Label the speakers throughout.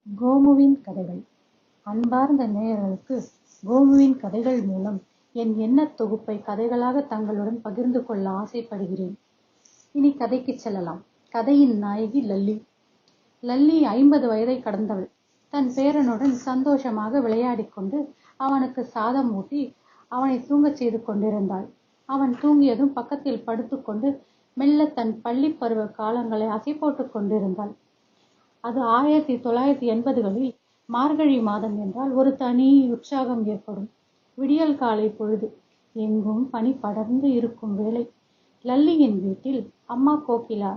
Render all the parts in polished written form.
Speaker 1: கோமுவின் கதைகள். அன்பார்ந்த நேயர்களுக்கு கோமுவின் கதைகள் மூலம் என் எண்ணத் தொகுப்பை கதைகளாக தங்களுடன் பகிர்ந்து கொள்ள ஆசைப்படுகிறேன். இனி கதைக்கு செல்லலாம். கதையின் நாயகி லல்லி. லல்லி 50 வயதை கடந்தவள். தன் பேரனுடன் சந்தோஷமாக விளையாடிக்கொண்டு அவனுக்கு சாதம் ஊட்டி அவனை தூங்கச் செய்து கொண்டிருந்தாள். அவன் தூங்கியதும் பக்கத்தில் படுத்துக்கொண்டு மெல்ல தன் பள்ளி பருவ காலங்களை அசை போட்டுக் கொண்டிருந்தாள். அது 1980களில் மார்கழி மாதம் என்றால் ஒரு தனி உற்சாகம் ஏற்படும். விடியல் காலை பொழுது. எங்கும் பனி படர்ந்து இருக்கும் வேளை. லல்லியின் வீட்டில் அம்மா கோகிலா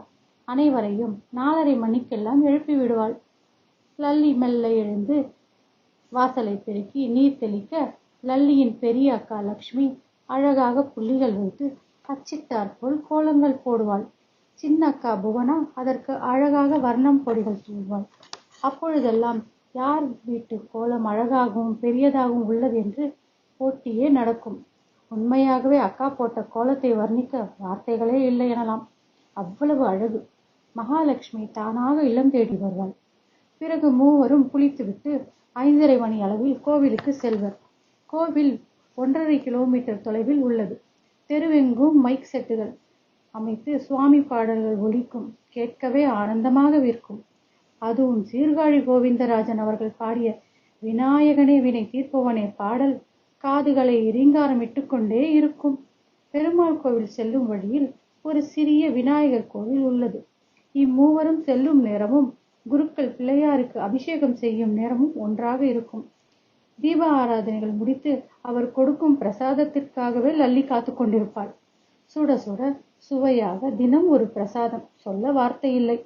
Speaker 1: அனைவரையும் 4:30 மணிக்கெல்லாம் எழுப்பி விடுவாள். லல்லி மெல்ல எழுந்து வாசலை பெருக்கி நீர் தெளிக்க, லல்லியின் பெரிய அக்கா லக்ஷ்மி அழகாக புள்ளிகள் வைத்து அச்சிட்டாற்போல் கோலங்கள் போடுவாள். சின்ன அக்கா புவனா அதற்கு அழகாக வர்ணம் பொடிகள் தூவாள். அப்பொழுதெல்லாம் யார் வீட்டு கோலம் அழகாகவும் பெரியதாகவும் உள்ளது என்று போட்டியே நடக்கும். உண்மையாகவே அக்கா போட்ட கோலத்தை வர்ணிக்க வார்த்தைகளே இல்லை எனலாம். அவ்வளவு அழகு. மகாலட்சுமி தானாக இல்லம் தேடி வருவாள். பிறகு மூவரும் குளித்துவிட்டு 5:30 மணி அளவில் கோவிலுக்கு செல்வர். கோவில் 1.5 கிலோமீட்டர் தொலைவில் உள்ளது. தெருவெங்கும் மைக் செட்டுகள் அமைத்து சுவாமி பாடல்கள் ஒலிக்கும். கேட்கவே ஆனந்தமாக இருக்கும். அதுவும் சீர்காழி கோவிந்தராஜன் அவர்கள் பாடிய விநாயகனே வினை தீர்ப்பவனே பாடல் காதுகளை ரீங்காரமிட்டு கொண்டே இருக்கும். பெருமாள் கோவில் செல்லும் வழியில் ஒரு சிறிய விநாயகர் கோவில் உள்ளது. இம்மூவரும் செல்லும் நேரமும் குருக்கள் பிள்ளையாருக்கு அபிஷேகம் செய்யும் நேரமும் ஒன்றாக இருக்கும். தீப ஆராதனைகள் முடித்து அவர் கொடுக்கும் பிரசாதத்திற்காகவே லல்லி காத்து கொண்டிருப்பாள். சுட சுட சுவையாக தினம் ஒரு பிரசாதம், சொல்ல வார்த்தை இல்லை.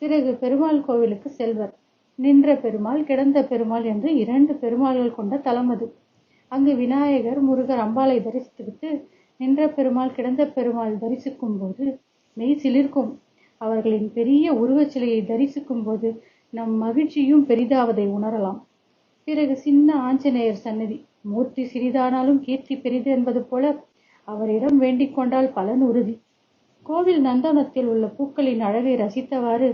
Speaker 1: பிறகு பெருமாள் கோவிலுக்கு செல்வர். நின்ற பெருமாள் கிடந்த பெருமாள் என்று 2 பெருமாள்கள் கொண்ட தலம் அது. அங்கு விநாயகர் முருகர் அம்பாளை தரிசித்துவிட்டு நின்ற பெருமாள் கிடந்த பெருமாள் தரிசிக்கும் போது மெய் சிலிர்க்கும். அவர்களின் பெரிய உருவச்சிலையை தரிசிக்கும் போது நம் மகிழ்ச்சியும் பெரிதாவதை உணரலாம். பிறகு சின்ன ஆஞ்சநேயர் சன்னதி. மூர்த்தி சிறிதானாலும் கீர்த்தி பெரிது என்பது போல அவரிடம் வேண்டிக் கொண்டால் பலன் உறுதி. கோவில் நந்தனத்தில் உள்ள பூக்களின் அழகை ரசித்தவாறு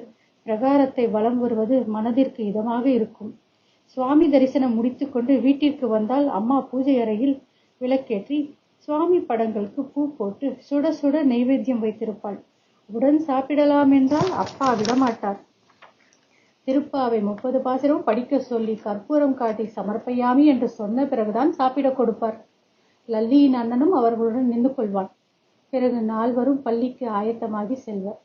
Speaker 1: பிரகாரத்தை வலம் வருவது மனதிற்கு இதமாக இருக்கும். சுவாமி தரிசனம் முடித்துக்கொண்டு வீட்டிற்கு வந்தால் அம்மா பூஜை அறையில் விளக்கேற்றி சுவாமி படங்களுக்கு பூ போட்டு சுட சுட நைவேத்தியம் வைத்திருப்பாள். உடன் சாப்பிடலாம் என்றால் அப்பா விடமாட்டார். திருப்பாவை 30 பாசுரம் படிக்க சொல்லி கற்பூரம் காட்டி சமர்ப்பயாமி என்று சொன்ன பிறகுதான் சாப்பிட கொடுப்பார். லல்லியின் அண்ணனும் அவர்களுடன் நின்று கொள்வான். பிறகு 4 பள்ளிக்கு ஆயத்தமாகி செல்வர்.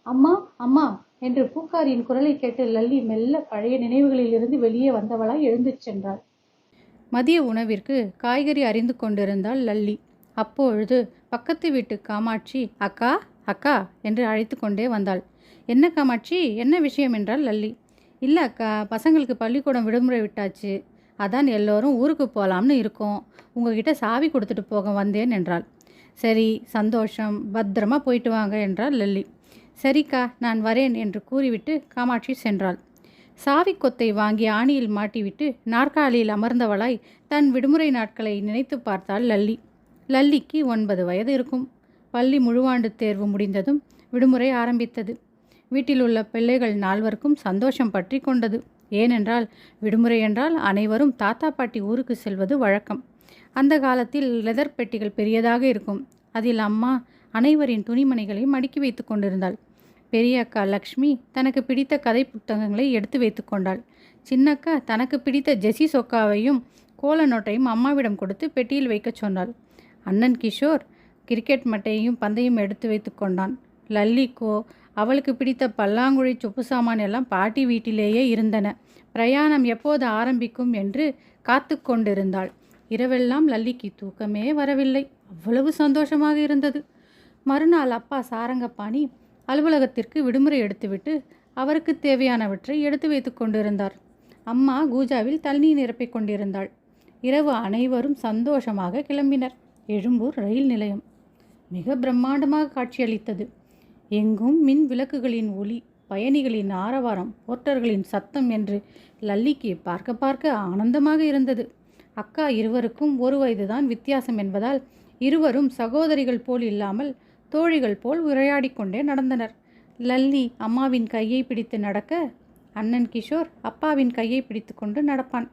Speaker 1: அம்மா அம்மா என்று பூக்காரியின் குரலை கேட்டு லல்லி மெல்ல பழைய நினைவுகளில் இருந்து வெளியே வந்தவளாய் எழுந்து சென்றாள். மதிய உணவிற்கு காய்கறி அறிந்து கொண்டிருந்தாள் லல்லி. அப்பொழுது பக்கத்து வீட்டு காமாட்சி அக்கா அக்கா என்று அழைத்து கொண்டே வந்தாள். என்ன காமாட்சி, என்ன விஷயம் என்றாள் லல்லி. இல்லை அக்கா, பசங்களுக்கு பள்ளிக்கூடம் விடுமுறை விட்டாச்சு, அதான் எல்லோரும் ஊருக்கு போகலாம்னு இருக்கோம், உங்ககிட்ட சாவி கொடுத்துட்டு போக வந்தேன் என்றாள். சரி, சந்தோஷம், பத்திரமா போயிட்டு வாங்க என்றாள் லல்லி. சரிக்கா, நான் வரேன் என்று கூறிவிட்டு காமாட்சி சென்றாள். சாவி கொத்தை வாங்கி ஆணியில் மாட்டிவிட்டு நாற்காலியில் அமர்ந்தவளாய் தன் விடுமுறை நாட்களை நினைத்து பார்த்தாள் லல்லி. லல்லிக்கு 9 வயது இருக்கும். பள்ளி முழுவாண்டு தேர்வு முடிந்ததும் விடுமுறை ஆரம்பித்தது. வீட்டில் உள்ள பிள்ளைகள் 4 சந்தோஷம் பற்றி கொண்டது. ஏனென்றால் விடுமுறை என்றால் அனைவரும் தாத்தா பாட்டி ஊருக்கு செல்வது வழக்கம். அந்த காலத்தில் லெதர் பெட்டிகள் பெரியதாக இருக்கும். அதில் அம்மா அனைவரின் துணிமணிகளை மடக்கி வைத்து கொண்டிருந்தாள். பெரிய அக்கா லக்ஷ்மி தனக்கு பிடித்த கதை புத்தகங்களை எடுத்து வைத்து கொண்டாள். சின்னக்கா தனக்கு பிடித்த ஜெசி சொக்காவையும் கோல நோட்டையும் அம்மாவிடம் கொடுத்து பெட்டியில் வைக்க சொன்னாள். அண்ணன் கிஷோர் கிரிக்கெட் மட்டையையும் பந்தையும் எடுத்து வைத்து கொண்டான். லல்லிக்கோ அவளுக்கு பிடித்த பல்லாங்குழி சொப்பு சாமான் எல்லாம் பாட்டி வீட்டிலேயே இருந்தன. பிரயாணம் எப்போது ஆரம்பிக்கும் என்று காத்து கொண்டிருந்தாள். இரவெல்லாம் லல்லிக்கு தூக்கமே வரவில்லை. அவ்வளவு சந்தோஷமாக இருந்தது. மறுநாள் அப்பா சாரங்கப்பாணி அலுவலகத்திற்கு விடுமுறை எடுத்துவிட்டு அவருக்கு தேவையானவற்றை எடுத்து வைத்து கொண்டிருந்தார். அம்மா கூஜாவில் தண்ணீர் நிரப்பிக் கொண்டிருந்தாள். இரவு அனைவரும் சந்தோஷமாக கிளம்பினர். எழும்பூர் ரயில் நிலையம் மிக பிரம்மாண்டமாக காட்சியளித்தது. எங்கும் மின் விளக்குகளின் ஒளி, பயணிகளின் ஆரவாரம், போர்ட்டர்களின் சத்தம் என்று லல்லிக்கு பார்க்க பார்க்க ஆனந்தமாக இருந்தது. அக்கா இருவருக்கும் 1 வயதுதான் வித்தியாசம் என்பதால் இருவரும் சகோதரிகள் போல் இல்லாமல் தோழிகள் போல் உரையாடி கொண்டே நடந்தனர். லல்லி அம்மாவின் கையை பிடித்து நடக்க அண்ணன் கிஷோர் அப்பாவின் கையை பிடித்து கொண்டு நடப்பான்.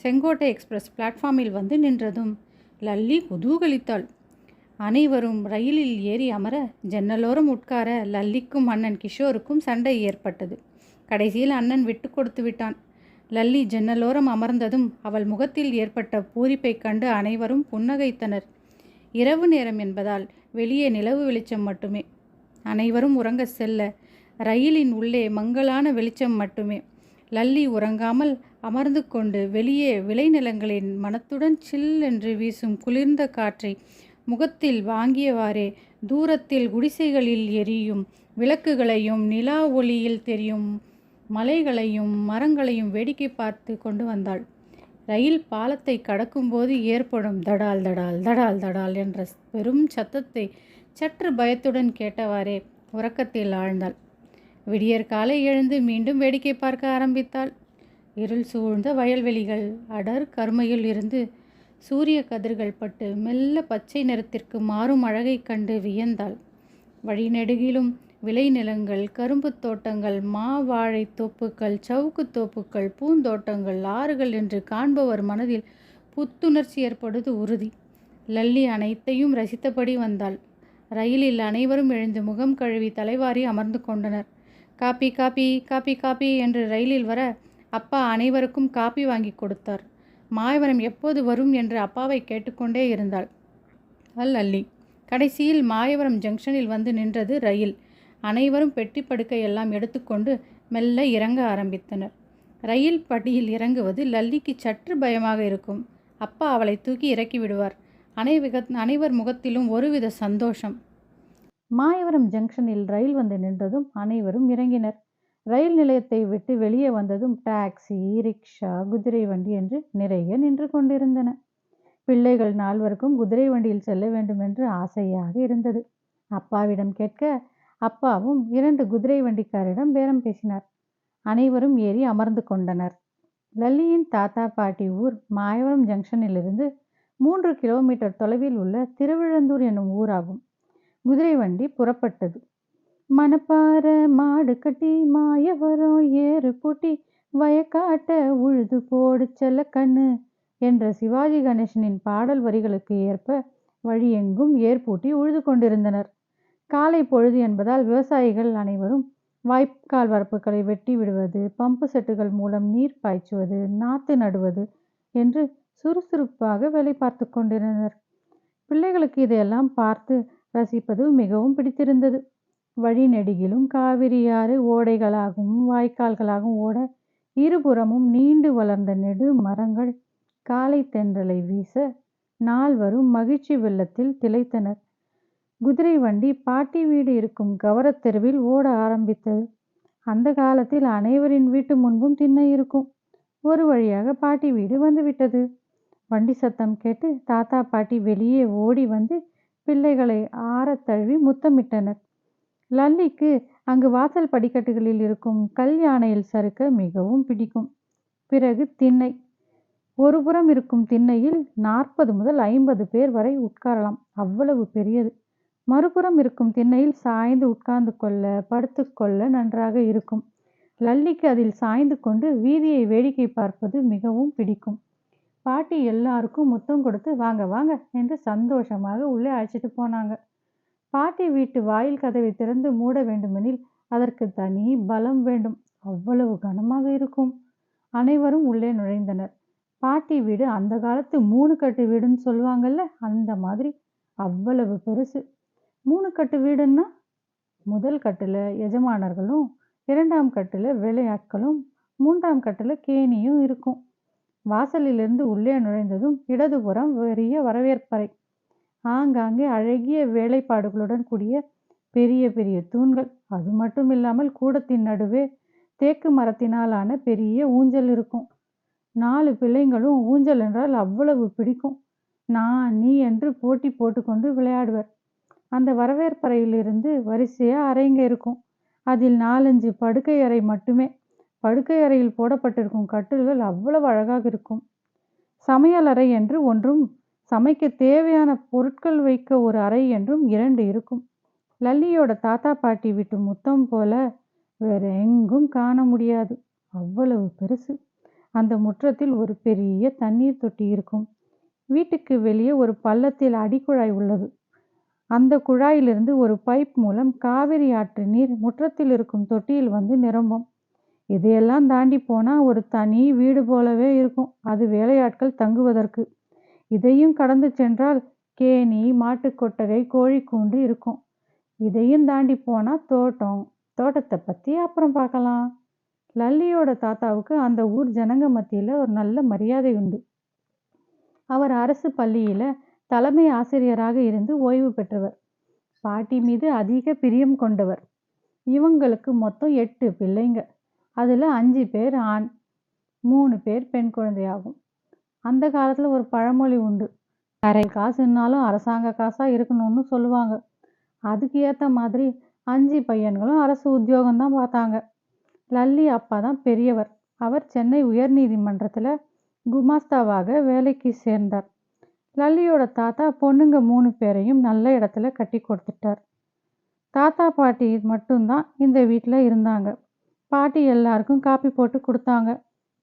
Speaker 1: செங்கோட்டை எக்ஸ்பிரஸ் பிளாட்ஃபார்மில் வந்து நின்றதும் லல்லி குதூகலித்தாள். அனைவரும் ரயிலில் ஏறி அமர ஜன்னலோரம் உட்கார லல்லிக்கும் அண்ணன் கிஷோருக்கும் சண்டை ஏற்பட்டது. கடைசியில் அண்ணன் விட்டு கொடுத்து விட்டான். லல்லி ஜன்னலோரம் அமர்ந்ததும் அவள் முகத்தில் ஏற்பட்ட பூரிப்பை கண்டு அனைவரும் புன்னகைத்தனர். இரவு நேரம் என்பதால் வெளியே நிலவு வெளிச்சம் மட்டுமே. அனைவரும் உறங்க செல்ல ரயிலின் உள்ளே மங்கலான வெளிச்சம் மட்டுமே. லல்லி உறங்காமல் அமர்ந்து கொண்டு வெளியே விளைநிலங்களின் மனத்துடன் சில் என்று வீசும் குளிர்ந்த காற்றை முகத்தில் வாங்கியவாறே தூரத்தில் குடிசைகளில் எரியும் விளக்குகளையும் நிலா ஒளியில் தெரியும் மலைகளையும் மரங்களையும் வேடிக்கை பார்த்து கொண்டு வந்தாள். ரயில் பாலத்தை கடக்கும்போது ஏற்படும் தடால் தடால் தடால் தடால் என்ற பெரும் சத்தத்தை சற்று பயத்துடன் கேட்டவாறே உறக்கத்தில் ஆழ்ந்தாள். விடியற் காலை எழுந்து மீண்டும் வேடிக்கை பார்க்க ஆரம்பித்தாள். இருள் சூழ்ந்த வயல்வெளிகள் அடர் கருமையில் இருந்து சூரிய கதிர்கள் பட்டு மெல்ல பச்சை நிறத்திற்கு மாறும் அழகை கண்டு வியந்தாள். வழிநெடுகிலும் விளைநிலங்கள், கரும்பு தோட்டங்கள், வாழை தோப்புக்கள், சவுக்கு தோப்புக்கள், பூந்தோட்டங்கள், ஆறுகள் என்று காண்பவர் மனதில் புத்துணர்ச்சி ஏற்படுவது உறுதி. லல்லி அனைத்தையும் ரசித்தபடி வந்தாள். ரயிலில் அனைவரும் எழுந்து முகம் கழுவி தலைவாரி அமர்ந்து கொண்டனர். காப்பி காப்பி காப்பி காப்பி என்று ரயிலில் வர அப்பா அனைவருக்கும் காப்பி வாங்கி கொடுத்தார். மாயவரம் எப்போது வரும் என்று அப்பாவை கேட்டுக்கொண்டே இருந்தாள் லல்லி. கடைசியில் மாயவரம் ஜங்ஷனில் வந்து நின்றது ரயில். அனைவரும் பெட்டி படுக்கையெல்லாம் எடுத்துக்கொண்டு மெல்ல இறங்க ஆரம்பித்தனர். ரயில் படியில் இறங்குவது லல்லிக்கு சற்று பயமாக இருக்கும். அப்பா அவளை தூக்கி இறக்கி விடுவார். அனைவர் முகத்திலும் ஒருவித சந்தோஷம். மாயவரம் ஜங்ஷனில் ரயில் வந்து நின்றதும் அனைவரும் இறங்கினர். ரயில் நிலையத்தை விட்டு வெளியே வந்ததும் டாக்ஸி, ரிக்ஷா, குதிரை வண்டி என்று நிறைய நின்று கொண்டிருந்தன. பிள்ளைகள் 4 குதிரை வண்டியில் செல்ல வேண்டும் என்று ஆசையாக இருந்தது. அப்பாவிடம் கேட்க அப்பாவும் 2 குதிரை வண்டிக்காரிடம் பேரம் பேசினார். அனைவரும் ஏறி அமர்ந்து கொண்டனர். லல்லியின் தாத்தா பாட்டி ஊர் மாயவரம் ஜங்ஷனிலிருந்து 3 கிலோமீட்டர் தொலைவில் உள்ள திருவிழந்தூர் என்னும் ஊராகும். குதிரை வண்டி புறப்பட்டது. மணப்பாற மாடு கட்டி மாயவரம் ஏறு பூட்டி வயக்காட்ட உழுது போடு செல்ல கண்ணு என்ற சிவாஜி கணேசனின் பாடல் வரிகளுக்கு ஏற்ப வழியெங்கும் ஏற்பூட்டி உழுது கொண்டிருந்தனர். காலை பொழுது என்பதால் விவசாயிகள் அனைவரும் வாய்க்கால் வரப்புகளை வெட்டி விடுவது, பம்பு செட்டுகள் மூலம் நீர் பாய்ச்சுவது, நாற்று நடுவது என்று சுறுசுறுப்பாக வேலை பார்த்து கொண்டிருந்தனர். பிள்ளைகளுக்கு இதையெல்லாம் பார்த்து ரசிப்பது மிகவும் பிடித்திருந்தது. வழி நெடுகிலும் காவிரி ஆறு ஓடைகளாகவும் வாய்க்கால்களாகவும் ஓட இருபுறமும் நீண்டு வளர்ந்த நெடு மரங்கள் காலை தென்றலை வீச 4 மகிழ்ச்சி வெள்ளத்தில் திளைத்தனர். குதிரை வண்டி பாட்டி வீடு இருக்கும் கவரத்தெருவில் ஓட ஆரம்பித்தது. அந்த காலத்தில் அனைவரின் வீட்டு முன்பும் திண்ணை இருக்கும். ஒரு வழியாக பாட்டி வீடு வந்துவிட்டது. வண்டி சத்தம் கேட்டு தாத்தா பாட்டி வெளியே ஓடி வந்து பிள்ளைகளை ஆறத் தழுவி முத்தமிட்டனர். லல்லிக்கு அங்கு வாசல் படிக்கட்டுகளில் இருக்கும் கல் யானையில் சறுக்க மிகவும் பிடிக்கும். பிறகு திண்ணை. ஒரு புறம் இருக்கும் திண்ணையில் 40 முதல் 50 பேர் வரை உட்காரலாம். அவ்வளவு பெரியது. மறுபுறம் இருக்கும் திண்ணையில் சாய்ந்து உட்கார்ந்து கொள்ள, படுத்து கொள்ள நன்றாக இருக்கும். லல்லிக்கு அதில் சாய்ந்து கொண்டு வீதியை வேடிக்கை பார்ப்பது மிகவும் பிடிக்கும். பாட்டி எல்லாருக்கும் முத்தம் கொடுத்து வாங்க வாங்க என்று சந்தோஷமாக உள்ளே அழைச்சிட்டு போனாங்க. பாட்டி வீட்டு வாயில் கதவை திறந்து மூட வேண்டுமெனில் அதற்கு தனி பலம் வேண்டும். அவ்வளவு கனமாக இருக்கும். அனைவரும் உள்ளே நுழைந்தனர். பாட்டி வீடு அந்த காலத்து 3 கட்டு வீடுன்னு சொல்லுவாங்கல்ல, அந்த மாதிரி அவ்வளவு பெருசு. 3 கட்டு வீடுன்னா முதல் கட்டில் எஜமானர்களும், 2ஆம் கட்டில் வேலையாட்களும், 3ஆம் கட்டில் கேணியும் இருக்கும். வாசலிலிருந்து உள்ளே நுழைந்ததும் இடதுபுறம் பெரிய வரவேற்பறை. ஆங்காங்கே அழகிய வேலைப்பாடுகளுடன் கூடிய பெரிய பெரிய தூண்கள். அது மட்டும் இல்லாமல் கூடத்தின் நடுவே தேக்கு மரத்தினாலான பெரிய ஊஞ்சல் இருக்கும். 4 பிள்ளைங்களும் ஊஞ்சல் என்றால் அவ்வளவு பிடிக்கும். நான் நீ என்று போட்டி போட்டுக்கொண்டு விளையாடுவர். அந்த வரவேற்பறையிலிருந்து வரிசையாக அறைங்க இருக்கும். அதில் 4-5 படுக்கை அறை மட்டுமே. படுக்கை அறையில் போடப்பட்டிருக்கும் கட்டில்கள் அவ்வளவு அழகாக இருக்கும். சமையலறை என்று ஒன்றும், சமைக்க தேவையான பொருட்கள் வைக்க ஒரு அறை என்றும் 2 இருக்கும். லல்லியோட தாத்தா பாட்டி வீட்டு முத்தம் போல வேற எங்கும் காண முடியாது. அவ்வளவு பெருசு. அந்த முற்றத்தில் ஒரு பெரிய தண்ணீர் தொட்டி இருக்கும். வீட்டுக்கு வெளியே ஒரு பள்ளத்தில் அடிக்குழாய் உள்ளது. அந்த குழாயிலிருந்து ஒரு பைப் மூலம் காவிரி ஆற்று நீர் முற்றத்தில் இருக்கும் தொட்டியில் வந்து நிரம்பும். இதையெல்லாம் தாண்டி போனா ஒரு தனி வீடு போலவே இருக்கும். அது வேலையாட்கள் தங்குவதற்கு. இதையும் கடந்து சென்றால் கேணி, மாட்டுக்கொட்டகை, கோழிக்கூண்டு இருக்கும். இதையும் தாண்டி போனா தோட்டம். தோட்டத்தை பத்தி அப்புறம் பார்க்கலாம். லல்லியோட தாத்தாவுக்கு அந்த ஊர் ஜனங்க மத்தியில ஒரு நல்ல மரியாதை உண்டு. அவர் அரசு பள்ளியில தலைமை ஆசிரியராக இருந்து ஓய்வு பெற்றவர். பாட்டி மீது அதிக பிரியம் கொண்டவர். இவங்களுக்கு மொத்தம் 8 பிள்ளைங்க. அதுல 5 பேர் ஆண், 3 பேர் பெண் குழந்தையாகும். அந்த காலத்துல ஒரு பழமொழி உண்டு. அரை காசுன்னாலும் அரசாங்க காசா இருக்கணும்னு சொல்லுவாங்க. அதுக்கு ஏத்த மாதிரி 5 பையன்களும் அரசு உத்தியோகம்தான் பார்த்தாங்க. லல்லி அப்பா தான் பெரியவர். அவர் சென்னை உயர்நீதிமன்றத்துல குமாஸ்தாவாக வேலைக்கு சேர்ந்தார். லல்லியோட தாத்தா பொண்ணுங்க 3 பேரையும் நல்ல இடத்துல கட்டி கொடுத்துட்டார். தாத்தா பாட்டி மட்டும்தான் இந்த வீட்டில் இருந்தாங்க. பாட்டி எல்லாருக்கும் காப்பி போட்டு கொடுத்தாங்க.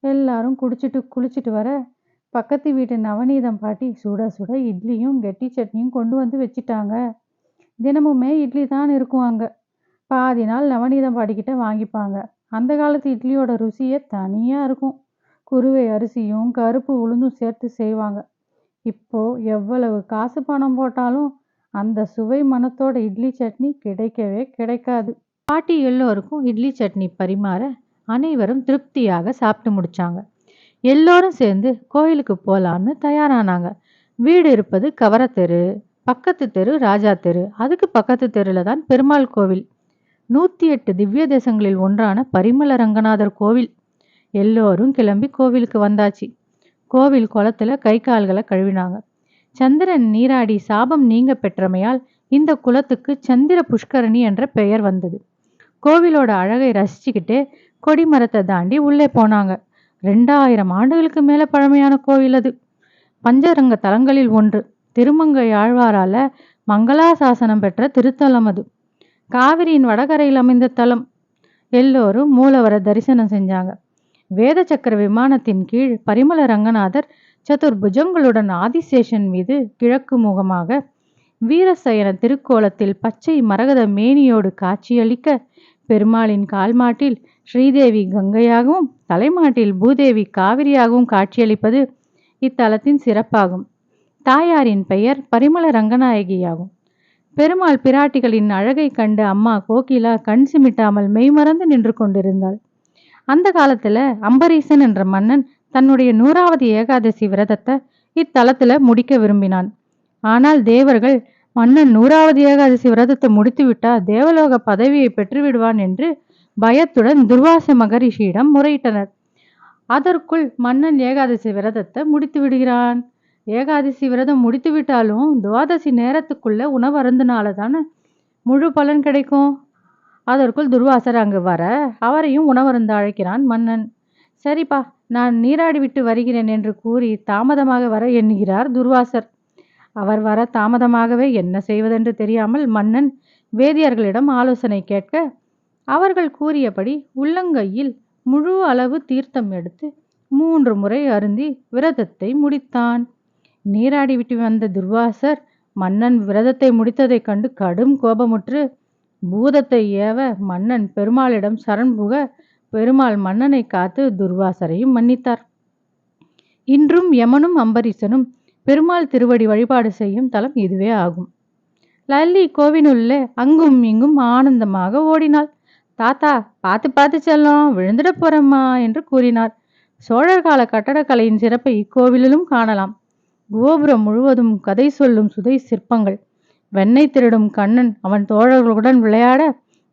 Speaker 1: எல்லாரும் குடிச்சிட்டு குளிச்சுட்டு வர பக்கத்து வீட்டு நவநீதம் பாட்டி சுட சுட இட்லியும் கெட்டி சட்னியும் கொண்டு வந்து வச்சிட்டாங்க. தினமுமே இட்லி தான் இருக்கும் அங்க. பாதி நாள் நவநீதம் பாட்டிக்கிட்ட வாங்கிப்பாங்க. அந்த காலத்து இட்லியோட ருசியே தனியா இருக்கும். குருவை அரிசியும் கருப்பு உளுந்தும் சேர்த்து செய்வாங்க. இப்போ எவ்வளவு காசு பணம் போட்டாலும் அந்த சுவை மனத்தோட இட்லி சட்னி கிடைக்கவே கிடைக்காது. பாட்டி எல்லோருக்கும் இட்லி சட்னி பரிமாற அனைவரும் திருப்தியாக சாப்பிட்டு முடிச்சாங்க. எல்லோரும் சேர்ந்து கோயிலுக்கு போலான்னு தயாரானாங்க. வீடு இருப்பது கவரத்தெரு, பக்கத்து தெரு ராஜா தெரு, அதுக்கு பக்கத்து தெருல தான் பெருமாள் கோவில். 108 திவ்ய தேசங்களில் ஒன்றான பரிமள ரங்கநாதர் கோவில். எல்லோரும் கிளம்பி கோவிலுக்கு வந்தாச்சு. கோவில் குளத்துல கை கால்களை கழுவினாங்க. சந்திரன் நீராடி சாபம் நீங்க பெற்றமையால் இந்த குளத்துக்கு சந்திர புஷ்கரணி என்ற பெயர் வந்தது. கோவிலோட அழகை ரசிச்சுக்கிட்டே கொடிமரத்தை தாண்டி உள்ளே போனாங்க. 2000 ஆண்டுகளுக்கு மேல பழமையான கோவில் அது. பஞ்சரங்க தலங்களில் ஒன்று. திருமங்கை ஆழ்வாரால மங்களாசாசனம் பெற்ற திருத்தலம் அது. காவிரியின் வடகரையில் அமைந்த தலம். எல்லோரும் மூலவரை தரிசனம் செஞ்சாங்க. வேத சக்கர விமானத்தின் கீழ் பரிமள ரங்கநாதர் சதுர்புஜங்களுடன் ஆதிசேஷன் மீது கிழக்கு முகமாக வீரசயன திருக்கோலத்தில் பச்சை மரகத மேனியோடு காட்சியளிக்க, பெருமாளின் கால்மாட்டில் ஸ்ரீதேவி கங்கையாகவும் தலைமாட்டில் பூதேவி காவிரியாகவும் காட்சியளிப்பது இத்தலத்தின் சிறப்பாகும். தாயாரின் பெயர் பரிமள ரங்கநாயகியாகும். பெருமாள் பிராட்டிகளின் அழகை கண்டு அம்மா கோகிலா கண் சிமிட்டாமல் மெய்மறந்து நின்று கொண்டிருந்தாள். அந்த காலத்துல அம்பரீசன் என்ற மன்னன் தன்னுடைய 100வது ஏகாதசி விரதத்தை இத்தலத்துல முடிக்க விரும்பினான். ஆனால் தேவர்கள் மன்னன் 100வது ஏகாதசி விரதத்தை முடித்து விட்டா தேவலோக பதவியை பெற்று விடுவான் என்று பயத்துடன் துர்வாச மகரிஷியிடம் முறையிட்டனர். அதற்குள் மன்னன் ஏகாதசி விரதத்தை முடித்து விடுகிறான். ஏகாதசி விரதம் முடித்து விட்டாலும் துவாதசி நேரத்துக்குள்ள உணவு அருந்தினால தானே முழு பலன் கிடைக்கும். அதற்குள் துர்வாசர் அங்கு வர அவரையும் உணவருந்த அழைக்கிறான் மன்னன். சரிப்பா, நான் நீராடி விட்டு வருகிறேன் என்று கூறி தாமதமாக வர எண்ணுகிறார் துர்வாசர். அவர் வர தாமதமாகவே என்ன செய்வதென்று தெரியாமல் மன்னன் வேதியர்களிடம் ஆலோசனை கேட்க, அவர்கள் கூறியபடி உள்ளங்கையில் முழு அளவு தீர்த்தம் எடுத்து 3 முறை அருந்தி விரதத்தை முடித்தான். நீராடி விட்டு வந்த துர்வாசர் மன்னன் விரதத்தை முடித்ததை கண்டு கடும் கோபமுற்று பூதத்தை ஏவ மன்னன் பெருமாளிடம் சரண் புக, பெருமாள் மன்னனை காத்து துர்வாசரையும் மன்னித்தார். இன்றும் யமனும் அம்பரீசனும் பெருமாள் திருவடி வழிபாடு செய்யும் தலம் இதுவே ஆகும். லல்லி கோவிலுள்ளே அங்கும் இங்கும் ஆனந்தமாக ஓடினாள். தாத்தா, பார்த்து பார்த்து செல்லம், விழுந்துட போறம்மா என்று கூறினார். சோழர் கால கட்டடக்கலையின் சிறப்பை இக்கோவிலிலும் காணலாம். கோபுரம் முழுவதும் கதை சொல்லும் சுதை சிற்பங்கள். வெண்ணெய் திருடும் கண்ணன் அவன் தோழர்களுடன் விளையாட,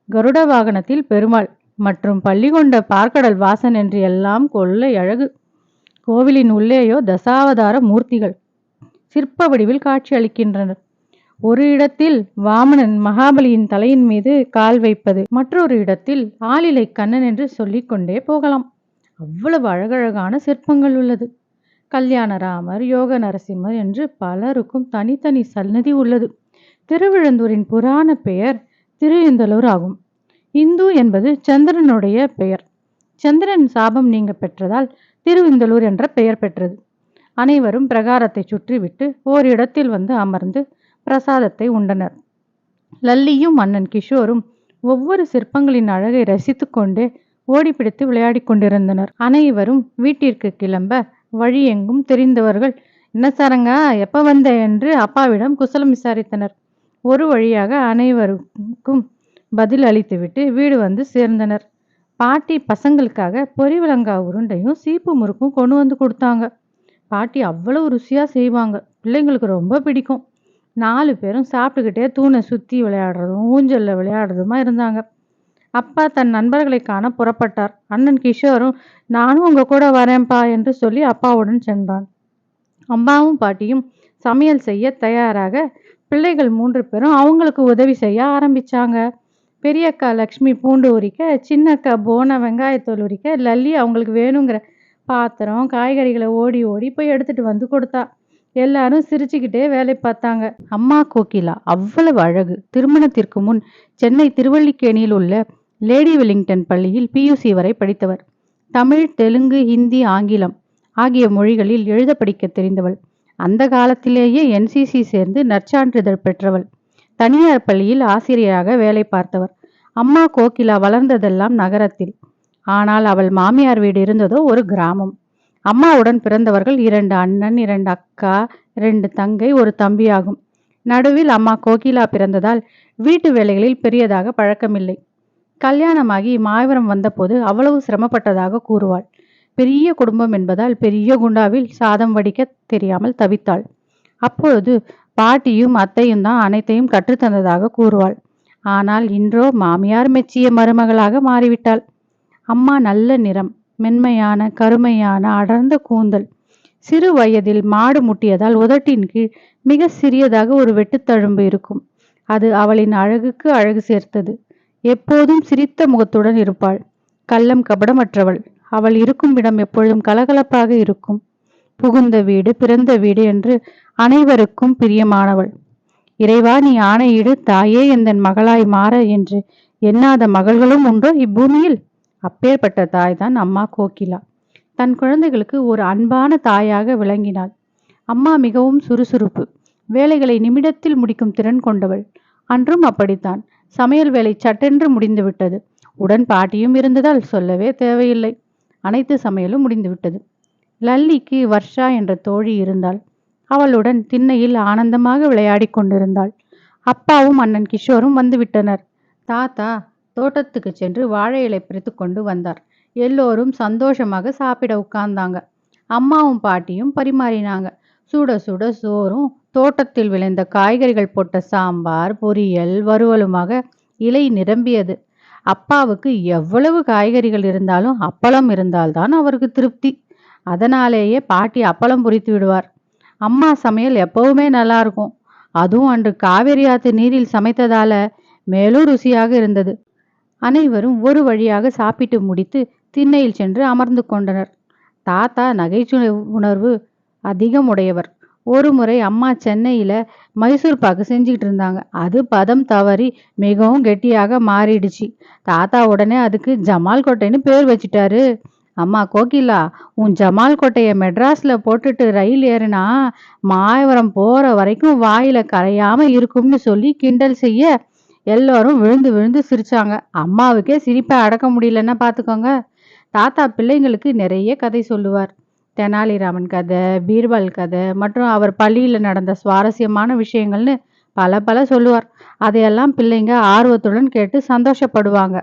Speaker 1: கருட வாகனத்தில் பெருமாள் மற்றும் பள்ளி கொண்ட பார்க்கடல் வாசன் என்று எல்லாம் கொள்ளை அழகு. கோவிலின் உள்ளேயோ தசாவதார மூர்த்திகள் சிற்ப வடிவில் காட்சி அளிக்கின்றனர். ஒரு இடத்தில் வாமனன் மகாபலியின் தலையின் மீது கால் வைப்பது, மற்றொரு இடத்தில் ஆளிலை கண்ணன் என்று சொல்லிக்கொண்டே போகலாம். அவ்வளவு அழகழகான சிற்பங்கள் உள்ளது. கல்யாணராமர், யோக நரசிம்மர் என்று பலருக்கும் தனித்தனி சன்னதி உள்ளது. திருவிழந்தூரின் புராண பெயர் திரு இந்தலூர் ஆகும். இந்து என்பது சந்திரனுடைய பெயர். சந்திரன் சாபம் நீங்க பெற்றதால் திருவிந்தலூர் என்ற பெயர் பெற்றது. அனைவரும் பிரகாரத்தை சுற்றிவிட்டு ஓரிடத்தில் வந்து அமர்ந்து பிரசாதத்தை உண்டனர். லல்லியும் அண்ணன் கிஷோரும் ஒவ்வொரு சிற்பங்களின் அழகை ரசித்து கொண்டே ஓடிப்பிடித்து விளையாடி கொண்டிருந்தனர். அனைவரும் வீட்டிற்கு கிளம்ப வழி எங்கும் தெரிந்தவர்கள், என்ன சாரங்கா, எப்ப வந்த என்று அப்பாவிடம் குசலம் விசாரித்தனர். ஒரு வழியாக அனைவருக்கும் பதில் அளித்துவிட்டு வீடு வந்து சேர்ந்தனர். பாட்டி பசங்களுக்காக பொரிவிலங்கா உருண்டையும் சீப்பு முறுக்கும் கொண்டு வந்து கொடுத்தாங்க. பாட்டி அவ்வளவு ருசியாக செய்வாங்க. பிள்ளைங்களுக்கு ரொம்ப பிடிக்கும். 4 பேரும் சாப்பிட்டுக்கிட்டே தூணை சுற்றி விளையாடுறதும் ஊஞ்சலில் விளையாடுறதுமா இருந்தாங்க. அப்பா தன் நண்பர்களை காண புறப்பட்டார். அண்ணன் கிஷோரும் நானும் உங்கள் கூட வரேன்ப்பா என்று சொல்லி அப்பாவுடன் சென்றான். அம்மாவும் பாட்டியும் சமையல் செய்ய தயாராக பிள்ளைகள் 3 பேரும் அவங்களுக்கு உதவி செய்ய ஆரம்பிச்சாங்க. பெரியக்கா லக்ஷ்மி பூண்டு உரிக்க, சின்னக்கா போன வெங்காயத்தோல் உரிக்க, லல்லி அவங்களுக்கு வேணுங்கிற பாத்திரம் காய்கறிகளை ஓடி ஓடி போய் எடுத்துட்டு வந்து கொடுத்தா. எல்லாரும் சிரிச்சுக்கிட்டே வேலை பார்த்தாங்க. அம்மா கோகிலா அவ்வளவு அழகு. திருமணத்திற்கு முன் சென்னை திருவல்லிக்கேணியில் உள்ள லேடி வெலிங்டன் பள்ளியில் பியூசி வரை படித்தவர். தமிழ், தெலுங்கு, ஹிந்தி, ஆங்கிலம் ஆகிய மொழிகளில் எழுத படிக்க தெரிந்தவள். அந்த காலத்திலேயே என்சிசி சேர்ந்து நற்சான்றிதழ் பெற்றவள். தனியார் பள்ளியில் ஆசிரியராக வேலை பார்த்தவர். அம்மா கோகிலா வளர்ந்ததெல்லாம் நகரத்தில். ஆனால் அவள் மாமியார் வீடு இருந்ததோ ஒரு கிராமம். அம்மாவுடன் பிறந்தவர்கள் 2 அண்ணன், 2 அக்கா, 2 தங்கை, ஒரு தம்பி ஆகும். நடுவில் அம்மா கோகிலா பிறந்ததால் வீட்டு வேலைகளில் பெரியதாக பழக்கமில்லை. கல்யாணமாகி மாயவரம் வந்தபோது அவ்வளவு சிரமப்பட்டதாக கூறுவாள். பெரிய குடும்பம் என்பதால் பெரிய குண்டாவில் சாதம் வடிக்க தெரியாமல் தவித்தாள். அப்பொழுது பாட்டியும் அத்தையும் தான் அனைத்தையும் கற்றுத்தந்ததாக கூறுவாள். ஆனால் இன்றோ மாமியார் மெச்சிய மருமகளாக மாறிவிட்டாள். அம்மா நல்ல நிறம், மென்மையான கருமையான அடர்ந்த கூந்தல். சிறு வயதில் மாடு முட்டியதால் உதட்டின் கீழ் மிக சிறியதாக ஒரு வெட்டுத்தழும்பு இருக்கும். அது அவளின் அழகுக்கு அழகு சேர்த்தது. எப்போதும் சிரித்த முகத்துடன் இருப்பாள். கள்ளம் கபடமற்றவள். அவள் இருக்கும் இடம் எப்பொழுதும் கலகலப்பாக இருக்கும். புகுந்த வீடு பிறந்த வீடு என்று அனைவருக்கும் பிரியமானவள். இறைவா, நீ ஆணையிடு, தாயே எந்தன் மகளாய் மாற என்று எண்ணாத மகள்களும் உண்டோ இப்பூமியில்? அப்பேற்பட்ட தாய்தான் அம்மா கோகிலா. தன் குழந்தைகளுக்கு ஒரு அன்பான தாயாக விளங்கினாள். அம்மா மிகவும் சுறுசுறுப்பு. வேலைகளை நிமிடத்தில் முடிக்கும் திறன் கொண்டவள். அன்றும் அப்படித்தான். சமையல் வேலை சட்டென்று முடிந்துவிட்டது. உடன் பாட்டியும் இருந்ததால் சொல்லவே தேவையில்லை. அனைத்து சமையலும் முடிந்துவிட்டது. லல்லிக்கு வர்ஷா என்ற தோழி இருந்தாள். அவளுடன் திண்ணையில் ஆனந்தமாக விளையாடி கொண்டிருந்தாள். அப்பாவும் அண்ணன் கிஷோரும் வந்துவிட்டனர். தாத்தா தோட்டத்துக்கு சென்று வாழை இலை பறித்து கொண்டு வந்தார். எல்லோரும் சந்தோஷமாக சாப்பிட உட்கார்ந்தாங்க. அம்மாவும் பாட்டியும் பரிமாறினாங்க. சுட சுட சோறும் தோட்டத்தில் விளைந்த காய்கறிகள் போட்ட சாம்பார், பொரியல், வறுவலுமாக இலை நிரம்பியது. அப்பாவுக்கு எவ்வளவு காய்கறிகள் இருந்தாலும் அப்பளம் இருந்தால்தான் அவருக்கு திருப்தி. அதனாலேயே பாட்டி அப்பளம் பொரித்து விடுவார். அம்மா சமையல் எப்பவுமே நல்லா இருக்கும். அதுவும் அன்று காவேரி ஆத்து நீரில் சமைத்ததால மேலும் ருசியாக இருந்தது. அனைவரும் ஒரு வழியாக சாப்பிட்டு முடித்து திண்ணையில் சென்று அமர்ந்து கொண்டனர். தாத்தா நகைச்சுவை உணர்வு அதிகம் உடையவர். ஒரு முறை அம்மா சென்னையில மைசூர் பாக்கு செஞ்சுக்கிட்டு இருந்தாங்க. அது பதம் தவறி மிகவும் கெட்டியாக மாறிடுச்சு. தாத்தா உடனே அதுக்கு ஜமால் கோட்டைன்னு பேர் வச்சிட்டாரு. அம்மா கோகிலா, உன் ஜமால் கோட்டைய மெட்ராஸ்ல போட்டுட்டு ரயில் ஏறினா மாயவரம் போற வரைக்கும் வாயில கரையாம இருக்கும்னு சொல்லி கிண்டல் செய்ய எல்லோரும் விழுந்து விழுந்து சிரிச்சாங்க. அம்மாவுக்கே சிரிப்பை அடக்க முடியலன்னா பார்த்துக்கோங்க. தாத்தா பிள்ளைங்களுக்கு நிறைய கதை சொல்லுவார். தெனாலிராமன் கதை, பீர்பால் கதை மற்றும் அவர் பள்ளியில் நடந்த சுவாரஸ்யமான விஷயங்கள்னு பல சொல்லுவார். அதையெல்லாம் பிள்ளைங்க ஆர்வத்துடன் கேட்டு சந்தோஷப்படுவாங்க.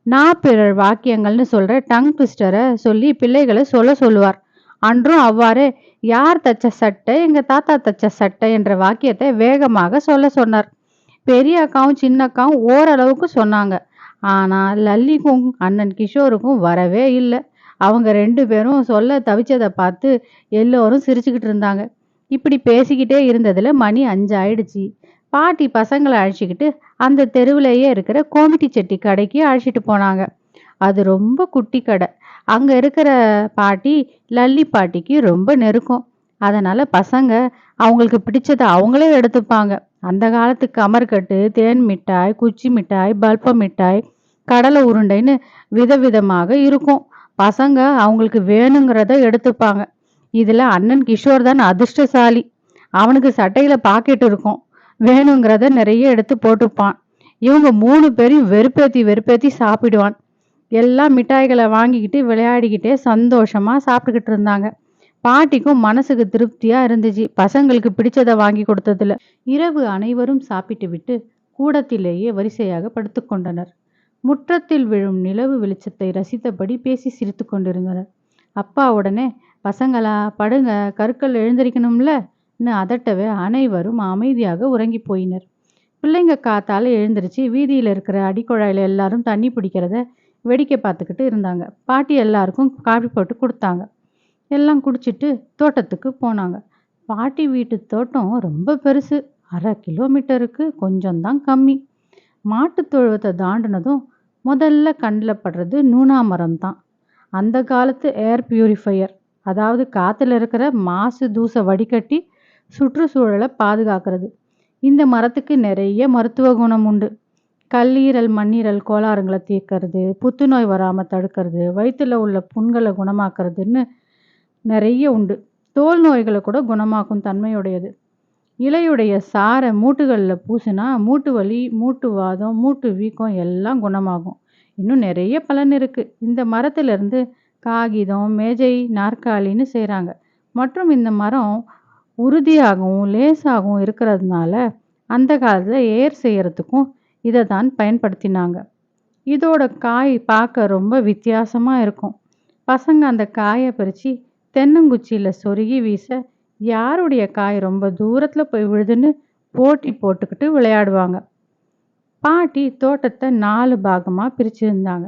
Speaker 1: நாப்பிரர் வாக்கியங்கள்னு சொல்ற டங் ட்விஸ்டரை சொல்லி பிள்ளைகளை சொல்லுவார். அன்றும் அவ்வாறே யார் தச்ச சட்டை, எங்க தாத்தா தச்ச சட்டை என்ற வாக்கியத்தை வேகமாக சொன்னார். பெரிய அக்காவும் சின்ன அக்காவும் ஓரளவுக்கு சொன்னாங்க. ஆனா லல்லிக்கும் அண்ணன் கிஷோருக்கும் வரவே இல்லை. அவங்க 2 பேரும் சொல்ல தவிச்சதை பார்த்து எல்லோரும் சிரிச்சுக்கிட்டு இருந்தாங்க. இப்படி பேசிக்கிட்டே இருந்ததுல மணி 5 ஆயிடுச்சு. பாட்டி பசங்களை அழைச்சிக்கிட்டு அந்த தெருவிலேயே இருக்கிற கோமிட்டி செட்டி கடைக்கு அழைச்சிட்டு போனாங்க. அது ரொம்ப குட்டி கடை. அங்க இருக்கிற பாட்டி லல்லி பாட்டிக்கு ரொம்ப நெருக்கம். அதனால பசங்க அவங்களுக்கு பிடிச்சதை அவங்களே எடுத்துப்பாங்க. அந்த காலத்து கமர்கட்டு, தேன் மிட்டாய், குச்சி மிட்டாய், பல்ப மிட்டாய், கடலை உருண்டைன்னு விதவிதமாக இருக்கும். பசங்க அவங்களுக்கு வேணுங்கிறத எடுத்துப்பாங்க. இதுல அண்ணன் கிஷோர் தான் அதிர்ஷ்டசாலி. அவனுக்கு சட்டையில பாக்கெட் இருக்கும். வேணுங்கிறத நிறைய எடுத்து போட்டுப்பான். இவங்க 3 பேரையும் வெறுப்பேத்தி வெறுப்பேத்தி சாப்பிடுவான். எல்லாம் மிட்டாய்களை வாங்கிக்கிட்டு விளையாடிக்கிட்டே சந்தோஷமா சாப்பிட்டுக்கிட்டு இருந்தாங்க. பாட்டிக்கும் மனசுக்கு திருப்தியா இருந்துச்சு பசங்களுக்கு பிடிச்சதை வாங்கி கொடுத்ததுல. இரவு அனைவரும் சாப்பிட்டு விட்டு கூடத்திலேயே வரிசையாக படுத்துக்கொண்டனர். முற்றத்தில் விழும் நிலவு வெளிச்சத்தை ரசித்தபடி பேசி சிரித்து கொண்டிருந்தனர். அப்பா உடனே, பசங்களா படுங்க, கற்கள் எழுந்திருக்கணும்லன்னு அதட்டவே அனைவரும் அமைதியாக உறங்கி போயினர். பிள்ளைங்க காத்தால எழுந்திருச்சு வீதியில் இருக்கிற அடிக்குழாயில எல்லாரும் தண்ணி பிடிக்கிறத வேடிக்கை பார்த்துக்கிட்டு இருந்தாங்க. பாட்டி எல்லாருக்கும் காஃபி போட்டு கொடுத்தாங்க. எல்லாம் குடிச்சிட்டு தோட்டத்துக்கு போனாங்க. பாட்டி வீட்டு தோட்டம் ரொம்ப பெருசு. 1/2 கிலோமீட்டருக்கு கொஞ்சம்தான் கம்மி. மாட்டு தொழுவத்தை தாண்டினதும் முதல்ல கண்ணில் படுறது நூனா மரம் தான். அந்த காலத்து ஏர் பியூரிஃபையர், அதாவது காற்றுல இருக்கிற மாசு தூசை வடிகட்டி சுற்றுச்சூழலை பாதுகாக்கிறது. இந்த மரத்துக்கு நிறைய மருத்துவ குணம் உண்டு. கல்லீரல் மண்ணீரல் கோளாறுங்களை தீர்க்கறது, புத்துநோய் வராமல் தடுக்கிறது, வயிற்றுல உள்ள புண்களை குணமாக்குறதுன்னு நிறைய உண்டு. தோல் நோய்களை கூட குணமாக்கும் தன்மையுடையது. இலையுடைய சாரை மூட்டுகளில் பூசினா மூட்டு வலி, மூட்டு வாதம், மூட்டு வீக்கம் எல்லாம் குணமாகும். இன்னும் நிறைய பலன் இருக்கு. இந்த மரத்திலிருந்து காகிதம், மேஜை, நாற்காலின்னு செய்கிறாங்க. மற்றும் இந்த மரம் உறுதியாகவும் லேசாகவும் இருக்கிறதுனால அந்த காலத்தில் ஏர் செய்யறதுக்கும் இதை தான் பயன்படுத்தினாங்க. இதோட காய் பார்க்க ரொம்ப வித்தியாசமாக இருக்கும். பசங்க அந்த காயை பறித்து தென்னங்குச்சியில் சொருகி வீச யாருடைய காய் ரொம்ப தூரத்தில் போய் விழுதுன்னு போட்டி போட்டுக்கிட்டு விளையாடுவாங்க. பாட்டி தோட்டத்தை 4 பாகமாக பிரிச்சிருந்தாங்க.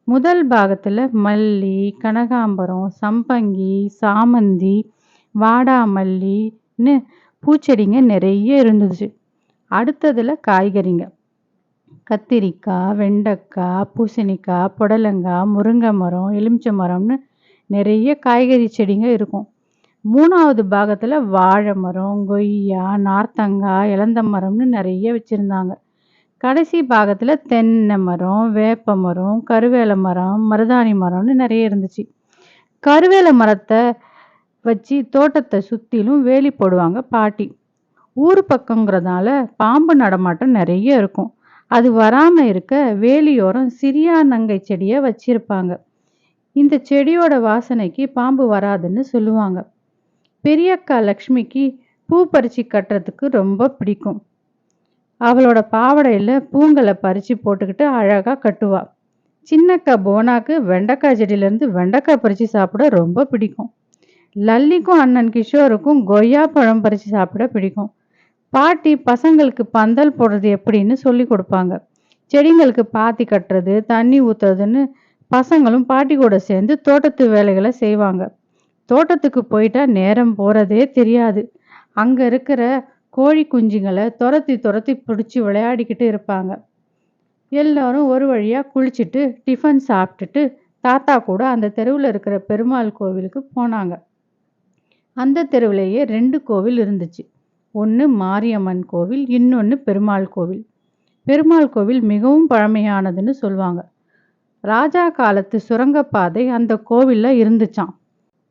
Speaker 1: முதல் பாகத்தில் மல்லி, கனகாம்பரம், சம்பங்கி, சாமந்தி, வாடாமல்லின்னு பூச்செடிங்க நிறைய இருந்துச்சு. அடுத்ததில் காய்கறிங்க, கத்திரிக்காய், வெண்டைக்காய், பூசணிக்காய், புடலங்காய், முருங்கை மரம், எலுமிச்சை மரம்னு நிறைய காய்கறி செடிங்க இருக்கும். 3வது பாகத்தில் வாழை மரம், கொய்யா, நார்த்தங்காய், இலந்த மரம்னு நிறைய வச்சுருந்தாங்க. கடைசி பாகத்தில் தென்னை மரம், வேப்ப மரம், கருவேல மரம், மருதாணி மரம்னு நிறைய இருந்துச்சு. கருவேல மரத்தை வச்சு தோட்டத்தை சுற்றிலும் வேலி போடுவாங்க பாட்டி. ஊர் பக்கங்கிறதால பாம்பு நடமாட்டம் நிறைய இருக்கும். அது வராமல் இருக்க வேலியோரம் சிறியானங்கை செடியை வச்சிருப்பாங்க. இந்த செடியோட வாசனைக்கு பாம்பு வராதுன்னு சொல்லுவாங்க. பெரியக்கா லக்ஷ்மிக்கு பூ பறிச்சு கட்டுறதுக்கு ரொம்ப பிடிக்கும். அவளோட பாவடையில் பூங்களை பறித்து போட்டுக்கிட்டு அழகாக கட்டுவா. சின்னக்கா போனாக்கு வெண்டைக்காய் செடியிலேருந்து வெண்டைக்காய் பறித்து சாப்பிட ரொம்ப பிடிக்கும். லல்லிக்கும் அண்ணன் கிஷோருக்கும் கொய்யா பழம் பறித்து சாப்பிட பிடிக்கும். பாட்டி பசங்களுக்கு பந்தல் போடுறது எப்படின்னு சொல்லி கொடுப்பாங்க. செடிங்களுக்கு பாத்தி கட்டுறது, தண்ணி ஊற்றுறதுன்னு பசங்களும் பாட்டி கூட சேர்ந்து தோட்டத்து வேலைகளை செய்வாங்க. தோட்டத்துக்கு போயிட்டா நேரம் போகிறதே தெரியாது. அங்கே இருக்கிற கோழி குஞ்சுங்களை துரத்தி துரத்தி பிடிச்சி விளையாடிக்கிட்டு இருப்பாங்க. எல்லாரும் ஒரு வழியாக குளிச்சுட்டு டிஃபன் சாப்பிட்டுட்டு தாத்தா கூட அந்த தெருவில் இருக்கிற பெருமாள் கோவிலுக்கு போனாங்க. அந்த தெருவிலேயே 2 கோவில் இருந்துச்சு. ஒன்று மாரியம்மன் கோவில், இன்னொன்று பெருமாள் கோவில். பெருமாள் கோவில் மிகவும் பழமையானதுன்னு சொல்லுவாங்க. ராஜா காலத்து சுரங்கப்பாதை அந்த கோவிலில் இருந்துச்சான்.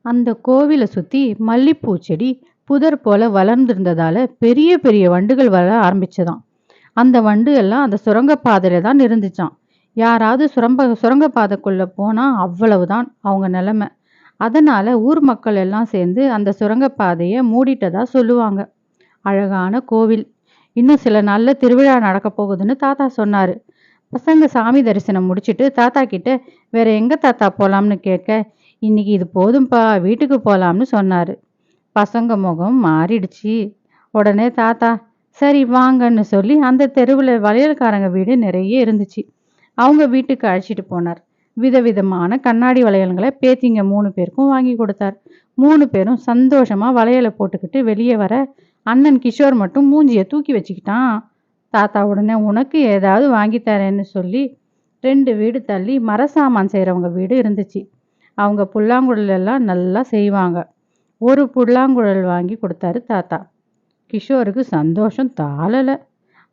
Speaker 1: அந்த கோவிலை சுற்றி மல்லிப்பூ செடி புதர் போல வளர்ந்துருந்ததால் பெரிய பெரிய வண்டுகள் வர ஆரம்பிச்சதாம். அந்த வண்டு எல்லாம் அந்த சுரங்கப்பாதையில் தான் இருந்துச்சான். யாராவது சுரங்கப்பாதைக்குள்ளே போனால் அவ்வளவுதான் அவங்க நிலைமை. அதனால் ஊர் மக்கள் எல்லாம் சேர்ந்து அந்த சுரங்கப்பாதையை மூடிட்டதா சொல்லுவாங்க. அழகான கோவில். இன்னும் சில நாளில் திருவிழா நடக்க போகுதுன்னு தாத்தா சொன்னார். பசங்க சாமி தரிசனம் முடிச்சுட்டு தாத்தா கிட்ட வேற எங்கே தாத்தா போகலாம்னு கேட்க, இன்னைக்கு இது போதும்பா, வீட்டுக்கு போகலாம்னு சொன்னார். பசங்க முகம் மாறிடுச்சு. உடனே தாத்தா சரி வாங்கன்னு சொல்லி அந்த தெருவில் வளையல்காரங்க வீடு நிறைய இருந்துச்சு. அவங்க வீட்டுக்கு அழைச்சிட்டு போனார். விதவிதமான கண்ணாடி வளையல்களை பேத்திங்க 3 பேருக்கும் வாங்கி கொடுத்தார். 3 பேரும் சந்தோஷமா வளையலை போட்டுக்கிட்டு வெளியே வர அண்ணன் கிஷோர் மட்டும் மூஞ்சியை தூக்கி வச்சுக்கிட்டான். தாத்தா உடனே உனக்கு ஏதாவது வாங்கி தரேன்னு சொல்லி 2 வீடு தள்ளி மரசாமான் செய்கிறவங்க வீடு இருந்துச்சு. அவங்க புல்லாங்குழல் எல்லாம் நல்லா செய்வாங்க. ஒரு புல்லாங்குழல் வாங்கி கொடுத்தாரு தாத்தா. கிஷோருக்கு சந்தோஷம் தாளலை.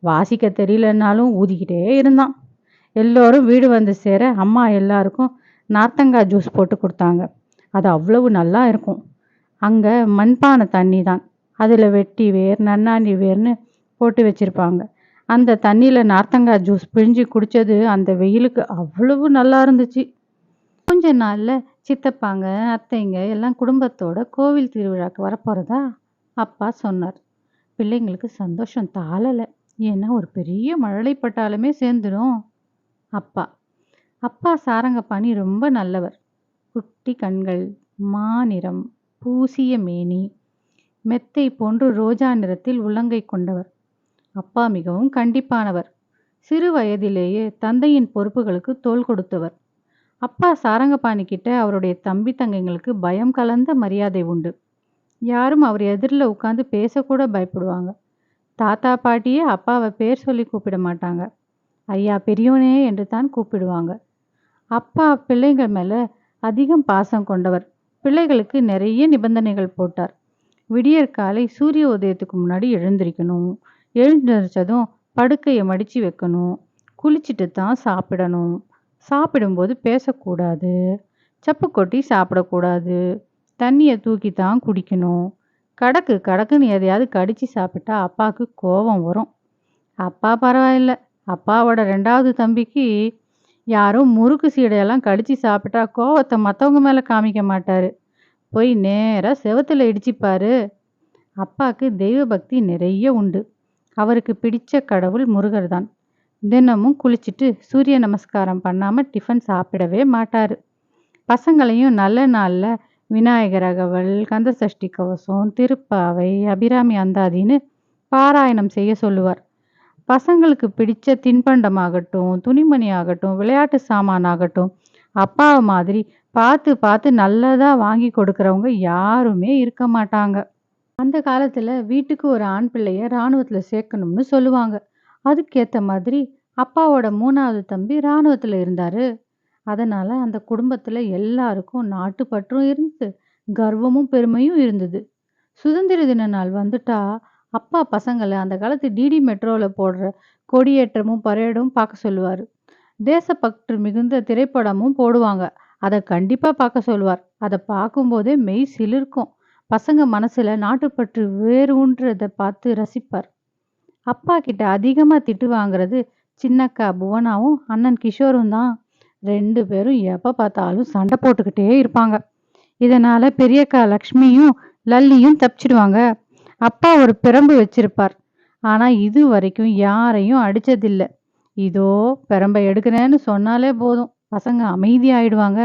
Speaker 1: வாசிக்க தெரியலன்னாலும் ஊதிக்கிட்டே இருந்தான். எல்லோரும் வீடு வந்து சேர அம்மா எல்லாருக்கும் நார்த்தங்காய் ஜூஸ் போட்டு கொடுத்தாங்க. அது அவ்வளவு நல்லா இருக்கும். அங்கே மண்பானை தண்ணி தான். அதில் வெட்டி வேர் நன்னாண்டி வேர்னு போட்டு வச்சுருப்பாங்க. அந்த தண்ணியில் நார்த்தங்காய் ஜூஸ் பிழிஞ்சு குடித்தது அந்த வெயிலுக்கு அவ்வளவு நல்லா இருந்துச்சு. கொஞ்ச நாளில் சித்தப்பாங்க அத்தைங்க எல்லாம் குடும்பத்தோட கோவில் திருவிழாக்கு வரப்போகிறதா அப்பா சொன்னார். பிள்ளைங்களுக்கு சந்தோஷம் தாளலை. ஏன்னா ஒரு பெரிய மழலை பட்டாலுமே சேர்ந்துடும். அப்பா அப்பா சாரங்கபாணி ரொம்ப நல்லவர். குட்டி கண்கள், மாநிறம், பூசிய மேனி, மெத்தை போன்று ரோஜா நிறத்தில் உள்ளங்கை கொண்டவர். அப்பா மிகவும் கண்டிப்பானவர். சிறு வயதிலேயே தந்தையின் பொறுப்புகளுக்கு தோள் கொடுத்தவர். அப்பா சாரங்கபாணி கிட்ட அவருடைய தம்பி தங்கைங்களுக்கு பயம் கலந்த மரியாதை உண்டு. யாரும் அவர் எதிரில் உட்காந்து பேசக்கூட பயப்படுவாங்க. தாத்தா பாட்டியே அப்பாவை பேர் சொல்லி கூப்பிட மாட்டாங்க. ஐயா பெரியவனே என்று தான் கூப்பிடுவாங்க. அப்பா பிள்ளைகள் மேலே அதிகம் பாசம் கொண்டவர். பிள்ளைகளுக்கு நிறைய நிபந்தனைகள் போட்டார். விடியற்காலை சூரிய உதயத்துக்கு முன்னாடி எழுந்திருக்கணும். எழுந்திரிச்சதும் படுக்கையை மடித்து வைக்கணும். குளிச்சுட்டு தான் சாப்பிடணும். சாப்பிடும்போது பேசக்கூடாது. சப்பு கொட்டி சாப்பிடக்கூடாது. தண்ணியை தூக்கி தான் குடிக்கணும். கடக்குன்னு எதையாவது கடித்து சாப்பிட்டா அப்பாவுக்கு கோபம் வரும். அப்பா பரவாயில்ல. அப்பாவோட 2வது தம்பிக்கு யாரும் முறுக்கு சீடையெல்லாம் கடித்து சாப்பிட்டா கோவத்தை மற்றவங்க மேலே காமிக்க மாட்டார். போய் நேராக செவத்தில் இடிச்சிப்பார். அப்பாவுக்கு தெய்வ பக்தி நிறைய உண்டு. அவருக்கு பிடிச்ச கடவுள் முருகர் தான். தினமும் குளிச்சுட்டு சூரிய நமஸ்காரம் பண்ணாமல் டிஃபன் சாப்பிடவே மாட்டார். பசங்களையும் நல்ல நாளில் விநாயகர் அகவல், கந்தசஷ்டி கவசம், திருப்பாவை, அபிராமி அந்தாதின்னு பாராயணம் செய்ய சொல்லுவார். பசங்களுக்கு பிடிச்ச தின்பண்டமாகட்டும், துணிமணி ஆகட்டும், விளையாட்டு சாமான் ஆகட்டும், அப்பாவை மாதிரி பார்த்து பார்த்து நல்லதாக வாங்கி கொடுக்குறவங்க யாருமே இருக்க மாட்டாங்க. அந்த காலத்தில் வீட்டுக்கு ஒரு ஆண் பிள்ளைய இராணுவத்தில் சேர்க்கணும்னு சொல்லுவாங்க. அதுக்கேற்ற மாதிரி அப்பாவோட 3வது தம்பி இராணுவத்தில் இருந்தார். அதனால் அந்த குடும்பத்தில் எல்லாருக்கும் நாட்டுப்பற்றும் இருந்து கர்வமும் பெருமையும் இருந்தது. சுதந்திர தின நாள் வந்துட்டா அப்பா பசங்களை அந்த காலத்து டிடி மெட்ரோவில் போடுற கொடியேற்றமும் பரேடும் பார்க்க சொல்லுவார். தேசப்பற்று மிகுந்த திரைப்படமும் போடுவாங்க. அதை கண்டிப்பாக பார்க்க சொல்லுவார். அதை பார்க்கும்போதே மெய் சிலிர்க்கும். பசங்க மனசில் நாட்டுப்பற்று வேறு ஊன்றதை பார்த்து ரசிப்பார். அப்பா கிட்ட அதிகமாக திட்டு வாங்குறது சின்னக்கா புவனாவும் அண்ணன் கிஷோரும் தான். 2 பேரும் எப்போ பார்த்தாலும் சண்டை போட்டுக்கிட்டே இருப்பாங்க. இதனால் பெரியக்கா லக்ஷ்மியும் லல்லியும் தப்பிச்சிடுவாங்க. அப்பா ஒரு பிரம்பு வச்சிருப்பார். ஆனால் இது வரைக்கும் யாரையும் அடித்ததில்லை. இதோ பிரம்பை எடுக்கிறேன்னு சொன்னாலே போதும், பசங்க அமைதியாயிடுவாங்க.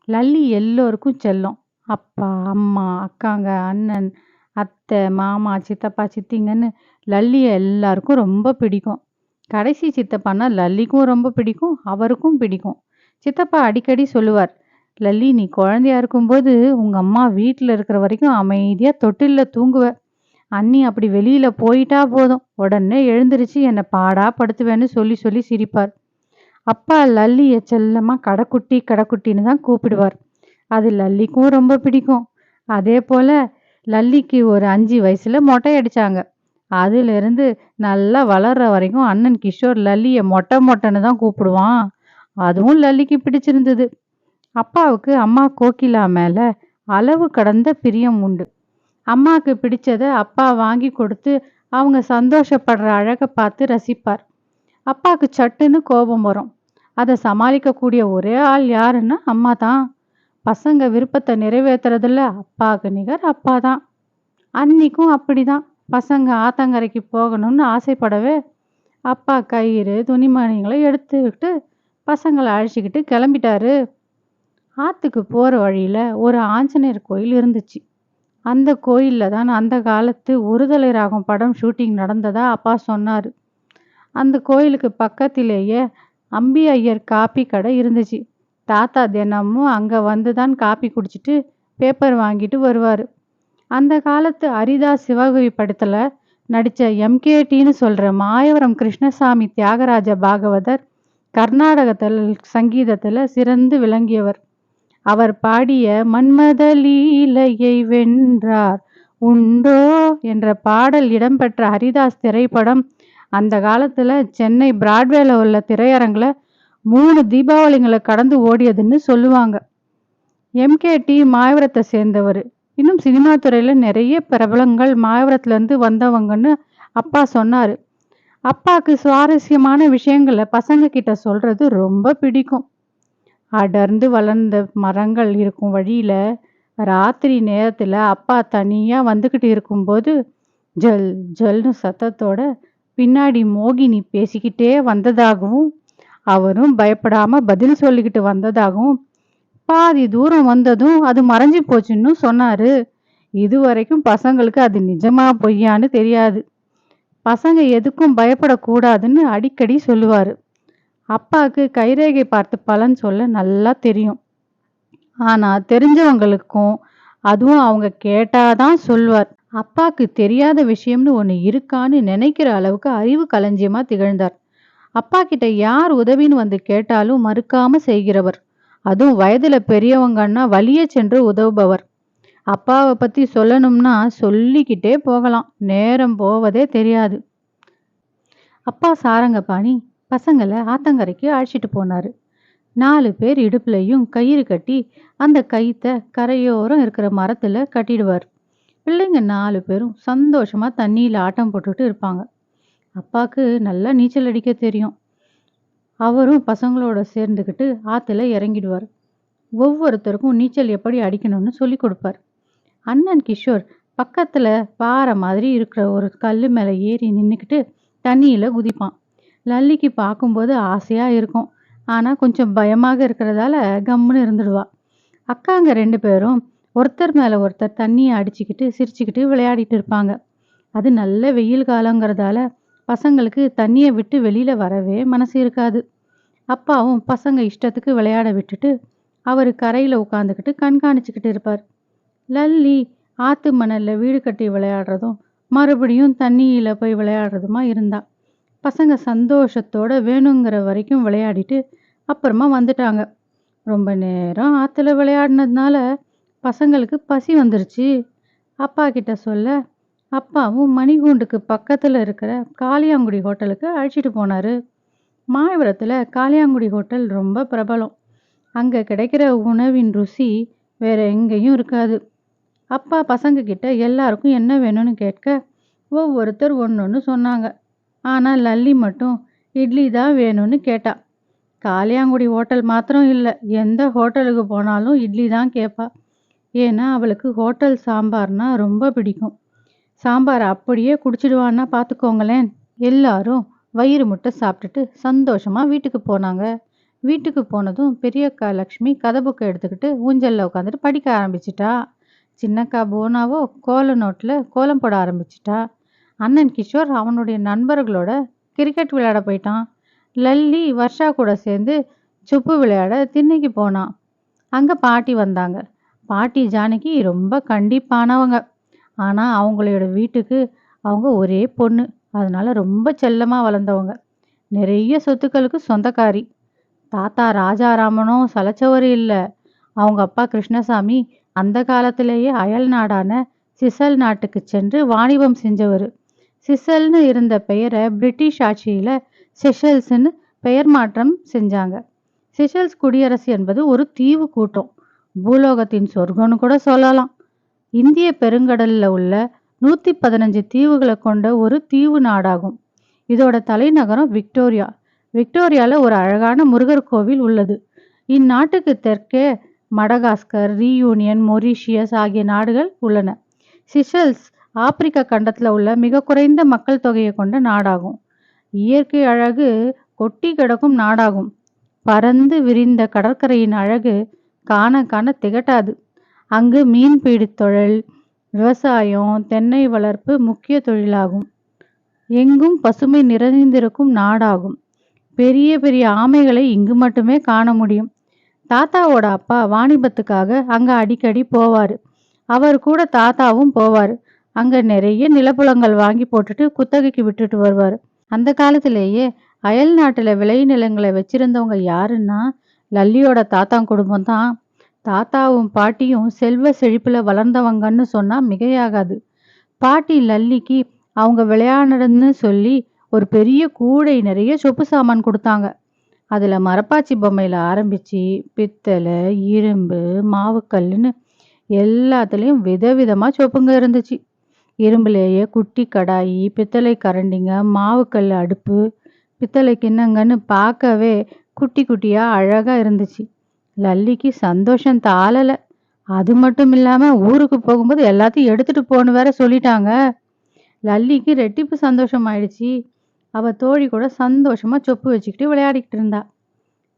Speaker 1: லல்லி எல்லோருக்கும் செல்லம். அப்பா, அம்மா, அக்காங்க, அண்ணன், அத்தை, மாமா, சித்தப்பா, சித்திங்கன்னு லல்லியை எல்லாருக்கும் ரொம்ப பிடிக்கும். கடைசி சித்தப்பான்னா லல்லிக்கும் ரொம்ப பிடிக்கும், அவருக்கும் பிடிக்கும். சித்தப்பா அடிக்கடி சொல்லுவார், லல்லி நீ குழந்தையா இருக்கும்போது உங்கள் அம்மா வீட்டில் இருக்கிற வரைக்கும் அமைதியாக தொட்டிலில் தூங்குவ. அண்ணி அப்படி வெளியில் போயிட்டா போதும் உடனே எழுந்திருச்சு என்னை பாடா படுத்துவேன்னு சொல்லி சொல்லி சிரிப்பார். அப்பா லல்லியை செல்லமாக கடைக்குட்டின்னு தான் கூப்பிடுவார். அது லல்லிக்கும் ரொம்ப பிடிக்கும். அதே போல் லல்லிக்கு ஒரு 5 வயசில் மொட்டை அடித்தாங்க. அதிலிருந்து நல்லா வளர்கிற வரைக்கும் அண்ணன் கிஷோர் லல்லியை மொட்டைன்னு தான் கூப்பிடுவான். அதுவும் லல்லிக்கு பிடிச்சிருந்தது. அப்பாவுக்கு அம்மா கோகிலா மேலே அளவு கடந்த பிரியம் உண்டு. அம்மாவுக்கு பிடிச்சதை அப்பா வாங்கி கொடுத்து அவங்க சந்தோஷப்படுற அழகை பார்த்து ரசிப்பார். அப்பாவுக்கு சட்டுன்னு கோபம் வரும். அதை சமாளிக்கக்கூடிய ஒரே ஆள் யாருன்னா அம்மா தான். பசங்க விருப்பத்தை நிறைவேற்றுறதில்ல அப்பாவுக்கு நிகர் அப்பா தான். அன்னிக்கும் அப்படி தான். பசங்க ஆத்தங்கரைக்கு போகணும்னு ஆசைப்படவே அப்பா கயிறு துணிமணிகளை எடுத்துக்கிட்டு பசங்களை அழைச்சிக்கிட்டு கிளம்பிட்டாரு. ஆற்றுக்கு போகிற வழியில் ஒரு ஆஞ்சநேயர் கோயில் இருந்துச்சு. அந்த கோயிலில் தான் அந்த காலத்து ஒருதலை ராகம் படம் ஷூட்டிங் நடந்ததா அப்பா சொன்னார். அந்த கோயிலுக்கு பக்கத்திலேயே அம்பி ஐயர் காப்பி கடை இருந்துச்சு. தாத்தா தினமும் அங்கே வந்து தான் காப்பி குடிச்சிட்டு பேப்பர் வாங்கிட்டு வருவார். அந்த காலத்து ஹரிதாஸ் சிவகவி படத்தில் நடித்த எம்கேடின்னு சொல்கிற மாயவரம் கிருஷ்ணசாமி தியாகராஜ பாகவதர் கர்நாடகத்தில் சங்கீதத்தில் சிறந்து விளங்கியவர். அவர் பாடிய மன்மத லீலையை வென்றார் உண்டோ என்ற பாடல் இடம்பெற்ற ஹரிதாஸ் திரைப்படம் அந்த காலத்தில் சென்னை பிராட்வேல உள்ள திரையரங்கில் 3 தீபாவளிங்களை கடந்து ஓடியதுன்னு சொல்லுவாங்க. எம்கேடி மாயவரத்தை சேர்ந்தவர். இன்னும் சினிமா துறையில நிறைய பிரபலங்கள் மாயவரத்துல இருந்து வந்தவங்கன்னு அப்பா சொன்னாரு. அப்பாவுக்கு சுவாரஸ்யமான விஷயங்களை பசங்க கிட்ட சொல்றது ரொம்ப பிடிக்கும். அடர்ந்து வளர்ந்த மரங்கள் இருக்கும் வழியில ராத்திரி நேரத்துல அப்பா தனியா வந்துகிட்டு இருக்கும்போது ஜல் ஜல்னு சத்தத்தோட பின்னாடி மோகினி பேசிக்கிட்டே வந்ததாகவும் அவரும் பயப்படாம பதில் சொல்லிக்கிட்டு வந்ததாகவும் பாதி தூரம் வந்ததும் அது மறைஞ்சு போச்சுன்னு சொன்னாரு. இதுவரைக்கும் பசங்களுக்கு அது நிஜமா பொய்யான்னு தெரியாது. பசங்க எதுக்கும் பயப்படக்கூடாதுன்னு அடிக்கடி சொல்லுவாரு. அப்பாவுக்கு கைரேகை பார்த்து பலன் சொல்ல நல்லா தெரியும். ஆனா தெரிஞ்சவங்களுக்கும் அதுவும் அவங்க கேட்டாதான் சொல்வார். அப்பாவுக்கு தெரியாத விஷயம்னு ஒண்ணு இருக்கான்னு நினைக்கிற அளவுக்கு அறிவு களஞ்சியமா திகழ்ந்தார். அப்பா கிட்ட யார் உதவின்னு வந்து கேட்டாலும் மறுக்காம செய்கிறவர். அதுவும் வயதுல பெரியவங்கன்னா வலிய சென்று உதவுபவர். அப்பாவை பத்தி சொல்லணும்னா சொல்லிக்கிட்டே போகலாம், நேரம் போவதே தெரியாது. அப்பா சாரங்கபாணி பசங்களை ஆத்தங்கரைக்கு அழைச்சிட்டு போனாரு. 4 பேர் இடுப்புலையும் கயிறு கட்டி அந்த கயித்தை கரையோரம் இருக்கிற மரத்துல கட்டிடுவார். பிள்ளைங்க 4 பேரும் சந்தோஷமா தண்ணியில ஆட்டம் போட்டுட்டு இருப்பாங்க. அப்பாவுக்கு நல்லா நீச்சல் அடிக்க தெரியும். அவரும் பசங்களோட சேர்ந்துக்கிட்டு ஆத்துல இறங்கிடுவார். ஒவ்வொருத்தருக்கும் நீச்சல் எப்படி அடிக்கணும்னு சொல்லி கொடுப்பார். அண்ணன் கிஷோர் பக்கத்துல பாறை மாதிரி இருக்கிற ஒரு கல்லு மேல ஏறி நின்றுக்கிட்டு தண்ணியில குதிப்பான். லல்லிக்கு பார்க்கும்போது ஆசையா இருக்கும். ஆனா கொஞ்சம் பயமாக இருக்கிறதால கம்முன்னு இருந்துடுவா. அக்காங்க 2 பேரும் ஒருத்தர் மேல ஒருத்தர் தண்ணியை அடிச்சுக்கிட்டு சிரிச்சுக்கிட்டு விளையாடிட்டு இருப்பாங்க. அது நல்ல வெயில் காலங்கிறதால பசங்களுக்கு தண்ணியை விட்டு வெளியில வரவே மனசு இருக்காது. அப்பாவும் பசங்க இஷ்டத்துக்கு விளையாட விட்டுட்டு அவர் கரையில உட்காந்துக்கிட்டு கண்காணிச்சுக்கிட்டு இருப்பார். லல்லி ஆத்து மணல்ல வீடு கட்டி விளையாடுறதும் மறுபடியும் தண்ணியில போய் விளையாடுறதுமா இருந்தா. பசங்க சந்தோஷத்தோட வேணுங்கிற வரைக்கும் விளையாடிட்டு அப்புறமா வந்துட்டாங்க. ரொம்ப நேரம் ஆத்துல விளையாடினதுனால பசங்களுக்கு பசி வந்துருச்சு. அப்பா கிட்ட சொல்ல அப்பாவும் மணிகூண்டுக்கு பக்கத்துல இருக்கிற காளியாங்குடி ஹோட்டலுக்கு அழைச்சிட்டு போனாரு. மாயவரத்துல காளியாங்குடி ஹோட்டல் ரொம்ப பிரபலம். அங்க கிடைக்கிற உணவின் ருசி வேற எங்கேயும் இருக்காது. அப்பா பசங்க கிட்ட எல்லாருக்கும் என்ன வேணும்னு கேட்க ஒவ்வொருத்தர் ஒன்னொன்னு சொன்னாங்க. ஆனா லல்லி மட்டும் இட்லி தான் வேணும்னு கேட்டா. காளியாங்குடி ஹோட்டல் மாத்திரம் இல்லை, எந்த ஹோட்டலுக்கு போனாலும் இட்லி தான் கேட்பா. ஏன்னா அவளுக்கு ஹோட்டல் சாம்பார்னா ரொம்ப பிடிக்கும். சாம்பார் அப்படியே குடிச்சிடுவான்னா பார்த்துக்கோங்களேன். எல்லாரும் வயிறு முட்டை சாப்பிட்டுட்டு சந்தோஷமா வீட்டுக்கு போனாங்க. வீட்டுக்கு போனதும் பெரியக்கா லக்ஷ்மி கதை புக்கை எடுத்துக்கிட்டு ஊஞ்சல்ல உட்காந்துட்டு படிக்க ஆரம்பிச்சிட்டா. சின்னக்கா போனாவோ கோல நோட்டில் கோலம் போட ஆரம்பிச்சிட்டா. அண்ணன் கிஷோர் அவனுடைய நண்பர்களோட கிரிக்கெட் விளையாட போயிட்டான். லல்லி வர்ஷா கூட சேர்ந்து சுப்பு விளையாட திண்ணைக்கு போனான். அங்கே பாட்டி வந்தாங்க. பாட்டி ஜானகி ரொம்ப கண்டிப்பானவங்க. ஆனால் அவங்களோட வீட்டுக்கு அவங்க ஒரே பொண்ணு, அதனால ரொம்ப செல்லமாக வளர்ந்தவங்க. நிறைய சொத்துக்களுக்கு சொந்தக்காரி. தாத்தா ராஜாராமனும் சலைச்சவர் இல்லை. அவங்க அப்பா கிருஷ்ணசாமி அந்த காலத்திலேயே அயல் நாடான சிசல் நாட்டுக்கு சென்று வாணிபம் செஞ்சவர். சிசல்னு இருந்த பெயரை பிரிட்டிஷ் ஆட்சியில் செஷல்ஸ்ன்னு பெயர் மாற்றம் செஞ்சாங்க. செஷல்ஸ் குடியரசு என்பது ஒரு தீவு கூட்டம். பூலோகத்தின் சொர்க்கம்னு கூட சொல்லலாம். இந்திய பெருங்கடல்ல உள்ள 115 தீவுகளை கொண்ட ஒரு தீவு நாடாகும். இதோட தலைநகரம் விக்டோரியா. விக்டோரியாவில் ஒரு அழகான முருகர் கோவில் உள்ளது. இந்நாட்டுக்கு தெற்கே மடகாஸ்கர், ரீயூனியன், மொரீஷியஸ் ஆகிய நாடுகள் உள்ளன. சிஷல்ஸ் ஆப்பிரிக்க கண்டத்தில் உள்ள மிக குறைந்த மக்கள் தொகையை கொண்ட நாடாகும். இயற்கை அழகு கொட்டி கிடக்கும் நாடாகும். பறந்து விரிந்த கடற்கரையின் அழகு காண காண திகட்டாது. அங்கு மீன்பிடி தொழில், விவசாயம், தென்னை வளர்ப்பு முக்கிய தொழிலாகும். எங்கும் பசுமை நிறைந்திருக்கும் நாடாகும். பெரிய பெரிய ஆமைகளை இங்கு மட்டுமே காண முடியும். தாத்தாவோட அப்பா வாணிபத்துக்காக அங்க அடிக்கடி போவாரு. அவர் கூட தாத்தாவும் போவார். அங்க நிறைய நிலப்புலங்கள் வாங்கி போட்டுட்டு குத்தகைக்கு விட்டுட்டு வருவார். அந்த காலத்திலேயே அயல் நாட்டுல விளைநிலங்களை வச்சிருந்தவங்க யாருன்னா லல்லியோட தாத்தா குடும்பம் தான். தாத்தாவும் பாட்டியும் செல்வ செழிப்புல வளர்ந்தவங்கன்னு சொன்னா மிகையாகாது. பாட்டி லல்லிக்கு அவங்க விளையாடுன்னு சொல்லி ஒரு பெரிய கூடை நிறைய சொப்பு சாமான் கொடுத்தாங்க. அதில் மரப்பாச்சி பொம்மையில் ஆரம்பித்து பித்தளை, இரும்பு, மாவுக்கல்லுன்னு எல்லாத்துலேயும் விதவிதமாக சொப்புங்க இருந்துச்சு. இரும்புலேயே குட்டி கடாயி, பித்தளை கரண்டிங்க, மாவுக்கல் அடுப்பு, பித்தளை கிண்ணங்கன்னு பார்க்கவே குட்டி குட்டியாக அழகாக இருந்துச்சு. லல்லிக்கு சந்தோஷம் தாளலை. அது மட்டும் இல்லாமல் ஊருக்கு போகும்போது எல்லாத்தையும் எடுத்துகிட்டு போன்னு வேற சொல்லிட்டாங்க. லல்லிக்கு ரெட்டிப்பு சந்தோஷம் ஆயிடுச்சு. அவள் தோழி கூட சந்தோஷமாக சொப்பு வச்சுக்கிட்டு விளையாடிக்கிட்டு இருந்தா.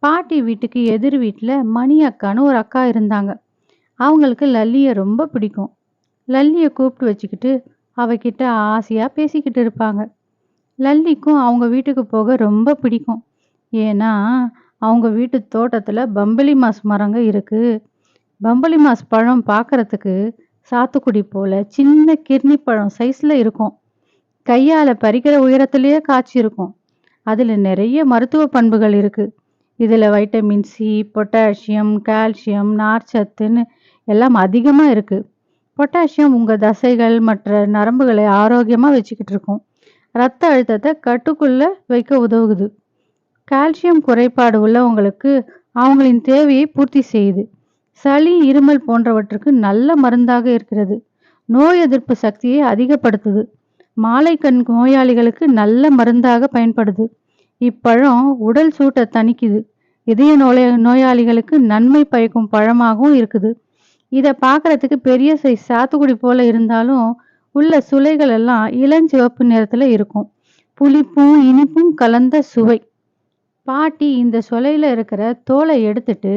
Speaker 1: பாட்டி வீட்டுக்கு எதிர் வீட்டில் மணி அக்கான்னு ஒரு அக்கா இருந்தாங்க. அவங்களுக்கு லல்லியை ரொம்ப பிடிக்கும். லல்லியை கூப்பிட்டு வச்சுக்கிட்டு அவகிட்ட ஆசையாக பேசிக்கிட்டு இருப்பாங்க. லல்லிக்கும் அவங்க வீட்டுக்கு போக ரொம்ப பிடிக்கும். ஏன்னா அவங்க வீட்டு தோட்டத்தில் பம்பளி மாஸ் மரங்க இருக்குது. பம்பளி மாஸ் பழம் பார்க்குறதுக்கு சாத்துக்குடி போல் சின்ன கிர்னி பழம் சைஸில் இருக்கும். கையால் பறிக்கிற உயரத்துலேயே காய்ச்சி இருக்கும். அதில் நிறைய மருத்துவ பண்புகள் இருக்குது. இதில் வைட்டமின் சி, பொட்டாசியம், கால்சியம், நார்ச்சத்துன்னு எல்லாம் அதிகமாக இருக்குது. பொட்டாசியம் உங்கள் தசைகள் மற்ற நரம்புகளை ஆரோக்கியமாக வச்சுக்கிட்டு இருக்கும். இரத்த அழுத்தத்தை கட்டுக்குள்ளே வைக்க உதவுது. கால்சியம் குறைபாடு உள்ளவங்களுக்கு அவங்களின் தேவையை பூர்த்தி செய்யுது. சளி, இருமல் போன்றவற்றுக்கு நல்ல மருந்தாக இருக்கிறது. நோய் எதிர்ப்பு சக்தியை அதிகப்படுத்துது. மாலைக்கண் நோயாளிகளுக்கு நல்ல மருந்தாக பயன்படுது. இப்பழம் உடல் சூட்டை தணிக்குது. இதய நோயாளிகளுக்கு நன்மை பயக்கும் பழமாகவும் இருக்குது. இதை பார்க்குறதுக்கு பெரிய சைஸ் சாத்துக்குடி போல இருந்தாலும் உள்ள சுளைகள் எல்லாம் இளஞ்சிவப்பு நிறத்தில் இருக்கும். புளிப்பும் இனிப்பும் கலந்த சுவை. பாட்டி இந்த சுளையில் இருக்கிற தோலை எடுத்துட்டு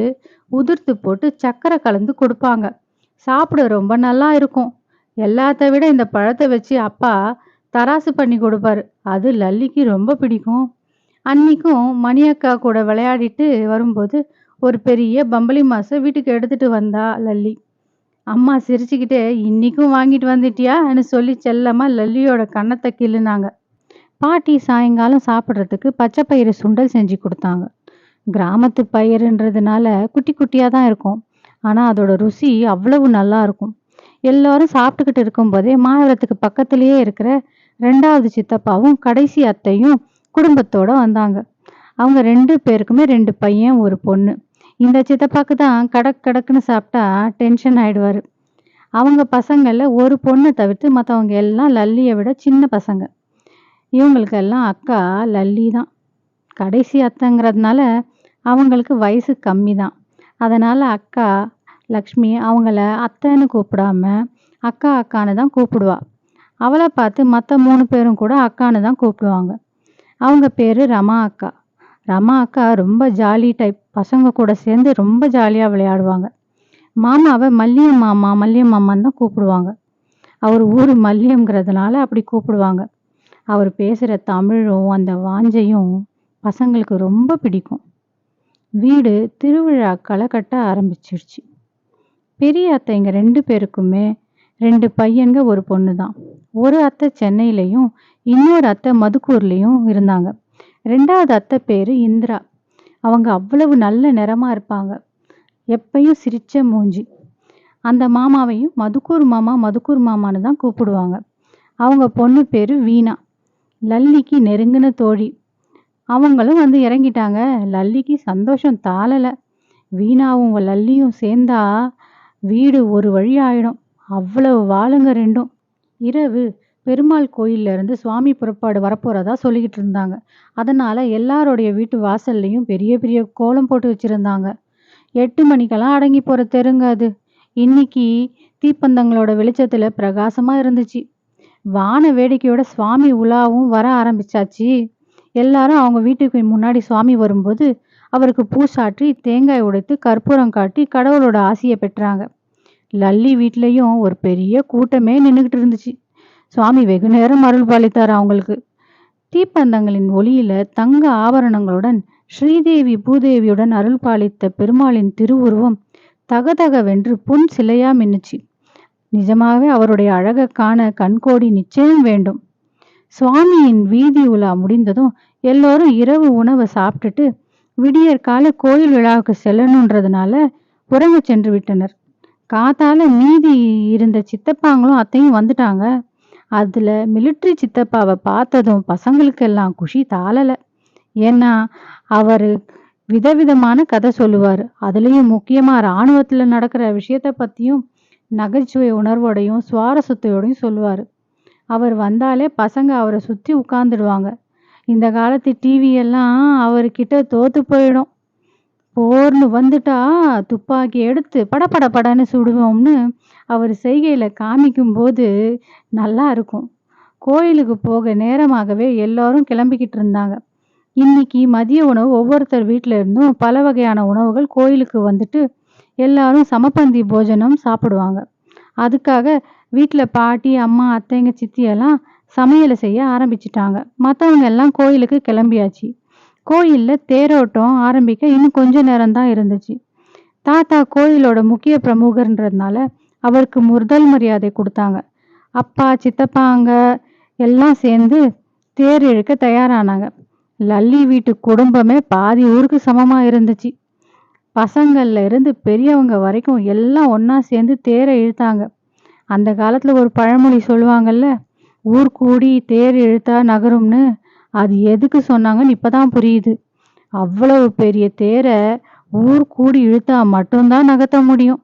Speaker 1: உதிர்த்து போட்டு சர்க்கரை கலந்து கொடுப்பாங்க. சாப்பிட ரொம்ப நல்லா இருக்கும். எல்லாத்த விட இந்த பழத்தை வச்சு அப்பா தராசு பண்ணி கொடுப்பாரு. அது லல்லிக்கு ரொம்ப பிடிக்கும். அன்னைக்கும் மணியக்கா கூட விளையாடிட்டு வரும்போது ஒரு பெரிய பம்பளி மாசை வீட்டுக்கு எடுத்துட்டு வந்தா லல்லி. அம்மா சிரிச்சுக்கிட்டே, இன்னைக்கும் வாங்கிட்டு வந்துட்டியான்னு சொல்லி செல்லமா லல்லியோட கன்னத்தை கிள்ளுனாங்க. பாட்டி சாயங்காலம் சாப்பிட்றதுக்கு பச்சை பயிறு சுண்டல் செஞ்சு கொடுத்தாங்க. கிராமத்து பயிருன்றதுனால குட்டி குட்டியாக தான் இருக்கும். ஆனால் அதோட ருசி அவ்வளவு நல்லா இருக்கும். எல்லாரும் சாப்பிட்டுக்கிட்டு இருக்கும்போதே மாயவரத்துக்கு பக்கத்துலேயே இருக்கிற 2வது சித்தப்பாவும் கடைசி அத்தையும் குடும்பத்தோடு வந்தாங்க. அவங்க 2 பேருக்குமே 2 பையன், ஒரு பொண்ணு. இந்த சித்தப்பாக்கு தான் கடக்குன்னு சாப்பிட்டா டென்ஷன் ஆகிடுவார். அவங்க பசங்களில் ஒரு பொண்ணை தவிர்த்து மற்றவங்க எல்லாம் லல்லியை விட சின்ன பசங்க. இவங்களுக்கெல்லாம் அக்கா லல்லி தான். கடைசி அத்தைங்கிறதுனால அவங்களுக்கு வயசு கம்மி தான். அதனால் அக்கா லக்ஷ்மி அவங்கள அத்தைன்னு கூப்பிடாம அக்கா அக்கான்னு தான் கூப்பிடுவா. அவளை பார்த்து மற்ற 3 பேரும் கூட அக்கான்னு தான் கூப்பிடுவாங்க. அவங்க பேர் ரமா அக்கா. ரமா அக்கா ரொம்ப ஜாலி டைப். பசங்க கூட சேர்ந்து ரொம்ப ஜாலியாக விளையாடுவாங்க. மாமாவை மல்லியம் மாமான்னு தான் கூப்பிடுவாங்க. அவர் ஊர் மல்லியம்ங்கிறதுனால அப்படி கூப்பிடுவாங்க. அவர் பேசுகிற தமிழும் அந்த வாஞ்சையும் பசங்களுக்கு ரொம்ப பிடிக்கும். வீடு திருவிழா களை கட்ட ஆரம்பிச்சிருச்சு. பெரிய அத்தைங்க 2 பேருக்குமே 2 பையன்க, ஒரு பொண்ணு தான். ஒரு அத்தை சென்னையிலையும் இன்னொரு அத்தை மதுக்கூர்லேயும் இருந்தாங்க. 2வது அத்தை பேர் இந்திரா. அவங்க அவ்வளவு நல்ல நிறமாக இருப்பாங்க. எப்பையும் சிரிச்ச மூஞ்சி. அந்த மாமாவையும் மதுக்கூர் மாமான்னு தான் கூப்பிடுவாங்க. அவங்க பொண்ணு பேர் வீணா. லல்லிக்கு நெருங்கின தோழி. அவங்களும் வந்து இறங்கிட்டாங்க. லல்லிக்கு சந்தோஷம் தாளலை. வீணாவும் லல்லியும் சேர்ந்தா வீடு ஒரு வழி ஆயிடும். அவ்வளவு வாளுங்க 2ம். இரவு பெருமாள் கோயிலிருந்து சுவாமி புறப்பாடு வரப்போகிறதா சொல்லிக்கிட்டு இருந்தாங்க. அதனால் எல்லாரோடைய வீட்டு வாசல்லையும் பெரிய பெரிய கோலம் போட்டு வச்சுருந்தாங்க. 8 மணிக்கெல்லாம் அடங்கி போகிற தெருங்க அது. இன்னைக்கு தீப்பந்தங்களோட வெளிச்சத்தில் பிரகாசமாக இருந்துச்சு. வான வேடிக்கையோட சுவாமி உலாவும் வர ஆரம்பிச்சாச்சு. எல்லாரும் அவங்க வீட்டுக்கு முன்னாடி சுவாமி வரும்போது அவருக்கு பூ சாற்றி தேங்காய் உடைத்து கற்பூரம் காட்டி கடவுளோட ஆசையை பெற்றாங்க. லல்லி வீட்லேயும் ஒரு பெரிய கூட்டமே நின்றுக்கிட்டு இருந்துச்சு. சுவாமி வெகு நேரம் அருள் பாலித்தார் அவங்களுக்கு. தீப்பந்தங்களின் ஒளியில தங்க ஆபரணங்களுடன் ஸ்ரீதேவி பூதேவியுடன் அருள் பாலித்த பெருமாளின் திருவுருவம் தகதகவென்று பொன் சிலையா மின்னுச்சு. நிஜமாகவே அவருடைய அழகை காண கண்கோடி நிச்சயம் வேண்டும். சுவாமியின் வீதி உலா முடிந்ததும் எல்லோரும் இரவு உணவை சாப்பிட்டுட்டு விடியற்கால கோயில் விழாவுக்கு செல்லணுன்றதுனால உறங்க சென்று விட்டனர். காத்தால மீதி இருந்த சித்தப்பாங்களும் அத்தையும் வந்துட்டாங்க. அதுல மிலிட்ரி சித்தப்பாவை பார்த்ததும் பசங்களுக்கெல்லாம் குஷி தாளலை. ஏன்னா அவர் விதவிதமான கதை சொல்லுவார். அதுலேயும் முக்கியமாக இராணுவத்தில் நடக்கிற விஷயத்தை பற்றியும் நகைச்சுவை உணர்வோடையும் சுவாரஸ்யத்தோடையும் சொல்லுவார். அவர் வந்தாலே பசங்க அவரை சுற்றி உட்காந்துடுவாங்க. இந்த காலத்து டிவி எல்லாம் அவர்கிட்ட தோத்து போயிடும். போர்னு வந்துட்டா துப்பாக்கி எடுத்து படபட படன்னு சுடுவோம்னு அவர் செய்கையில் காமிக்கும்போது நல்லா இருக்கும். கோயிலுக்கு போக நேரமாகவே எல்லாரும் கிளம்பிக்கிட்டு இருந்தாங்க. இன்னைக்கு மதிய உணவு ஒவ்வொருத்தர் வீட்டில இருந்தும் பல வகையான உணவுகள் கோயிலுக்கு வந்துட்டு எல்லாரும் சமபந்தி போஜனம் சாப்பிடுவாங்க. அதுக்காக வீட்டில் பாட்டி, அம்மா, அத்தைங்க, சித்தி எல்லாம் சமையலை செய்ய ஆரம்பிச்சிட்டாங்க. மற்றவங்க எல்லாம் கோயிலுக்கு கிளம்பியாச்சு. கோயிலில் தேரோட்டம் ஆரம்பிக்க இன்னும் கொஞ்ச நேரம்தான் இருந்துச்சு. தாத்தா கோயிலோட முக்கிய பிரமுகர்ன்றதுனால அவருக்கு முதல் மரியாதை கொடுத்தாங்க. அப்பா, சித்தப்பாங்க எல்லாம் சேர்ந்து தேர் இழுக்க தயாரானாங்க. லல்லி வீட்டு குடும்பமே பாதி ஊருக்கு சமமா இருந்துச்சு. பசங்கள்ல இருந்து பெரியவங்க வரைக்கும் எல்லாம் ஒண்ணா சேர்ந்து தேரை இழுத்தாங்க. அந்த காலத்துல ஒரு பழமொழி சொல்லுவாங்கல்ல, ஊர் கூடி தேர் இழுத்தா நகரும்னு. அது எதுக்கு சொன்னாங்கன்னு இப்பதான் புரியுது. அவ்வளவு பெரிய தேரை ஊர் கூடி இழுத்தா மட்டும்தான் நகர்த்த முடியும்.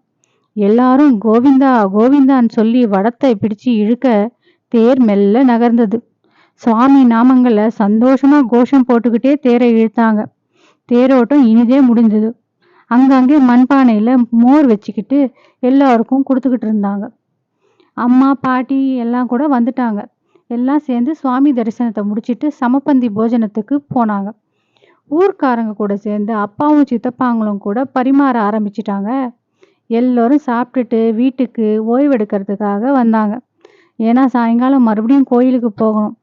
Speaker 1: எல்லாரும் கோவிந்தா கோவிந்தான்னு சொல்லி வடத்தை பிடிச்சு இழுக்க தேர் மெல்ல நகர்ந்தது. சுவாமி நாமங்களை சந்தோஷமா கோஷம் போட்டுக்கிட்டே தேரை இழுத்தாங்க. தேரோட்டம் இனிதே முடிஞ்சது. அங்கங்கே மண்பானையில மோர் வச்சுக்கிட்டு எல்லாருக்கும் கொடுத்துக்கிட்டு இருந்தாங்க. அம்மா, பாட்டி எல்லாம் கூட வந்துட்டாங்க. எல்லாம் சேர்ந்து சுவாமி தரிசனத்தை முடிச்சிட்டு சமபந்தி போஜனத்துக்கு போனாங்க. ஊர்க்காரங்க கூட சேர்ந்து அப்பாவும் சித்தப்பாங்களும் கூட பரிமாற ஆரம்பிச்சிட்டாங்க. எல்லோரும் சாப்பிட்டுட்டு வீட்டுக்கு ஓய்வெடுக்கிறதுக்காக வந்தாங்க. ஏன்னா சாயங்காலம் மறுபடியும் கோயிலுக்கு போகணும்.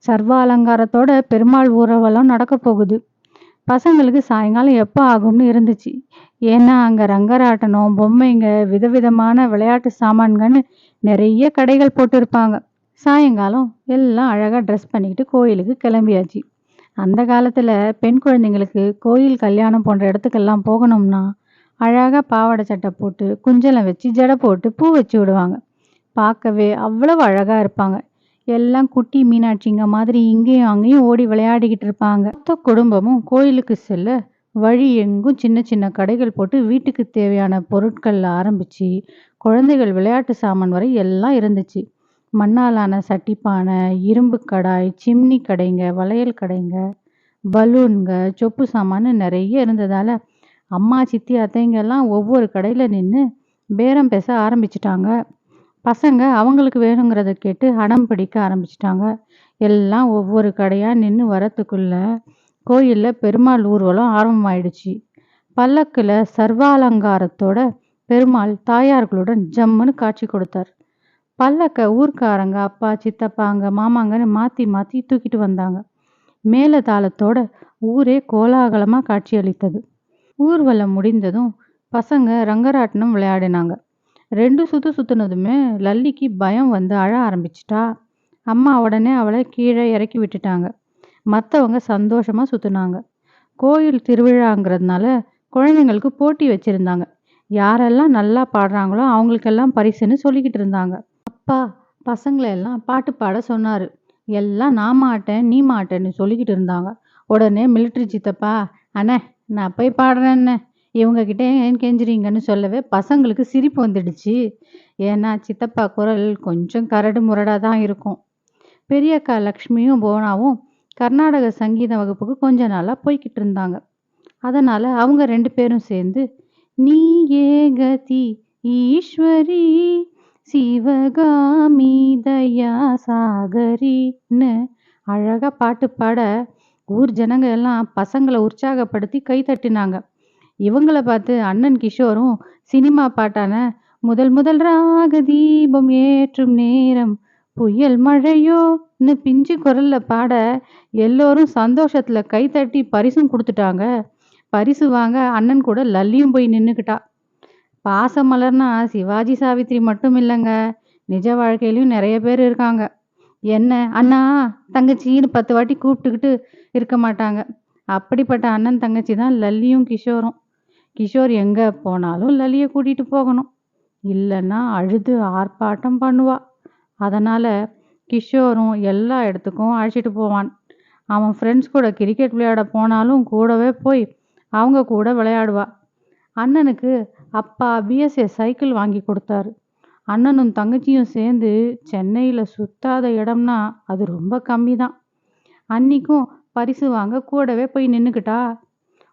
Speaker 1: சர்வ அலங்காரத்தோட பெருமாள் ஊர்வலம் நடக்க போகுது. பசங்களுக்கு சாயங்காலம் எப்போ ஆகும்னு இருந்துச்சு. ஏன்னா அங்கே ரங்கராட்டனம், பொம்மைங்க, விதவிதமான விளையாட்டு சாமான்கள்னு நிறைய கடைகள் போட்டிருப்பாங்க. சாயங்காலம் எல்லாம் அழகாக ட்ரெஸ் பண்ணிக்கிட்டு கோயிலுக்கு கிளம்பியாச்சு. அந்த காலத்தில் பெண் குழந்தைங்களுக்கு கோயில், கல்யாணம் போன்ற இடத்துக்கெல்லாம் போகணும்னா அழகாக பாவாடை சட்டை போட்டு குஞ்சலம் வச்சு ஜடை போட்டு பூ வச்சு விடுவாங்க. பார்க்கவே அவ்வளவு அழகாக இருப்பாங்க. எல்லாம் குட்டி மீனாட்சிங்க மாதிரி இங்கேயும் அங்கேயும் ஓடி விளையாடிக்கிட்டு இருப்பாங்க. மொத்த குடும்பமும் கோயிலுக்கு செல்ல வழி எங்கும் சின்ன சின்ன கடைகள் போட்டு வீட்டுக்கு தேவையான பொருட்கள் ஆரம்பிச்சு குழந்தைகள் விளையாட்டு சாமான் வரை எல்லாம் இருந்துச்சு. மண்ணாலான சட்டிப்பானை, இரும்பு கடாய், சிம்னி கடைங்க, வளையல் கடைங்க, பலூன்க, சொப்பு சாமான்னு நிறைய இருந்ததால அம்மா, சித்தி, அத்தைங்க எல்லாம் ஒவ்வொரு கடையில் நின்று பேரம் பேச ஆரம்பிச்சிட்டாங்க. பசங்க அவங்களுக்கு வேணுங்கிறத கேட்டு அடம் பிடிக்க ஆரம்பிச்சிட்டாங்க. எல்லாம் ஒவ்வொரு கடையாக நின்று வரத்துக்குள்ள கோயிலில் பெருமாள் ஊர்வலம் ஆரம்பமாயிடுச்சு. பல்லக்கில் சர்வாலங்காரத்தோட பெருமாள் தாயார்களுடன் ஜம்முன்னு காட்சி கொடுத்தார். பல்லக்க ஊர்க்காரங்க, அப்பா, சித்தப்பாங்க, மாமாங்கன்னு மாற்றி மாற்றி தூக்கிட்டு வந்தாங்க. மேல தாளத்தோட ஊரே கோலாகலமாக காட்சியளித்தது. ஊர்வலம் முடிந்ததும் பசங்க ரங்கராட்டினம் விளையாடினாங்க. 2 சுற்று சுற்றுனதுமே லல்லிக்கு பயம் வந்து அழ ஆரம்பிச்சிட்டா. அம்மா உடனே அவளை கீழே இறக்கி விட்டுட்டாங்க. மற்றவங்க சந்தோஷமாக சுற்றுனாங்க. கோயில் திருவிழாங்கிறதுனால குழந்தைங்களுக்கு போட்டி வச்சுருந்தாங்க. யாரெல்லாம் நல்லா பாடுறாங்களோ அவங்களுக்கெல்லாம் பரிசுன்னு சொல்லிக்கிட்டு இருந்தாங்க. அப்பா பசங்களை எல்லாம் பாட்டு பாட சொன்னார். எல்லாம் நான் மாட்டேன், நீ மாட்டேன்னு சொல்லிக்கிட்டு இருந்தாங்க. உடனே மிலிட்ரி சித்தப்பா, அண்ணே நான் போய் பாடுறேன்னு இவங்கக்கிட்ட ஏன் கெஞ்சுறீங்கன்னு சொல்லவே பசங்களுக்கு சிரிப்பு வந்துடுச்சு. ஏன்னா சித்தப்பா குரல் கொஞ்சம் கரடு முரடாக தான் இருக்கும். பெரியக்கா லக்ஷ்மியும் போனாவும் கர்நாடக சங்கீத வகுப்புக்கு கொஞ்ச நாளாக போய்கிட்டு இருந்தாங்க. அதனால் அவங்க 2 பேரும் சேர்ந்து நீயே கதி ஈஸ்வரி சிவகாமி தயா சாகரின்னு அழகாக பாட்டு பாட ஊர் ஜனங்க எல்லாம் பசங்களை உற்சாகப்படுத்தி கை தட்டினாங்க. இவங்கள பார்த்து அண்ணன் கிஷோரும் சினிமா பாட்டான முதல் முதல் ராக தீபம் ஏற்றும் நேரம் புயல் மழையோன்னு பிஞ்சு குரல்ல பாட எல்லோரும் சந்தோஷத்துல கை தட்டி பரிசும் கொடுத்துட்டாங்க. பரிசு வாங்க அண்ணன் கூட லல்லியும் போய் நின்றுக்கிட்டா. பாசமலர்னா சிவாஜி சாவித்திரி மட்டும் இல்லைங்க, நிஜ வாழ்க்கையிலையும் நிறைய பேர் இருக்காங்க. என்ன அண்ணா தங்கச்சின்னு 10 வாட்டி கூப்பிட்டுக்கிட்டு இருக்க மாட்டாங்க. அப்படிப்பட்ட அண்ணன் தங்கச்சி தான் லல்லியும் கிஷோரும். கிஷோர் எங்கே போனாலும் லல்லியை கூட்டிகிட்டு போகணும், இல்லைன்னா அழுது ஆர்ப்பாட்டம் பண்ணுவா. அதனால் கிஷோரும் எல்லா இடத்துக்கும் அழைச்சிட்டு போவான். அவன் ஃப்ரெண்ட்ஸ் கூட கிரிக்கெட் விளையாட போனாலும் கூடவே போய் அவங்க கூட விளையாடுவா. அண்ணனுக்கு அப்பா பிஎஸ்எஸ் சைக்கிள் வாங்கி கொடுத்தாரு. அண்ணனும் தங்கச்சியும் சேர்ந்து சென்னையில் சுத்தாத இடம்னா அது ரொம்ப கம்மி தான். அன்னிக்கும் பரிசு வாங்க கூடவே போய் நின்றுக்கிட்டா.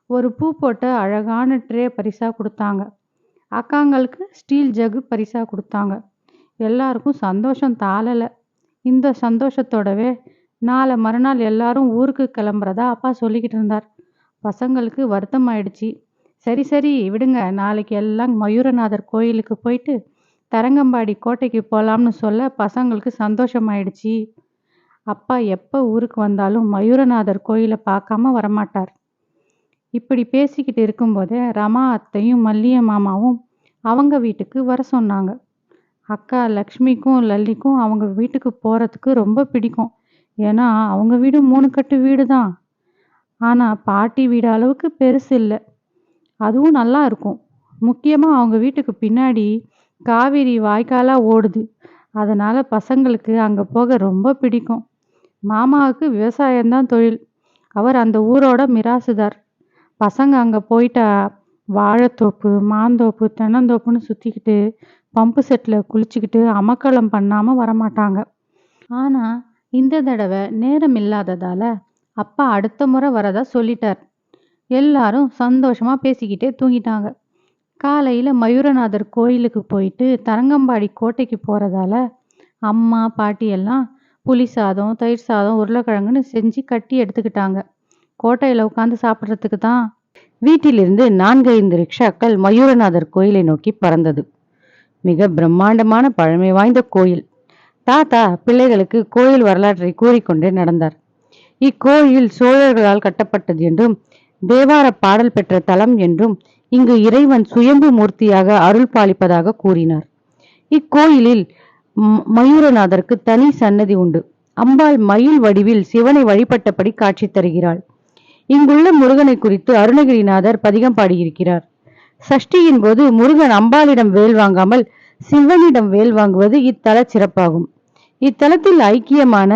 Speaker 1: ஒரு பூ போட்ட அழகான ட்ரே பரிசாக கொடுத்தாங்க. அக்காங்களுக்கு ஸ்டீல் ஜக்கு பரிசாக கொடுத்தாங்க. எல்லாருக்கும் சந்தோஷம் தாளலை. இந்த சந்தோஷத்தோடவே நாளை மறுநாள் எல்லாரும் ஊருக்கு கிளம்புறதா அப்பா சொல்லிக்கிட்டு இருந்தார். பசங்களுக்கு வருத்தம் ஆயிடுச்சு. சரி சரி விடுங்க, நாளைக்கு எல்லாம் மயூரநாதர் கோயிலுக்கு போயிட்டு தரங்கம்பாடி கோட்டைக்கு போகலாம்னு சொல்ல பசங்களுக்கு சந்தோஷமாயிடுச்சு. அப்பா எப்போ ஊருக்கு வந்தாலும் மயூரநாதர் கோயிலை பார்க்காம வரமாட்டார். இப்படி பேசிக்கிட்டு இருக்கும்போதே ரமா அத்தையும் மல்லிய மாமாவும் அவங்க வீட்டுக்கு வர சொன்னாங்க. அக்கா லக்ஷ்மிக்கும் லல்லிக்கும் அவங்க வீட்டுக்கு போகிறதுக்கு ரொம்ப பிடிக்கும். ஏன்னா அவங்க வீடு 3 கட்டு வீடு தான். ஆனால் பாட்டி வீடு அளவுக்கு பெருசு இல்லை. அதுவும் நல்லா இருக்கும். முக்கியமாக அவங்க வீட்டுக்கு பின்னாடி காவிரி வாய்க்காலாக ஓடுது. அதனால் பசங்களுக்கு அங்கே போக ரொம்ப பிடிக்கும். மாமாவுக்கு விவசாயம்தான் தொழில். அவர் அந்த ஊரோட மிராசுதார். பசங்க அங்கே போயிட்டா வாழைத்தோப்பு, மாந்தோப்பு, தென்னந்தோப்புன்னு சுற்றிக்கிட்டு பம்பு செட்டில் குளிச்சுக்கிட்டு அமக்களம் பண்ணாமல் வரமாட்டாங்க. ஆனால் இந்த தடவை நேரம் இல்லாததால் அப்பா அடுத்த முறை வரதா சொல்லிட்டார். எல்லாரும் சந்தோஷமாக பேசிக்கிட்டே தூங்கிட்டாங்க. காலையில் மயூரநாதர் கோயிலுக்கு போயிட்டு தரங்கம்பாடி கோட்டைக்கு போகிறதால அம்மா பாட்டி எல்லாம் புளி சாதம், தயிர் சாதம், உருளைக்கிழங்குன்னு செஞ்சு கட்டி எடுத்துக்கிட்டாங்க. கோட்டையில் உட்காந்து சாப்பிட்றதுக்கு தான். வீட்டிலிருந்து 4-5 ரிக்ஷாக்கள் மயூரநாதர் கோயிலை நோக்கி பறந்தது. மிக பிரம்மாண்டமான பழமை வாய்ந்த கோயில். தாத்தா பிள்ளைகளுக்கு கோயில் வரலாற்றை கூறிக்கொண்டே நடந்தார். இக்கோயில் சோழர்களால் கட்டப்பட்டது என்றும் தேவார பாடல் பெற்ற தலம் என்றும் இங்கு இறைவன் சுயம்பு மூர்த்தியாக அருள் பாலிப்பதாக கூறினார். இக்கோயிலில் மயூரநாதருக்கு தனி சன்னதி உண்டு. அம்பாள் மயில் வடிவில் சிவனை வழிபட்டபடி காட்சி தருகிறாள். இங்குள்ள முருகனை குறித்து அருணகிரிநாதர் பதிகம் பாடியிருக்கிறார். சஷ்டியின் போது முருகன் அம்பாளிடம் வேல் வாங்காமல் சிவனிடம் வேல் வாங்குவது இத்தல சிறப்பாகும். இத்தலத்தில் ஐக்கியமான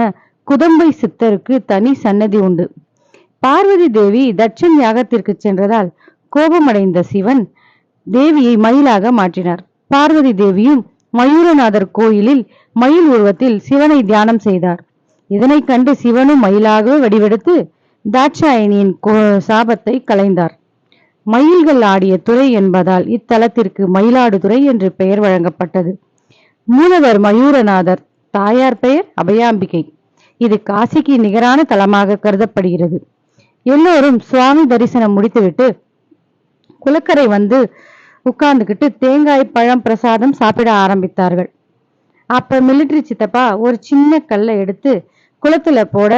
Speaker 1: குதம்பை சித்தருக்கு தனி சன்னதி உண்டு. பார்வதி தேவி தட்சன் யாகத்திற்கு சென்றதால் கோபமடைந்த சிவன் தேவியை மயிலாக மாற்றினார். பார்வதி தேவியும் மயூரநாதர் கோயிலில் மயில் உருவத்தில் சிவனை தியானம் செய்தார். இதனை கண்டு சிவனும் மயிலாகவே வடிவெடுத்து தாட்சாயணியின் சாபத்தை களைந்தார். மயில்கள் ஆடிய துறை என்பதால் இத்தலத்திற்கு மயிலாடுதுறை என்று பெயர் வழங்கப்பட்டது. மூலவர் மயூரநாதர், தாயார் பெயர் அபயாம்பிகை. இது காசிக்கு நிகரான தலமாக கருதப்படுகிறது. எல்லோரும் சுவாமி தரிசனம் முடித்துவிட்டு குளக்கரை வந்து உட்கார்ந்துக்கிட்டு தேங்காய் பழம் பிரசாதம் சாப்பிட ஆரம்பித்தார்கள். அப்ப மிலிட்டரி சித்தப்பா ஒரு சின்ன கல்லை எடுத்து குளத்துல போட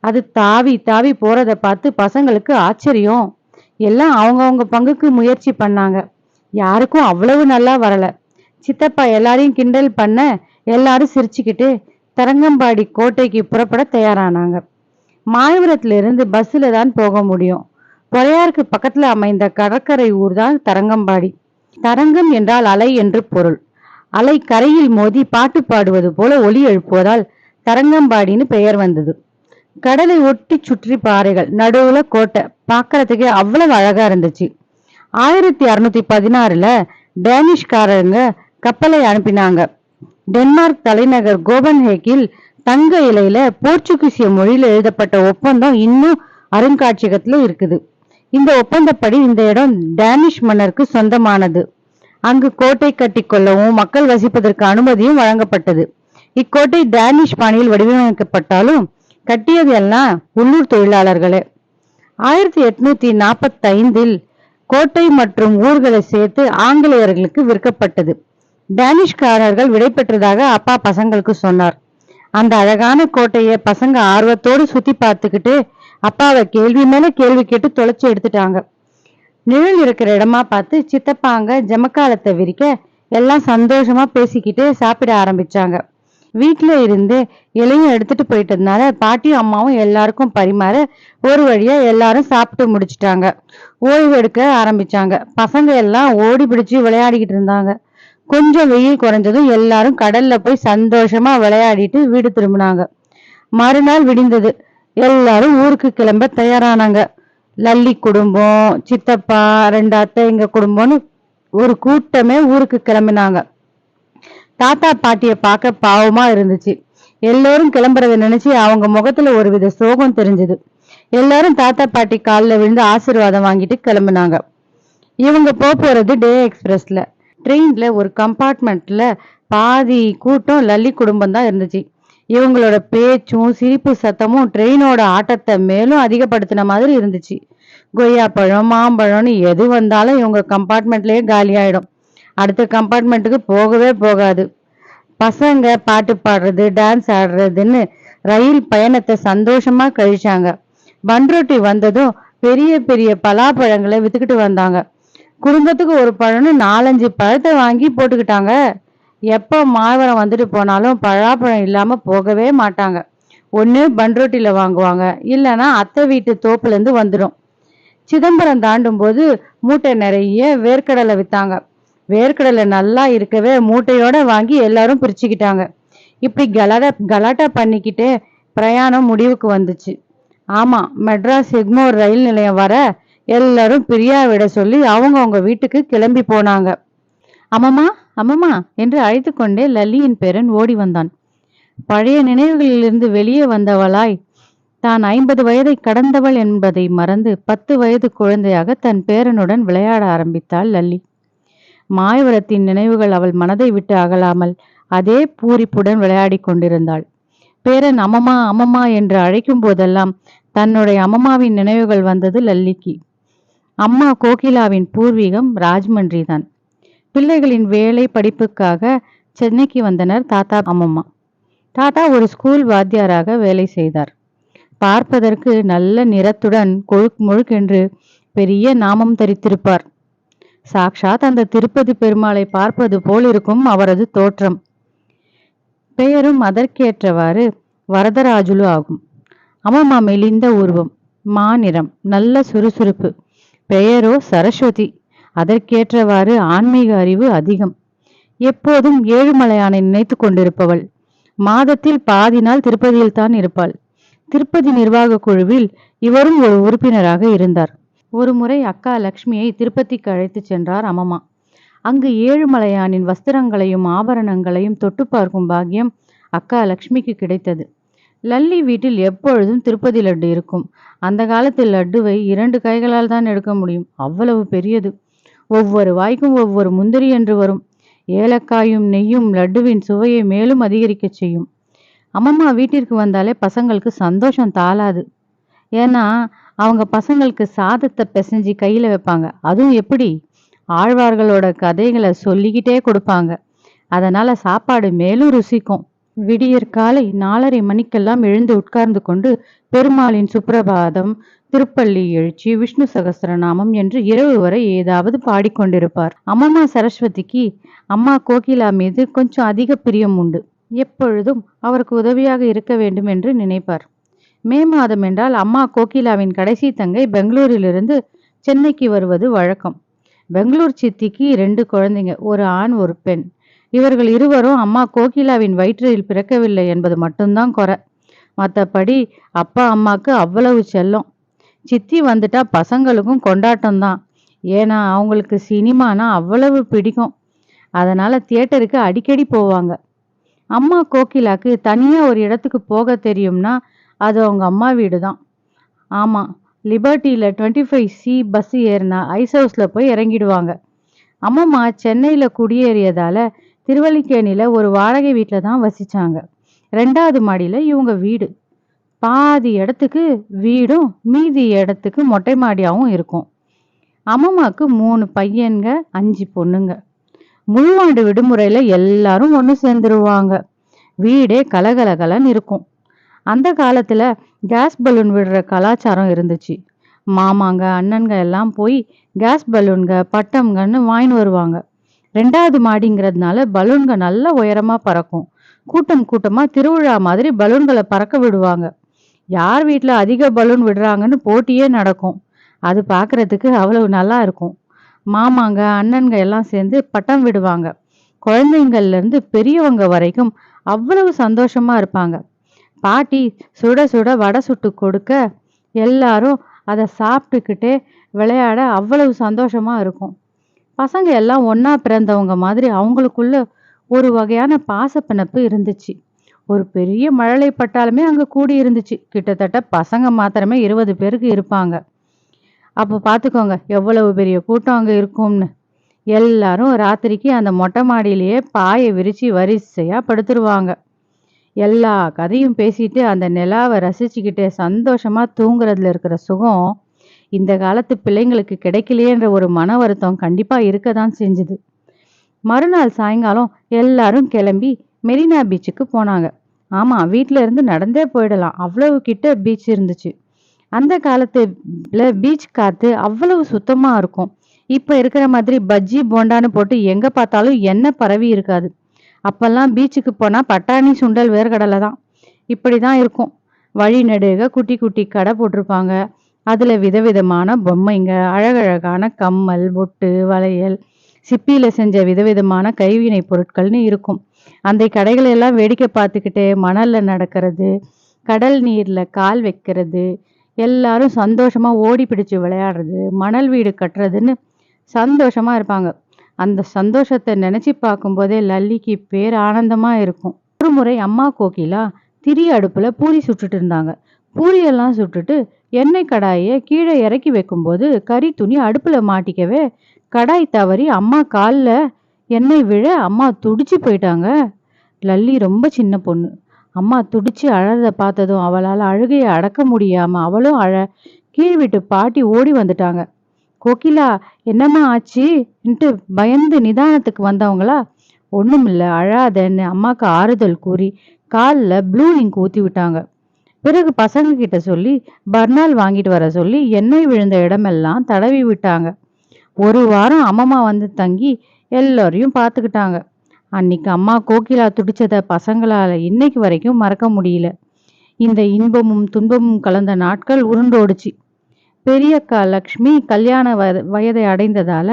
Speaker 1: அது தாவி தாவி போறதை பார்த்து பசங்களுக்கு ஆச்சரியம். எல்லாம் அவங்கவுங்க பங்குக்கு முயற்சி பண்ணாங்க. யாருக்கும் அவ்வளவு நல்லா வரல. சித்தப்பா எல்லாரையும் கிண்டல் பண்ண எல்லாரும் சிரிச்சுக்கிட்டு தரங்கம்பாடி கோட்டைக்கு புறப்பட தயாரானாங்க. மாயவரத்திலிருந்து பஸ்ல தான் போக முடியும். பொறையாருக்கு பக்கத்துல அமைந்த கடற்கரை ஊர் தான் தரங்கம்பாடி. தரங்கம் என்றால் அலை என்று பொருள். அலை கரையில் மோதி பாட்டு பாடுவது போல ஒலி எழுப்புவதால் தரங்கம்பாடின்னு பெயர் வந்தது. கடலை ஒட்டி சுற்றி பாறைகள், நடுவுல கோட்டை. பார்க்கறதுக்கே அவ்வளவு அழகா இருந்துச்சு. 1616ல டேனிஷ்காரங்க கப்பலை அனுப்பினாங்க. டென்மார்க் தலைநகர் கோபன்ஹேக்கில் தங்க இலையில போர்ச்சுகீசிய மொழியில எழுதப்பட்ட ஒப்பந்தம் இன்னும் அருங்காட்சியகத்துல இருக்குது. இந்த ஒப்பந்தப்படி இந்த இடம் டேனிஷ் மன்னருக்கு சொந்தமானது. அங்கு கோட்டை கட்டி கொள்ளவும் மக்கள் வசிப்பதற்கு அனுமதியும் வழங்கப்பட்டது. இக்கோட்டை டேனிஷ் பாணியில் வடிவமைக்கப்பட்டாலும் கட்டியது எல்லாம் உள்ளூர் தொழிலாளர்களே. 1845 கோட்டை மற்றும் ஊர்களை சேர்த்து ஆங்கிலேயர்களுக்கு விற்கப்பட்டது. டேனிஷ்காரர்கள் விடை பெற்றதாக அப்பா பசங்களுக்கு சொன்னார். அந்த அழகான கோட்டையை பசங்க ஆர்வத்தோடு சுத்தி பார்த்துக்கிட்டு அப்பாவை கேள்வி மேல கேள்வி கேட்டு தொலைச்சு எடுத்துட்டாங்க. நிழல் இருக்கிற இடமா பார்த்து சித்தப்பாங்க ஜமக்காலத்தை விரிக்க எல்லாம் சந்தோஷமா பேசிக்கிட்டு சாப்பிட ஆரம்பிச்சாங்க. வீட்டுல இருந்து இலையும் எடுத்துட்டு போயிட்டதுனால பாட்டியும் அம்மாவும் எல்லாருக்கும் பரிமாற ஒரு வழியா எல்லாரும் சாப்பிட்டு முடிச்சுட்டாங்க. ஓய்வு எடுக்க ஆரம்பிச்சாங்க. பசங்க எல்லாம் ஓடி பிடிச்சு விளையாடிக்கிட்டு இருந்தாங்க. கொஞ்சம் வெயில் குறைஞ்சதும் எல்லாரும் கடல்ல போய் சந்தோஷமா விளையாடிட்டு வீடு திரும்பினாங்க. மறுநாள் விடிந்தது. எல்லாரும் ஊருக்கு கிளம்ப தயாரானாங்க.
Speaker 2: லல்லி குடும்பம், சித்தப்பா, 2 அத்தைங்க குடும்பம்னு ஒரு கூட்டமே ஊருக்கு கிளம்பினாங்க. தாத்தா பாட்டிய பார்க்க பாவமா இருந்துச்சு. எல்லோரும் கிளம்புறத நினைச்சு அவங்க முகத்துல ஒருவித சோகம் தெரிஞ்சது. எல்லாரும் தாத்தா பாட்டி காலில் விழுந்து ஆசீர்வாதம் வாங்கிட்டு கிளம்புனாங்க. இவங்க போறது டே எக்ஸ்பிரஸ்ல. ட்ரெயின்ல ஒரு கம்பார்ட்மெண்ட்ல பாதி கூட்டம் லல்லி குடும்பம் தான் இருந்துச்சு. இவங்களோட பேச்சும் சிரிப்பு சத்தமும் ட்ரெயினோட ஆட்டத்தை மேலும் அதிகப்படுத்தின மாதிரி இருந்துச்சு. கொய்யாப்பழம், மாம்பழம்னு எது வந்தாலும் இவங்க கம்பார்ட்மெண்ட்லயே காலி ஆயிடும். அடுத்த கம்பார்ட்மெண்ட்டுக்கு போகவே போகாது. பசங்க பாட்டு பாடுறது, டான்ஸ் ஆடுறதுன்னு ரயில் பயணத்தை சந்தோஷமா கழிச்சாங்க. பன்ருட்டி வந்ததும் பெரிய பெரிய பலாப்பழங்களை வித்துக்கிட்டு வந்தாங்க. குடும்பத்துக்கு ஒரு பழம்னு 4-5 பழத்தை வாங்கி போட்டுக்கிட்டாங்க. எப்ப மாயவரம் வந்துட்டு போனாலும் பழாப்பழம் இல்லாம போகவே மாட்டாங்க. ஒண்ணு பன்ருட்டில வாங்குவாங்க, இல்லைன்னா அத்தை வீட்டு தோப்புல இருந்து வந்துடும். சிதம்பரம் தாண்டும் போது மூட்டை நிறைய வேர்க்கடலை வித்தாங்க. வேர்க்கடலை நல்லா இருக்கவே மூட்டையோட வாங்கி எல்லாரும் பிரிச்சுக்கிட்டாங்க. இப்படி கலாட்டா பண்ணிக்கிட்டே பிரயாணம் முடிவுக்கு வந்துச்சு. ஆமா, மெட்ராஸ் எக்மோர் ரயில் நிலையம் வர எல்லாரும் பிரியா விட சொல்லி அவங்க வீட்டுக்கு கிளம்பி போனாங்க. அம்மம்மா அம்மம்மா என்று அழைத்து கொண்டே லல்லியின் பேரன் ஓடி வந்தான். பழைய நினைவுகளிலிருந்து வெளியே வந்தவளாய் தான் 50 வயதை கடந்தவள் என்பதை மறந்து 10 வயது குழந்தையாக தன் பேரனுடன் விளையாட ஆரம்பித்தாள் லல்லி. மாயவரத்தின் நினைவுகள் அவள் மனதை விட்டு அகலாமல் அதே பூரிப்புடன் விளையாடி கொண்டிருந்தாள். பேரன் அம்மம்மா அம்மம்மா என்று அழைக்கும் போதெல்லாம் தன்னுடைய அம்மம்மாவின் நினைவுகள் வந்தது லல்லிக்கு. அம்மா கோகிலாவின் பூர்வீகம் ராஜமன்றி தான். பிள்ளைகளின் வேலை படிப்புக்காக சென்னைக்கு வந்தனர் தாத்தா அம்மம்மா. தாத்தா ஒரு ஸ்கூல் வாத்தியாராக வேலை செய்தார். பார்ப்பதற்கு நல்ல நிறத்துடன் கொழுக்கு முழுக்கென்று பெரிய நாமம் தரித்திருப்பார். சாக்ஷாத் அந்த திருப்பதி பெருமாளை பார்ப்பது போல் இருக்கும் அவரது தோற்றம். பெயரும் அதற்கேற்றவாறு வரதராஜுலு ஆகும். அம்மம்மா மெலிந்த உருவம், மாநிறம், நல்ல சுறுசுறுப்பு. பெயரோ சரஸ்வதி. அதற்கேற்றவாறு ஆன்மீக அறிவு அதிகம். எப்போதும் ஏழுமலையானை நினைத்து கொண்டிருப்பவள். மாதத்தில் பாதி நாள் திருப்பதியில் தான் இருப்பாள். திருப்பதி நிர்வாக குழுவில் இவரும் ஒரு உறுப்பினராக இருந்தார். ஒரு முறை அக்கா லக்ஷ்மியை திருப்பதிக்கு அழைத்து சென்றார் அம்மம்மா. அங்கு ஏழுமலையானின் வஸ்திரங்களையும் ஆபரணங்களையும் தொட்டு பார்க்கும் பாக்கியம் அக்கா லக்ஷ்மிக்கு கிடைத்தது. லல்லி வீட்டில் எப்பொழுதும் திருப்பதி லட்டு இருக்கும். அந்த காலத்தில் லட்டுவை 2 கைகளால் தான் எடுக்க முடியும், அவ்வளவு பெரியது. ஒவ்வொரு வாய்க்கும் ஒவ்வொரு முந்திரி என்று வரும். ஏலக்காயும் நெய்யும் லட்டுவின் சுவையை மேலும் அதிகரிக்க செய்யும். அம்மம்மா வீட்டிற்கு வந்தாலே பசங்களுக்கு சந்தோஷம் தாளாது. ஏன்னா அவங்க பசங்களுக்கு சாதத்தை பிசைஞ்சு கையில வைப்பாங்க. அதுவும் எப்படி, ஆழ்வார்களோட கதைகளை சொல்லிக்கிட்டே கொடுப்பாங்க. அதனால சாப்பாடு மேலும் ருசிக்கும். விடியற்காலை 4:30 மணிக்கெல்லாம் எழுந்து உட்கார்ந்து கொண்டு பெருமாளின் சுப்பிரபாதம், திருப்பள்ளி எழுச்சி, விஷ்ணு சகஸ்ரநாமம் என்று இரவு வரை ஏதாவது பாடிக்கொண்டிருப்பார். அம்மம்மா சரஸ்வதிக்கு அம்மா கோகிலா மீது கொஞ்சம் அதிக பிரியம் உண்டு. எப்பொழுதும் அவருக்கு உதவியாக இருக்க வேண்டும் என்று நினைப்பார். மே மாதம் என்றால் அம்மா கோகிலாவின் கடைசி தங்கை பெங்களூரிலிருந்து சென்னைக்கு வருவது வழக்கம். பெங்களூர் சித்திக்கு 2 குழந்தைங்க, ஒரு ஆண் ஒரு பெண். இவர்கள் இருவரும் அம்மா கோகிலாவின் வயிற்றில் பிறக்கவில்லை என்பது மட்டும்தான் குறை. மற்றபடி அப்பா அம்மாக்கு அவ்வளவு செல்லம். சித்தி வந்துட்டா பசங்களுக்கும் கொண்டாட்டம்தான். ஏன்னா அவங்களுக்கு சினிமானா அவ்வளவு பிடிக்கும். அதனால தியேட்டருக்கு அடிக்கடி போவாங்க. அம்மா கோகிலாக்கு தனியா ஒரு இடத்துக்கு போக தெரியும்னா அது அவங்க அம்மா வீடு தான். ஆமா, லிபர்ட்டியில் 25C பஸ் ஏறினா ஐஸ் ஹவுஸில் போய் இறங்கிடுவாங்க. அம்மம்மா சென்னையில் குடியேறியதால திருவல்லிக்கேணியில் ஒரு வாடகை வீட்டில் தான் வசிச்சாங்க. 2வது மாடியில் இவங்க வீடு. பாதி இடத்துக்கு வீடும் மீதி இடத்துக்கு மொட்டை மாடியாகவும் இருக்கும். அம்மம்மாவுக்கு 3 பையன்க 5 பொண்ணுங்க. முழுவாண்டு விடுமுறையில் எல்லாரும் ஒன்று சேர்ந்துருவாங்க. வீடே கலகலகலன்னு இருக்கும். அந்த காலத்தில் கேஸ் பலூன் விடுற கலாச்சாரம் இருந்துச்சு. மாமாங்க அண்ணன்க எல்லாம் போய் கேஸ் பலூன்க பட்டம்கன்னு வாங்கின்னு வருவாங்க. 2வது மாடிங்கிறதுனால பலூன்க நல்ல உயரமாக பறக்கும். கூட்டம் கூட்டமாக திருவிழா மாதிரி பலூன்களை பறக்க விடுவாங்க. யார் வீட்டில் அதிக பலூன் விடுறாங்கன்னு போட்டியே நடக்கும். அது பார்க்குறதுக்கு அவ்வளவு நல்லா இருக்கும். மாமாங்க அண்ணன்க எல்லாம் சேர்ந்து பட்டம் விடுவாங்க. குழந்தைங்கள்லேருந்து பெரியவங்க வரைக்கும் அவ்வளவு சந்தோஷமாக இருப்பாங்க. பாட்டி சுட சுட வடை சுட்டு கொடுக்க எல்லாரும் அதை சாப்பிட்டுக்கிட்டே விளையாட அவ்வளவு சந்தோஷமா இருக்கும். பசங்க எல்லாம் ஒண்ணா பிறந்தவங்க மாதிரி அவங்களுக்குள்ள ஒரு வகையான பாசப்பிணப்பு இருந்துச்சு. ஒரு பெரிய மழலை பட்டாலுமே அங்க கூடி இருந்துச்சு. கிட்டத்தட்ட பசங்க மாத்திரமே 20 பேருக்கு இருப்பாங்க. அப்ப பாத்துக்கோங்க எவ்வளவு பெரிய கூட்டம் அங்க இருக்கும்னு. எல்லாரும் ராத்திரிக்கு அந்த மொட்டை மாடியிலேயே பாயை விரிச்சு வரிசையா படுத்துருவாங்க. எல்லா கதையும் பேசிட்டு அந்த நிலாவை ரசிச்சுக்கிட்டே சந்தோஷமா தூங்குறதுல இருக்கிற சுகம் இந்த காலத்து பிள்ளைங்களுக்கு கிடைக்கலையேன்ற ஒரு மன வருத்தம் கண்டிப்பா இருக்கதான் செஞ்சுது. மறுநாள் சாயங்காலம் எல்லாரும் கிளம்பி மெரினா பீச்சுக்கு போனாங்க. ஆமா, வீட்ல இருந்து நடந்தே போயிடலாம், அவ்வளவு கிட்ட பீச் இருந்துச்சு. அந்த காலத்துல பீச் காத்து அவ்வளவு சுத்தமா இருக்கும். இப்ப இருக்கிற மாதிரி பஜ்ஜி போண்டான்னு போட்டு எங்க பார்த்தாலும் எண்ணெய் பரவி இருக்காது. அப்பெல்லாம் பீச்சுக்கு போனா பட்டாணி சுண்டல் வேர்க்கடலை தான். இப்படிதான் இருக்கும். வழி நெடுக குட்டி குட்டி கடை போட்டிருப்பாங்க. அதுல விதவிதமான பொம்மைங்க, அழகழகான கம்மல், பொட்டு, வளையல், சிப்பியில செஞ்ச விதவிதமான கைவினை பொருட்கள்னு இருக்கும். அந்த கடைகளை எல்லாம் வேடிக்கை பார்த்துக்கிட்டே மணல்ல நடக்கிறது, கடல் நீர்ல கால் வைக்கிறது, எல்லாரும் சந்தோஷமா ஓடி பிடிச்சு விளையாடுறது, மணல் வீடு கட்டுறதுன்னு சந்தோஷமா இருப்பாங்க. அந்த சந்தோஷத்தை நினைச்சு பார்க்கும்போதே லல்லிக்கு பேர் ஆனந்தமா இருக்கும். ஒரு முறை அம்மா கோகிலா திரி அடுப்புல பூரி சுட்டுட்டு இருந்தாங்க. பூரியெல்லாம் சுட்டுட்டு எண்ணெய் கடாயை கீழே இறக்கி வைக்கும்போது கறி துணி அடுப்புல மாட்டிக்கவே கடாய் தவறி அம்மா காலில் எண்ணெய் விழ அம்மா துடிச்சு போயிட்டாங்க. லல்லி ரொம்ப சின்ன பொண்ணு. அம்மா துடிச்சு அழறத பார்த்ததும் அவளால் அழுகையை அடக்க முடியாம அவளும் கீழ் வீட்டு பாட்டி ஓடி வந்துட்டாங்க. கோகிலா, என்னம்மா ஆச்சுன்ட்டு பயந்து நிதானத்துக்கு வந்தவங்களா, ஒண்ணும் இல்லை அழாதன்னு அம்மாக்கு ஆறுதல் கூறி காலில் ப்ளூ இங்க் ஊற்றி விட்டாங்க. பிறகு பசங்க கிட்ட சொல்லி பர்னால் வாங்கிட்டு வர சொல்லி எண்ணெய் விழுந்த இடமெல்லாம் தடவி விட்டாங்க. ஒரு வாரம் அம்மம்மா வந்து தங்கி எல்லோரையும் பார்த்துக்கிட்டாங்க. அன்னைக்கு அம்மா கோகிலா துடிச்சதை பசங்களால இன்னைக்கு வரைக்கும் மறக்க முடியல. இந்த இன்பமும் துன்பமும் கலந்த நாட்கள் உருண்டோடுச்சு. பெரியக்கா லக்ஷ்மி கல்யாண வயதை அடைந்ததால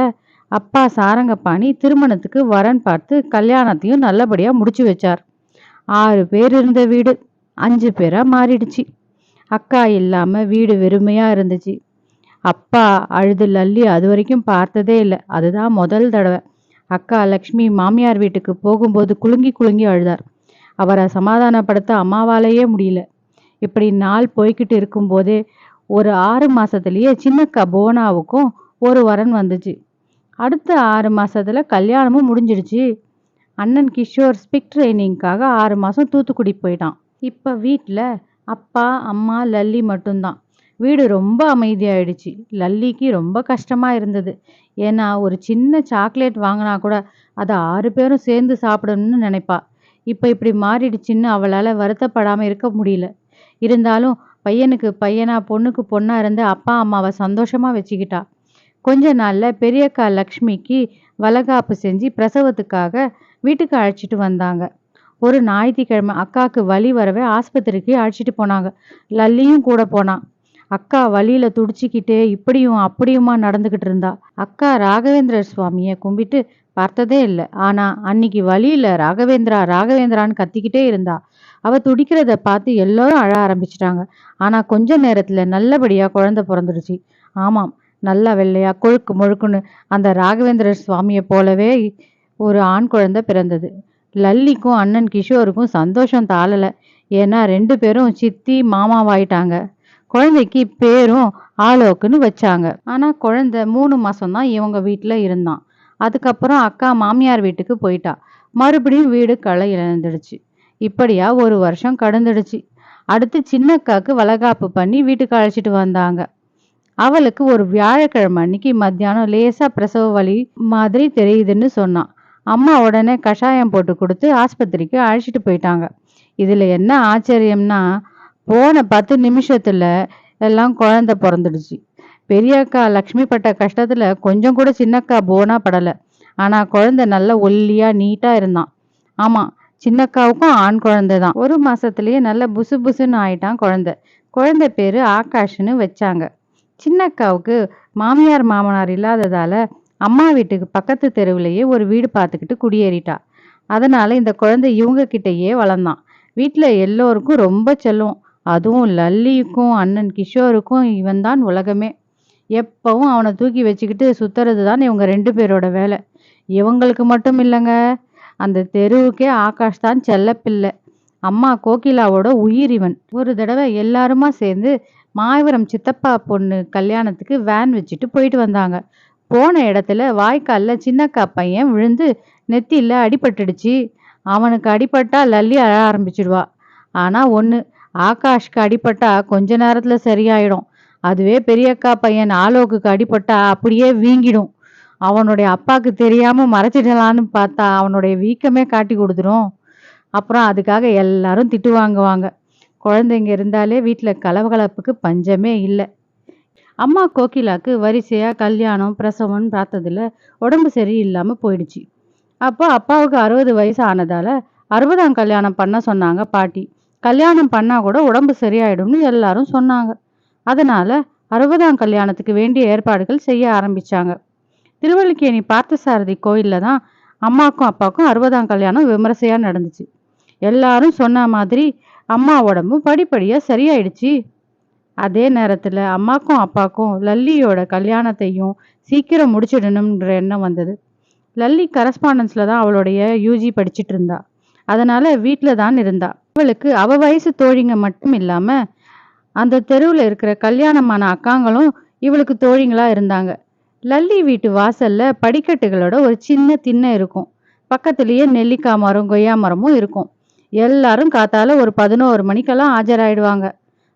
Speaker 2: அப்பா சாரங்கப்பாணி திருமணத்துக்கு வரன் பார்த்து கல்யாணத்தையும் நல்லபடியா முடிச்சு வச்சார். 6 பேர் இருந்த வீடு 5 பேரா மாறிடுச்சு. அக்கா இல்லாம வீடு வெறுமையா இருந்துச்சு. அப்பா அழுது லல்லி அது வரைக்கும் பார்த்ததே இல்லை. அதுதான் முதல் தடவை. அக்கா லக்ஷ்மி மாமியார் வீட்டுக்கு போகும்போது குலுங்கி குலுங்கி அழுதார். அவரை சமாதானப்படுத்த அம்மாவாலேயே முடியல. இப்படி நாள் போய்கிட்டு இருக்கும்போதே ஒரு 6 மாசத்துலயே சின்னக்கா போனாவுக்கும் ஒரு வரன் வந்துச்சு. அடுத்த 6 மாசத்துல கல்யாணமும் முடிஞ்சிடுச்சு. அண்ணன் கிஷோர் ஸ்பிக் ட்ரைனிங்காக 6 மாசம் தூத்துக்குடி போயிட்டான். இப்ப வீட்டுல அப்பா அம்மா லல்லி மட்டும்தான். வீடு ரொம்ப அமைதியாயிடுச்சு. லல்லிக்கு ரொம்ப கஷ்டமா இருந்தது. ஏன்னா ஒரு சின்ன சாக்லேட் வாங்கினா கூட அதை 6 பேரும் சேர்ந்து சாப்பிடணும்னு நினைப்பா. இப்ப இப்படி மாறிடுச்சுன்னு அவளால வருத்தப்படாம இருக்க முடியல. இருந்தாலும் பையனுக்கு பையனா பொண்ணுக்கு பொண்ணா இருந்து அப்பா அம்மாவை சந்தோஷமா வச்சுக்கிட்டா. கொஞ்ச நாள்ல பெரியக்கா லக்ஷ்மிக்கு வளகாப்பு செஞ்சு பிரசவத்துக்காக வீட்டுக்கு அழைச்சிட்டு வந்தாங்க. ஒரு ஞாயிற்றுக்கிழமை அக்காவுக்கு வலி வரவே ஆஸ்பத்திரிக்கு அழைச்சிட்டு போனாங்க. லல்லியும் கூட போனான். அக்கா வலியில துடிச்சுக்கிட்டே இப்படியும் அப்படியுமா நடந்துகிட்டு இருந்தா. அக்கா ராகவேந்திர சுவாமியை கும்பிட்டு பார்த்ததே இல்லை. ஆனா அன்னைக்கு வலியில ராகவேந்திரா ராகவேந்திரான்னு கத்திக்கிட்டே இருந்தா. அவ துடிக்கிறத பார்த்து எல்லாரும் அழ ஆரம்பிச்சிட்டாங்க. ஆனா கொஞ்ச நேரத்துல நல்லபடியா குழந்தை பிறந்துடுச்சு. ஆமாம், நல்லா வெள்ளையா கொழுக்கு முழுக்குன்னு அந்த ராகவேந்திர சுவாமியை போலவே ஒரு ஆண் குழந்தை பிறந்தது. லல்லிக்கும் அண்ணன் கிஷோருக்கும் சந்தோஷம் தாளல. ஏன்னா 2 பேரும் சித்தி மாமாவாயிட்டாங்க. குழந்தைக்கு பேரும் ஆலோக்குன்னு வச்சாங்க. ஆனா குழந்தை 3 மாசம்தான் இவங்க வீட்டுல இருந்தான். அதுக்கப்புறம் அக்கா மாமியார் வீட்டுக்கு போயிட்டா. மறுபடியும் வீடு களை இழந்துடுச்சு. இப்படியா ஒரு வருஷம் கடந்துடுச்சு. அடுத்து சின்னக்காக்கு வளகாப்பு பண்ணி வீட்டுக்கு அழைச்சிட்டு வந்தாங்க. அவளுக்கு ஒரு வியாழக்கிழமை அன்னைக்கு மத்தியானம் லேசா பிரசவ வலி மாதிரி தெரியுதுன்னு சொன்னான். அம்மா உடனே கஷாயம் போட்டு கொடுத்து ஆஸ்பத்திரிக்கு அழைச்சிட்டு போயிட்டாங்க. இதுல என்ன ஆச்சரியம்னா போன 10 நிமிஷத்துல எல்லாம் குழந்தை பிறந்துடுச்சு. பெரியக்கா லக்ஷ்மி பட்ட கஷ்டத்துல கொஞ்சம் கூட சின்னக்கா போனா படல. ஆனா குழந்தை நல்ல ஒல்லியா நீட்டா இருந்தான். ஆமா, சின்னக்காவுக்கும் ஆண் குழந்தை தான். 1 மாசத்துலயே நல்ல புசு புசுன்னு ஆயிட்டான் குழந்தை. குழந்தை பேரு ஆகாஷ்னு வச்சாங்க. சின்னக்காவுக்கு மாமியார் மாமனார் இல்லாததால அம்மா வீட்டுக்கு பக்கத்து தெருவுலயே ஒரு வீடு பார்த்துக்கிட்டு குடியேறிட்டா. அதனால இந்த குழந்தை இவங்க கிட்டயே வளர்ந்தான். வீட்டுல எல்லோருக்கும் ரொம்ப செல்லம். அதுவும் லல்லிக்கும் அண்ணன் கிஷோருக்கும் இவன் தான் உலகமே. எப்பவும் அவனை தூக்கி வச்சுக்கிட்டு சுத்துறது தான் இவங்க 2 பேரோட வேலை. இவங்களுக்கு மட்டும் இல்லைங்க, அந்த தெருவுக்கே ஆகாஷ் தான் செல்லப்பிள்ளை. அம்மா கோகிலாவோட உயிர் இவன். ஒரு தடவை எல்லாருமா சேர்ந்து மாயவரம் சித்தப்பா பொண்ணு கல்யாணத்துக்கு வேன் வச்சுட்டு போயிட்டு வந்தாங்க. போன இடத்துல வாய்க்கால்ல சின்னக்கா பையன் விழுந்து நெத்தியில அடிபட்டுடுச்சு. அவனுக்கு அடிபட்டா லல்லி அழ ஆரம்பிச்சிடுவா. ஆனா ஒண்ணு, ஆகாஷ்க்கு அடிபட்டா கொஞ்ச நேரத்துல சரியாயிடும். அதுவே பெரியக்கா பையன் ஆலோக்குக்கு அடிபட்டா அப்படியே வீங்கிடும். அவனுடைய அப்பாக்கு தெரியாம மறைச்சிடலான்னு பார்த்தா அவனுடைய வீக்கமே காட்டி கொடுத்துரும். அப்புறம் அதுக்காக எல்லாரும் திட்டு வாங்குவாங்க. குழந்தைங்க இருந்தாலே வீட்டுல கலவகலப்புக்கு பஞ்சமே இல்லை. அம்மா கோகிலாக்கு வரிசையா கல்யாணம் பிரசவம்னு பார்த்ததுல உடம்பு சரியில்லாம போயிடுச்சு. அப்போ அப்பாவுக்கு 60 வயசு ஆனதால 60ஆம் கல்யாணம் பண்ண சொன்னாங்க பாட்டி. கல்யாணம் பண்ணா கூட உடம்பு சரியாயிடும்னு எல்லாரும் சொன்னாங்க. அதனால 60ஆம் கல்யாணத்துக்கு வேண்டிய ஏற்பாடுகள் செய்ய ஆரம்பிச்சாங்க. திருவல்லிக்கேணி பார்த்தசாரதி கோயில்ல தான் அம்மாக்கும் அப்பாவுக்கும் 60ஆம் கல்யாணம் விமரிசையா நடந்துச்சு. எல்லாரும் சொன்ன மாதிரி அம்மா உடம்பும் படிப்படியா சரியாயிடுச்சு. அதே நேரத்துல அம்மாக்கும் அப்பாக்கும் லல்லியோட கல்யாணத்தையும் சீக்கிரம் முடிச்சிடணும்ன்ற எண்ணம் வந்தது. லல்லி கரஸ்பாண்டன்ஸ்ல தான் அவளுடைய யூஜி படிச்சுட்டு இருந்தா. அதனால வீட்டுல தான் இருந்தா. அவளுக்கு அவ வயசு தோழிங்க மட்டும் இல்லாம அந்த தெருவுல இருக்கிற கல்யாணமான அக்காங்களும் இவளுக்கு தோழிங்களா இருந்தாங்க. லல்லி வீட்டு வாசல்ல படிக்கட்டுகளோட ஒரு சின்ன திண்ணை இருக்கும். பக்கத்திலேயே நெல்லிக்காய் மரம் கொய்யா மரமும் இருக்கும். எல்லாரும் காத்தால ஒரு 11 மணிக்கெல்லாம் ஆஜராயிடுவாங்க.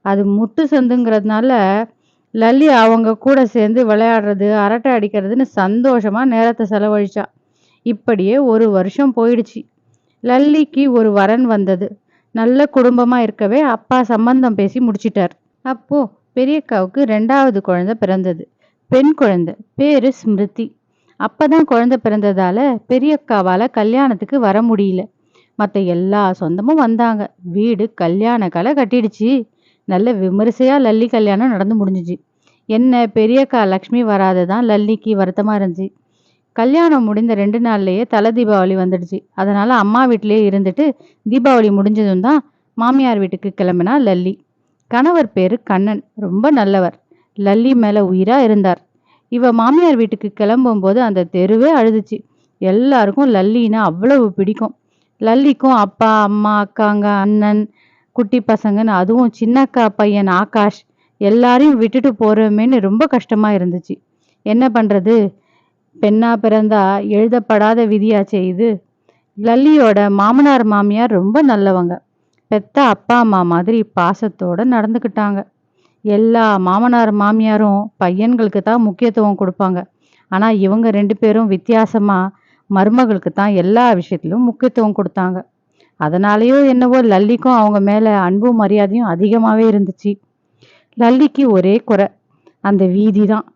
Speaker 2: அது முட்டு சந்துங்கிறதுனால லல்லி அவங்க கூட சேர்ந்து விளையாடுறது அரட்டை அடிக்கிறதுன்னு சந்தோஷமா நேரத்தை செலவழிச்சா. இப்படியே ஒரு வருஷம் போயிடுச்சு. லல்லிக்கு ஒரு வரன் வந்தது. நல்ல குடும்பமா இருக்கவே அப்பா சம்பந்தம் பேசி முடிச்சிட்டார். அப்போ பெரியக்காவுக்கு 2வது குழந்தை பிறந்தது. பெண் குழந்தை, பேரு ஸ்மிருதி. அப்பதான் குழந்தை பிறந்ததால பெரியக்காவால கல்யாணத்துக்கு வர முடியல. மற்ற எல்லா சொந்தமும் வந்தாங்க. வீடு கல்யாண கலை கட்டிடுச்சு. நல்ல விமரிசையா லல்லி கல்யாணம் நடந்து முடிஞ்சிச்சு. என்ன பெரியக்கா லக்ஷ்மி வராததான் லல்லிக்கு வருத்தமா இருந்துச்சு. கல்யாணம் முடிந்த 2 நாள்லயே தலை தீபாவளி வந்துடுச்சு. அதனால அம்மா வீட்டிலேயே இருந்துட்டு தீபாவளி முடிஞ்சதும் தான் மாமியார் வீட்டுக்கு கிளம்பினா லல்லி. கணவர் பேரு கண்ணன், ரொம்ப நல்லவர். லல்லி மேல உயிரா இருந்தார். இவ மாமியார் வீட்டுக்கு கிளம்பும் போது அந்த தெருவே அழுதுச்சு. எல்லாருக்கும் லல்லின்னா அவ்வளவு பிடிக்கும். லல்லிக்கும் அப்பா அம்மா அக்காங்க அண்ணன் குட்டி பசங்கன்னு அதுவும் சின்னக்கா பையன் ஆகாஷ் எல்லாரையும் விட்டுட்டு போறோமேன்னு ரொம்ப கஷ்டமா இருந்துச்சு. என்ன பண்றது, பெண்ணா பிறந்தா எழுதப்படாத விதியாச்சே இது. லல்லியோட மாமனார் மாமியார் ரொம்ப நல்லவங்க. பெத்த அப்பா அம்மா மாதிரி பாசத்தோட நடந்துக்கிட்டாங்க. எல்லா மாமனார் மாமியாரும் பையன்களுக்கு தான் முக்கியத்துவம் கொடுப்பாங்க. ஆனா இவங்க 2 பேரும் வித்தியாசமா மருமகளுக்கு தான் எல்லா விஷயத்திலும் முக்கியத்துவம் கொடுத்தாங்க. அதனாலயோ என்னவோ லல்லிக்கும் அவங்க மேல அன்பும் மரியாதையும் அதிகமாவே இருந்துச்சு. லல்லிக்கு ஒரே குறை, அந்த வீதி தான்.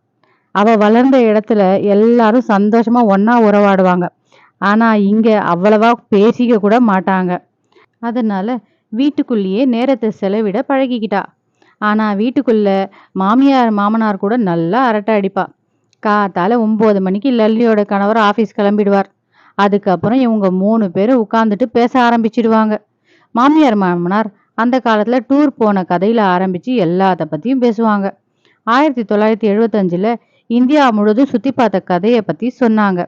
Speaker 2: அவ வளர்ந்த இடத்துல எல்லாரும் சந்தோஷமா ஒன்னா உறவாடுவாங்க. ஆனா இங்க அவ்வளவா பேசிக்க கூட மாட்டாங்க. அதனால வீட்டுக்குள்ளேயே நேரத்தை செலவிட பழகிக்கிட்டா. ஆனா வீட்டுக்குள்ள மாமியார் மாமனார் கூட நல்லா அரட்டை அடிப்பா. காத்தால 9 மணிக்கு லல்லியோட கணவர் ஆபீஸ் கிளம்பிடுவார். அதுக்கப்புறம் இவங்க 3 பேரும் உட்கார்ந்துட்டு பேச ஆரம்பிச்சிடுவாங்க. மாமியார் மாமனார் அந்த காலத்துல டூர் போன கதையில ஆரம்பிச்சு எல்லாத்த பத்தியும் பேசுவாங்க. 1975ல இந்தியா முழுதும் சுத்தி பார்த்த கதையை பத்தி சொன்னாங்க.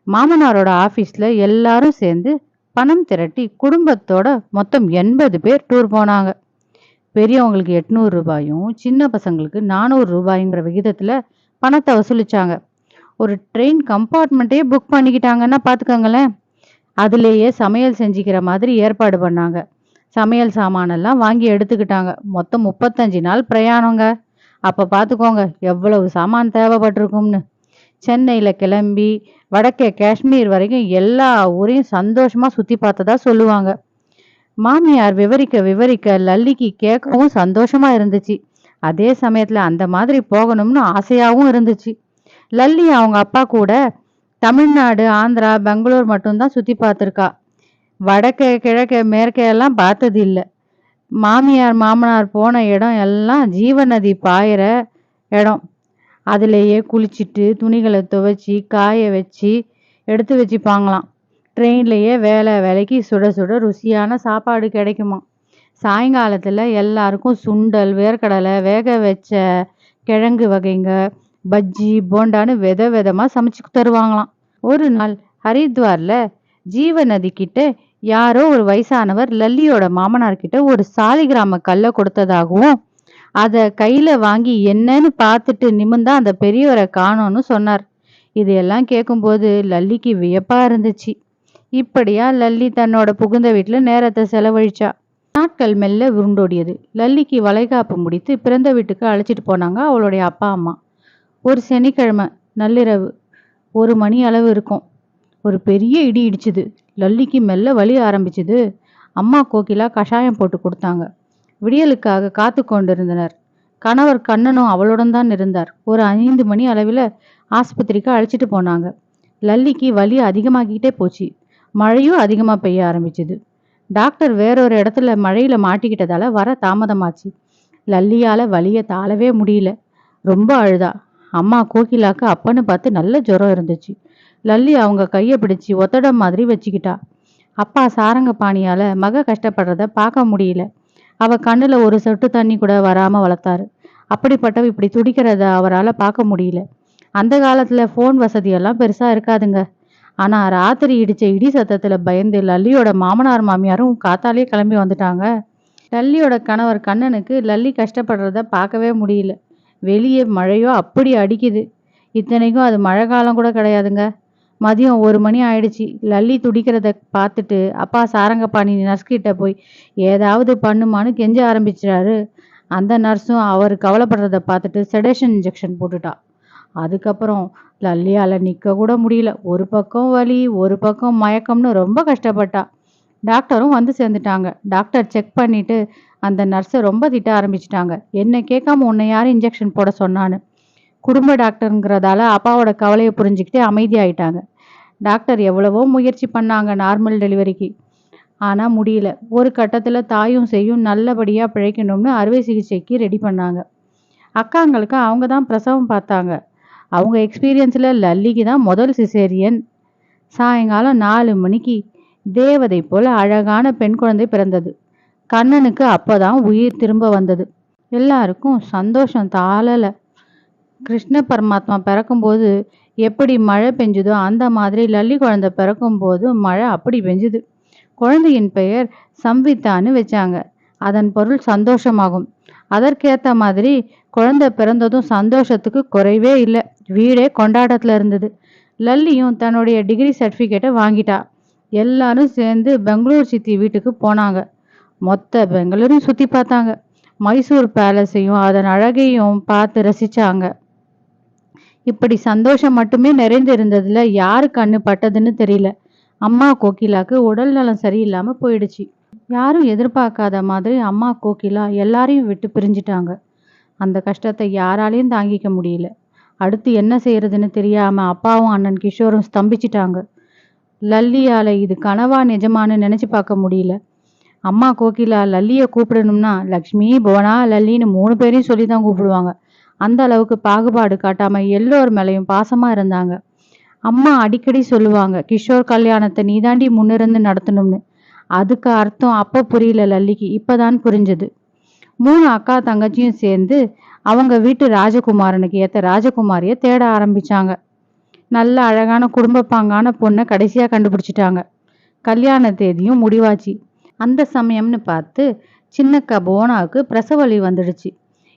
Speaker 2: மாமனாரோட ஆபீஸ்ல எல்லாரும் சேர்ந்து பணம் திரட்டி குடும்பத்தோட மொத்தம் 80 பேர் டூர் போனாங்க. பெரியவங்களுக்கு 800 ரூபாயும் சின்ன பசங்களுக்கு 400 ரூபாய்ங்கிற விகிதத்துல பணத்தை வசூலிச்சாங்க. ஒரு ட்ரெயின் கம்பார்ட்மெண்ட்டே புக் பண்ணிக்கிட்டாங்கன்னா பாத்துக்கோங்களேன். அதுலேயே சமையல் செஞ்சுக்கிற மாதிரி ஏற்பாடு பண்ணாங்க. சமையல் சாமானெல்லாம் வாங்கி எடுத்துக்கிட்டாங்க. மொத்தம் 35 நாள் பிரயாணங்க. அப்ப பாத்துக்கோங்க எவ்வளவு சாமான் தேவைப்பட்டிருக்கும்னு. சென்னையில கிளம்பி வடக்கே காஷ்மீர் வரைக்கும் எல்லா ஊரையும் சந்தோஷமா சுத்தி பார்த்ததா சொல்லுவாங்க. மாமியார் விவரிக்க விவரிக்க லல்லிக்கு கேட்கவும் சந்தோஷமா இருந்துச்சு. அதே சமயத்துல அந்த மாதிரி போகணும்னு ஆசையாவும் இருந்துச்சு. லல்லி அவங்க அப்பா கூட தமிழ்நாடு ஆந்திரா பெங்களூர் மட்டும்தான் சுத்தி பார்த்துருக்கா. வடக்கே கிழக்கே மேற்கே எல்லாம் பார்த்தது இல்லை. மாமியார் மாமனார் போன இடம் எல்லாம் ஜீவநதி பாயிற இடம். அதுலேயே குளிச்சுட்டு துணிகளை துவைச்சி காய வச்சு எடுத்து வச்சுப்பாங்களாம். ட்ரெயின்லேயே வேலை வேலைக்கு சுட சுட ருசியான சாப்பாடு கிடைக்குமா. சாயங்காலத்தில் எல்லாருக்கும் சுண்டல், வேர்க்கடலை, வேக வச்ச கிழங்கு வகைங்க, பஜ்ஜி, போண்டான்னு விதமாக சமைச்சு தருவாங்களாம். ஒரு நாள் ஹரித்வார்ல ஜீவ நதி கிட்ட யாரோ ஒரு வயசானவர் லல்லியோட மாமனார் கிட்ட ஒரு சாலிகிராம கல்லை கொடுத்ததாகவும் அதை கையில வாங்கி என்னன்னு பார்த்துட்டு நிமிர்ந்தா அந்த பெரியவரை காணோன்னு சொன்னார். இதையெல்லாம் கேட்கும்போது லல்லிக்கு வியப்பா இருந்துச்சு. இப்படியா லல்லி தன்னோட புகுந்த வீட்டுல நேரத்தை செலவழிச்சா. நாட்கள் மெல்ல உருண்டோடியது. லல்லிக்கு வளைகாப்பு முடித்து பிறந்த வீட்டுக்கு அழைச்சிட்டு போனாங்க அவளுடைய அப்பா அம்மா. ஒரு சனிக்கிழமை நள்ளிரவு 1 மணி அளவு இருக்கும். ஒரு பெரிய இடி இடிச்சுது. லல்லிக்கு மெல்ல வலி ஆரம்பிச்சுது. அம்மா கோகிலா கஷாயம் போட்டு கொடுத்தாங்க. விடியலுக்காக காத்து கொண்டிருந்தனர். கணவர் கண்ணனும் அவளுடன் தான் இருந்தார். ஒரு 5 மணி அளவில் ஆஸ்பத்திரிக்கு அழைச்சிட்டு போனாங்க. லல்லிக்கு வலி அதிகமாகிக்கிட்டே போச்சு. மழையும் அதிகமாக பெய்ய ஆரம்பிச்சுது. டாக்டர் வேறொரு இடத்துல மழையில மாட்டிக்கிட்டதால வர தாமதமாச்சு. லல்லியால வலியை தாளவே முடியல. ரொம்ப அழுதா. அம்மா கோகிலாக்கு அப்பன்னு பார்த்து நல்ல ஜுரம் இருந்துச்சு. லல்லி அவங்க கையை பிடிச்சி ஒத்தடம் மாதிரி வச்சுக்கிட்டா. அப்பா சாரங்க பாணியால மக கஷ்டப்படுறத பார்க்க முடியல. அவ கண்ணுல ஒரு சொட்டு தண்ணி கூட வராம வளர்த்தாரு. அப்படிப்பட்டவ இப்படி துடிக்கிறத அவரால் பார்க்க முடியல. அந்த காலத்துல ஃபோன் வசதியெல்லாம் பெருசா இருக்காதுங்க. ஆனா ராத்திரி இடிச்ச இடி சத்தத்துல பயந்து லல்லியோட மாமனார் மாமியாரும் காத்தாலே கிளம்பி வந்துட்டாங்க. லல்லியோட கணவர் கண்ணனுக்கு லல்லி கஷ்டப்படுறத பார்க்கவே முடியல. வெளியே மழையோ அப்படி அடிக்குது. இத்தனைக்கும் அது மழை காலம் கூட கிடையாதுங்க. மதியம் 1 மணி ஆயிடுச்சு. லல்லி துடிக்கிறத பார்த்துட்டு அப்பா சாரங்கபாணி நர்ஸ்கிட்ட போய் ஏதாவது பண்ணுமான்னு கெஞ்ச ஆரம்பிச்சிட்டாரு. அந்த நர்ஸும் அவர் கவலைப்படுறத பார்த்துட்டு செடேஷன் இன்ஜெக்ஷன் போட்டுட்டா. அதுக்கப்புறம் லல்லியால் நிற்க கூட முடியல. ஒரு பக்கம் வலி, ஒரு பக்கம் மயக்கம்னு ரொம்ப கஷ்டப்பட்டா. டாக்டரும் வந்து சேர்ந்துட்டாங்க. டாக்டர் செக் பண்ணிட்டு அந்த நர்ஸை ரொம்ப திட்ட ஆரம்பிச்சிட்டாங்க. என்னை கேட்காம உன்னை யாரும் இன்ஜெக்ஷன் போட சொன்னான்னு. குடும்ப டாக்டருங்கிறதால அப்பாவோட கவலையை புரிஞ்சுக்கிட்டு அமைதியாயிட்டாங்க. டாக்டர் எவ்வளவோ முயற்சி பண்ணாங்க நார்மல் டெலிவரிக்கு. ஆனால் முடியல. ஒரு கட்டத்தில் தாயும் செய்யும் நல்லபடியாக பிழைக்கணும்னு அறுவை சிகிச்சைக்கு ரெடி பண்ணாங்க. அக்காங்களுக்கு அவங்க தான் பிரசவம் பார்த்தாங்க. அவங்க எக்ஸ்பீரியன்ஸில் லல்லிக்கு தான் முதல் சிசேரியன். சாயங்காலம் 4 மணிக்கு தேவதை போல அழகான பெண் குழந்தை பிறந்தது. கண்ணனுக்கு அப்போதான் உயிர் திரும்ப வந்தது. எல்லாருக்கும் சந்தோஷம் தாளலை. கிருஷ்ண பரமாத்மா பிறக்கும்போது எப்படி மழை பெஞ்சுதோ அந்த மாதிரி லல்லி குழந்தை பிறக்கும்போது மழை அப்படி பெஞ்சுது. குழந்தையின் பெயர் சம்வித்தான்னு வச்சாங்க. அதன் பொருள் சந்தோஷமாகும். அதற்கேற்ற மாதிரி குழந்தை பிறந்ததும் சந்தோஷத்துக்கு குறைவே இல்லை. வீடே கொண்டாட்டத்தில் இருந்தது. லல்லியும் தன்னுடைய டிகிரி சர்டிஃபிகேட்டை வாங்கிட்டா. எல்லாரும் சேர்ந்து பெங்களூர் சித்தி வீட்டுக்கு போனாங்க. மொத்த பெங்களூரையும் சுற்றி பார்த்தாங்க. மைசூர் பேலஸையும் அதன் அழகையும் பார்த்து ரசிச்சாங்க. இப்படி சந்தோஷம் மட்டுமே நிறைந்து இருந்ததுல யாரு கண்ணு பட்டதுன்னு தெரியல. அம்மா கோகிலாக்கு உடல் நலம் சரியில்லாம போயிடுச்சு. யாரும் எதிர்பார்க்காத மாதிரி அம்மா கோகிலா எல்லாரையும் விட்டு பிரிஞ்சிட்டாங்க. அந்த கஷ்டத்தை யாராலையும் தாங்கிக்க முடியல. அடுத்து என்ன செய்யறதுன்னு தெரியாம அப்பாவும் அண்ணன் கிஷோரும் ஸ்தம்பிச்சிட்டாங்க. லல்லியால இது கனவா நிஜமானு நினைச்சு பார்க்க முடியல. அம்மா கோகிலா லல்லியை கூப்பிடணும்னா லக்ஷ்மி, புவனா, லல்லின்னு 3 பேரையும் சொல்லி தான் கூப்பிடுவாங்க. அந்த அளவுக்கு பாகுபாடு காட்டாம எல்லோர் மேலையும் பாசமா இருந்தாங்க. அம்மா அடிக்கடி சொல்லுவாங்க, கிஷோர் கல்யாணத்தை நீதாண்டி முன்னிருந்து நடத்தணும்னு. அதுக்கு அர்த்தம் அப்ப புரியல லல்லிக்கு. இப்பதான் புரிஞ்சது. 3 அக்கா தங்கச்சியும் சேர்ந்து அவங்க வீட்டு ராஜகுமாரனுக்கு ஏத்த ராஜகுமாரிய தேட ஆரம்பிச்சாங்க. நல்ல அழகான குடும்ப பாங்கான பொண்ணை கடைசியா கண்டுபிடிச்சிட்டாங்க. கல்யாண தேதியும் முடிவாச்சு. அந்த சமயம்னு பார்த்து சின்னக்கா புவனாவுக்கு பிரசவலி வந்துடுச்சு.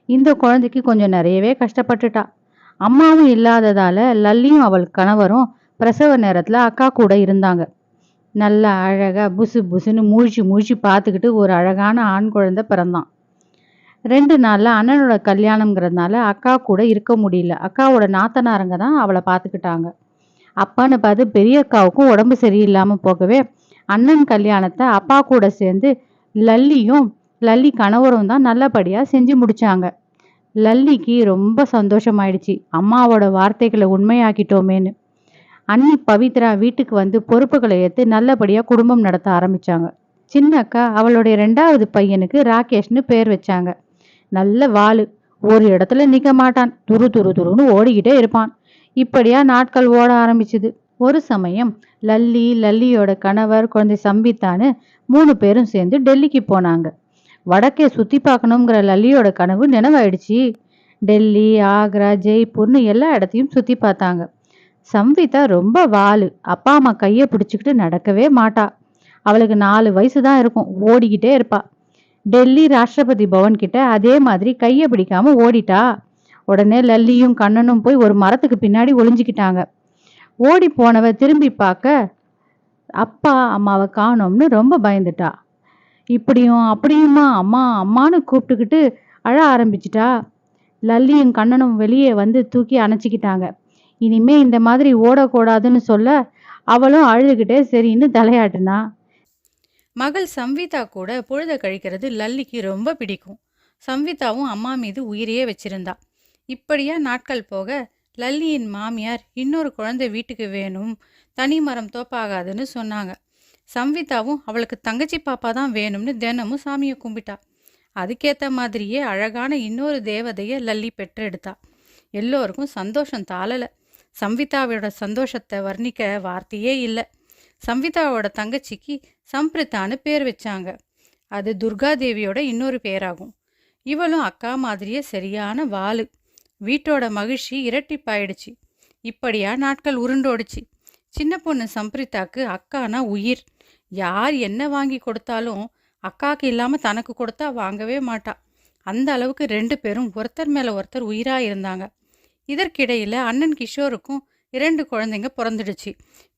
Speaker 2: இந்த குழந்தைக்கு கொஞ்சம் நிறையவே கஷ்டப்பட்டுட்டா. அம்மாவும் இல்லாததால லல்லியும் அவள் கணவரும் பிரசவ நேரத்துல அக்கா கூட இருந்தாங்க. நல்லா அழகா புசு புசுன்னு மூழ்ச்சி பார்த்துக்கிட்டு ஒரு அழகான ஆண் குழந்தை பிறந்தான். 2 நாள்ல அண்ணனோட கல்யாணம்ங்கிறதுனால அக்கா கூட இருக்க முடியல. அக்காவோட நாத்தனாருங்க தான் அவளை பார்த்துக்கிட்டாங்க. அப்பான்னு பார்த்து பெரிய அக்காவுக்கும் உடம்பு சரியில்லாம போகவே அண்ணன் கல்யாணத்தை அப்பா கூட சேர்ந்து லல்லியும் லல்லி கணவரும் தான் நல்லபடியா செஞ்சு முடிச்சாங்க. லல்லிக்கு ரொம்ப சந்தோஷமாயிடுச்சு. அம்மாவோட வார்த்தைகளை உண்மையாக்கிட்டோமேன்னு. அண்ணி பவித்ரா வீட்டுக்கு வந்து பொறுப்புகளை ஏற்று நல்லபடியா குடும்பம் நடத்த ஆரம்பிச்சாங்க. சின்ன அக்கா அவளுடைய 2வது பையனுக்கு ராகேஷ்னு பேர் வச்சாங்க. நல்ல வாளு. ஒரு இடத்துல நிக்க மாட்டான். துருன்னு ஓடிக்கிட்டே இருப்பான். இப்படியா நாட்கள் ஓட ஆரம்பிச்சுது. ஒரு சமயம் லல்லியோட கணவர், குழந்தை சம்பித்தான்னு 3 பேரும் சேர்ந்து டெல்லிக்கு போனாங்க. வடக்கே சுத்தி பார்க்கணுங்கிற லல்லியோட கனவு நினைவாயிடுச்சு. டெல்லி, ஆக்ரா, ஜெய்ப்பூர்னு எல்லா இடத்தையும் சுத்தி பார்த்தாங்க. சம்விதா ரொம்ப வாலு. அப்பா அம்மா கையை பிடிச்சிக்கிட்டு நடக்கவே மாட்டா. அவளுக்கு 4 வயசு தான் இருக்கும். ஓடிக்கிட்டே இருப்பா. டெல்லி ராஷ்டிரபதி பவன் கிட்ட அதே மாதிரி கையை பிடிக்காம ஓடிட்டா. உடனே லல்லியும் கண்ணனும் போய் ஒரு மரத்துக்கு பின்னாடி ஒளிஞ்சுக்கிட்டாங்க. ஓடி போனவ திரும்பி பார்க்க அப்பா அம்மாவை காணோம்னு ரொம்ப பயந்துட்டா. இப்படியும் அப்படியுமா அம்மா அம்மான்னு கூப்பிட்டுக்கிட்டு அழ ஆரம்பிச்சிட்டா. லல்லியும் கண்ணனும் வெளியே வந்து தூக்கி அணைச்சிக்கிட்டாங்க. இனிமே இந்த மாதிரி ஓடக்கூடாதுன்னு சொல்ல அவளும் அழுதுகிட்டே சரின்னு தலையாட்டுனா.
Speaker 1: மகள் சம்விதா கூட பொழுத கழிக்கிறது லல்லிக்கு ரொம்ப பிடிக்கும். சம்விதாவும் அம்மா மீது உயிரையே வச்சிருந்தா. இப்படியா நாட்கள் போக லல்லியின் மாமியார் இன்னொரு குழந்தை வீட்டுக்கு வேணும், தனி மரம் தோப்பாகாதுன்னு சொன்னாங்க. சம்விதாவும் அவளுக்கு தங்கச்சி பாப்பா தான் வேணும்னு தினமும் சாமியை கும்பிட்டா. அதுக்கேற்ற மாதிரியே அழகான இன்னொரு தேவதையை லல்லி பெற்றெடுத்தா. எல்லோருக்கும் சந்தோஷம் தாளலை. சம்விதாவோட சந்தோஷத்தை வர்ணிக்க வார்த்தையே இல்லை. சம்விதாவோட தங்கச்சிக்கு சம்பிரித்தான்னு பேர் வச்சாங்க. அது துர்காதேவியோட இன்னொரு பேராகும். இவளும் அக்கா மாதிரியே சரியான வாளு. வீட்டோட மகிழ்ச்சி இரட்டிப்பாயிடுச்சு. இப்படியா நாட்கள் உருண்டோடுச்சு. சின்ன பொண்ணு சம்பிரித்தாக்கு அக்கானா உயிர். யார் என்ன வாங்கி கொடுத்தாலும் அக்காவுக்கு இல்லாமல் தனக்கு கொடுத்தா வாங்கவே மாட்டா. அந்த அளவுக்கு 2 பேரும் ஒருத்தர் மேலே ஒருத்தர் உயிராக இருந்தாங்க. இதற்கிடையில் அண்ணன் கிஷோருக்கும் 2 குழந்தைங்க பிறந்துடுச்சு.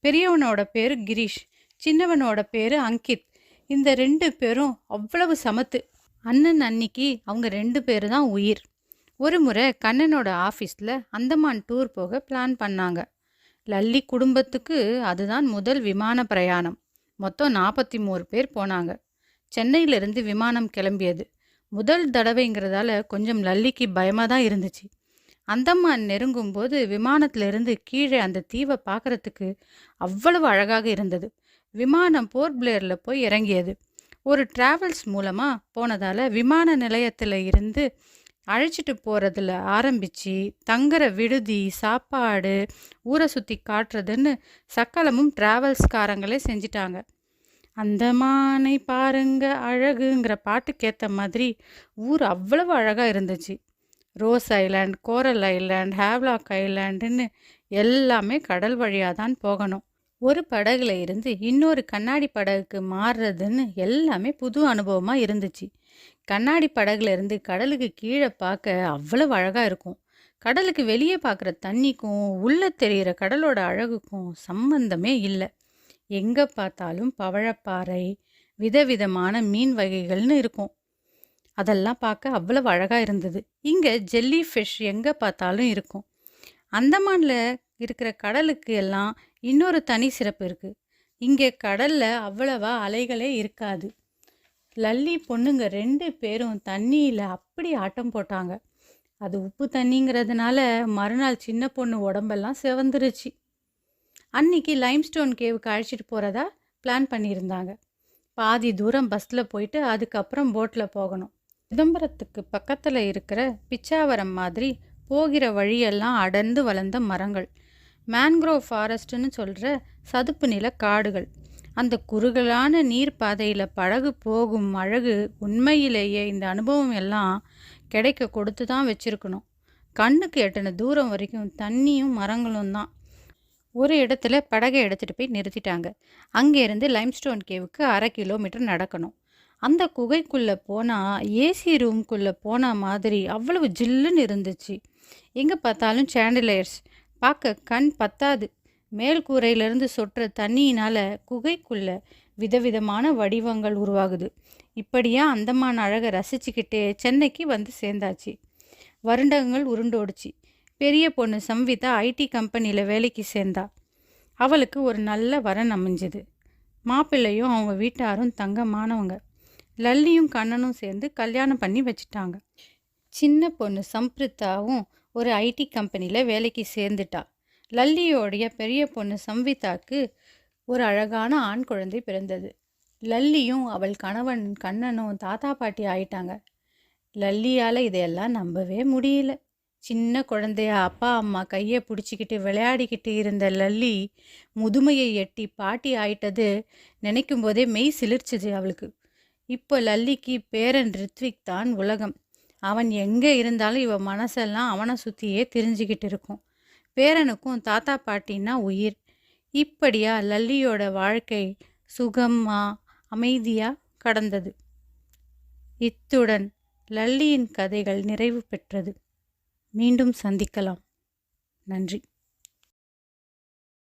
Speaker 1: பெரியவனோட பேர் கிரீஷ், சின்னவனோட பேர் அங்கித். இந்த 2 பேரும் அவ்வளவு சமத்து. அண்ணன் அன்னிக்கு அவங்க 2 பேர் தான் உயிர். ஒரு முறை கண்ணனோட ஆஃபீஸில் அந்தமான் டூர் போக பிளான் பண்ணாங்க. லல்லி குடும்பத்துக்கு அதுதான் முதல் விமான பிரயாணம். மொத்தம் 43 பேர் போனாங்க. சென்னையிலிருந்து விமானம் கிளம்பியது. முதல் தடவைங்கிறதால கொஞ்சம் லல்லிக்கு பயமாக தான் இருந்துச்சு. அந்தமான் நெருங்கும்போது விமானத்திலிருந்து கீழே அந்த தீவை பார்க்குறதுக்கு அவ்வளவு அழகாக இருந்தது. விமானம் போர்ட் பிளேரில் போய் இறங்கியது. ஒரு டிராவல்ஸ் மூலமாக போனதால் விமான நிலையத்தில் இருந்து அழைச்சிட்டு போகிறதுல ஆரம்பித்து தங்குற விடுதி, சாப்பாடு, ஊரை சுற்றி காட்டுறதுன்னு சக்கலமும் டிராவல்ஸ்காரங்களே செஞ்சிட்டாங்க. அந்தமானை பாருங்க அழகுங்கிற பாட்டுக்கேற்ற மாதிரி ஊர் அவ்வளவு அழகாக இருந்துச்சு. ரோஸ் ஐலாண்ட், கோரல் ஐலாண்ட், ஹேவ்லாக் ஐலாண்டுன்னு எல்லாமே கடல் வழியாக தான் போகணும். ஒரு படகுல இருந்து இன்னொரு கண்ணாடி படகுக்கு மாறுறதுன்னு எல்லாமே புது அனுபவமாக இருந்துச்சு. கண்ணாடி படகுல இருந்து கடலுக்கு கீழே பார்க்க அவ்வளவு அழகாக இருக்கும். கடலுக்கு வெளியே பார்க்குற தண்ணிக்கும் உள்ளே தெரிகிற கடலோட அழகுக்கும் சம்பந்தமே இல்லை. எங்கே பார்த்தாலும் பவழப்பாறை, விதவிதமான மீன் வகைகள்னு இருக்கும். அதெல்லாம் பார்க்க அவ்வளவு அழகாக இருந்தது. இங்கே ஜெல்லி ஃபிஷ் எங்கே பார்த்தாலும் இருக்கும். அந்தமானில் இருக்கிற கடலுக்கு எல்லாம் இன்னொரு தனி சிறப்பு இருக்குது. இங்கே கடலில் அவ்வளவா அலைகளே இருக்காது. லல்லி பொண்ணுங்க 2 பேரும் தண்ணியில் அப்படி ஆட்டம் போட்டாங்க. அது உப்பு தண்ணிங்கிறதுனால மறுநாள் சின்ன பொண்ணு உடம்பெல்லாம் சிவந்துருச்சு. அன்னைக்கு லைம்ஸ்டோன் கேவுக்கு அழைச்சிட்டு போகிறதா பிளான் பண்ணியிருந்தாங்க. பாதி தூரம் பஸ்ஸில் போயிட்டு அதுக்கப்புறம் போட்டில் போகணும். சிதம்பரத்துக்கு பக்கத்தில் இருக்கிற பிச்சாவரம் மாதிரி போகிற வழியெல்லாம் அடர்ந்து வளர்ந்த மரங்கள், மேன்க்ரோவ் ஃபாரஸ்ட்டுன்னு சொல்கிற சதுப்பு நில காடுகள். அந்த குறுகலான நீர் பாதையில் படகு போகும் அழகு உண்மையிலேயே இந்த அனுபவம் எல்லாம் கிடைக்க கொடுத்து தான் வச்சுருக்கணும். கண்ணுக்கு எட்டின தூரம் வரைக்கும் தண்ணியும் மரங்களும் தான். ஒரு இடத்துல படகை எடுத்துகிட்டு போய் நிறுத்திட்டாங்க. அங்கேருந்து லைம்ஸ்டோன் கேவுக்கு 1/2 கிலோமீட்டர் நடக்கணும். அந்த குகைக்குள்ளே போனால் ஏசி ரூம்குள்ளே போன மாதிரி அவ்வளவு ஜில்லுன்னு இருந்துச்சு. எங்கே பார்த்தாலும் சாண்டிலையர்ஸ், பார்க்க கண் பத்தாது. மேல் கூரையிலேருந்து சொட்டுற தண்ணியினால் குகைக்குள்ளே விதவிதமான வடிவங்கள் உருவாகுது. இப்படியா அந்தமான் அழகை ரசிச்சுக்கிட்டே சென்னைக்கு வந்து சேர்ந்தாச்சு. வருடங்கள் உருண்டோடுச்சு. பெரிய பொண்ணு சம்விதா ஐடி கம்பெனியில் வேலைக்கு சேர்ந்தா. அவளுக்கு ஒரு நல்ல வரன் அமைஞ்சது. மாப்பிள்ளையும் அவங்க வீட்டாரும் தங்கமானவங்க. லல்லியும் கண்ணனும் சேர்ந்து கல்யாணம் பண்ணி வச்சுட்டாங்க. சின்ன பொண்ணு சம்பிரித்தாவும் ஒரு ஐடி கம்பெனியில் வேலைக்கு சேர்ந்துட்டா. லல்லியோடைய பெரிய பொண்ணு சம்விதாக்கு ஒரு அழகான ஆண் குழந்தை பிறந்தது. லல்லியும் அவள் கணவன் கண்ணனும் தாத்தா பாட்டி ஆயிட்டாங்க. லல்லியால் இதையெல்லாம் நம்பவே முடியல. சின்ன குழந்தையா அப்பா அம்மா கையை பிடிச்சிக்கிட்டு விளையாடிக்கிட்டு இருந்த லல்லி முதுமையை எட்டி பாட்டி ஆயிட்டது நினைக்கும் போதே மெய் சிலிர்ச்சிச்சு அவளுக்கு. இப்போ லல்லிக்கு பேரன் ரித்விக் தான் உலகம். அவன் எங்கே இருந்தாலும் இவ மனசெல்லாம் அவனை சுற்றியே திரிஞ்சுக்கிட்டு இருக்கும். பேரனுக்கும் தாத்தா பாட்டின்னா உயிர். இப்படியா லல்லியோட வாழ்க்கை சுகமா அமைதியா கடந்தது. இத்துடன் லல்லியின் கதைகள் நிறைவு பெற்றது. மீண்டும் சந்திக்கலாம். நன்றி.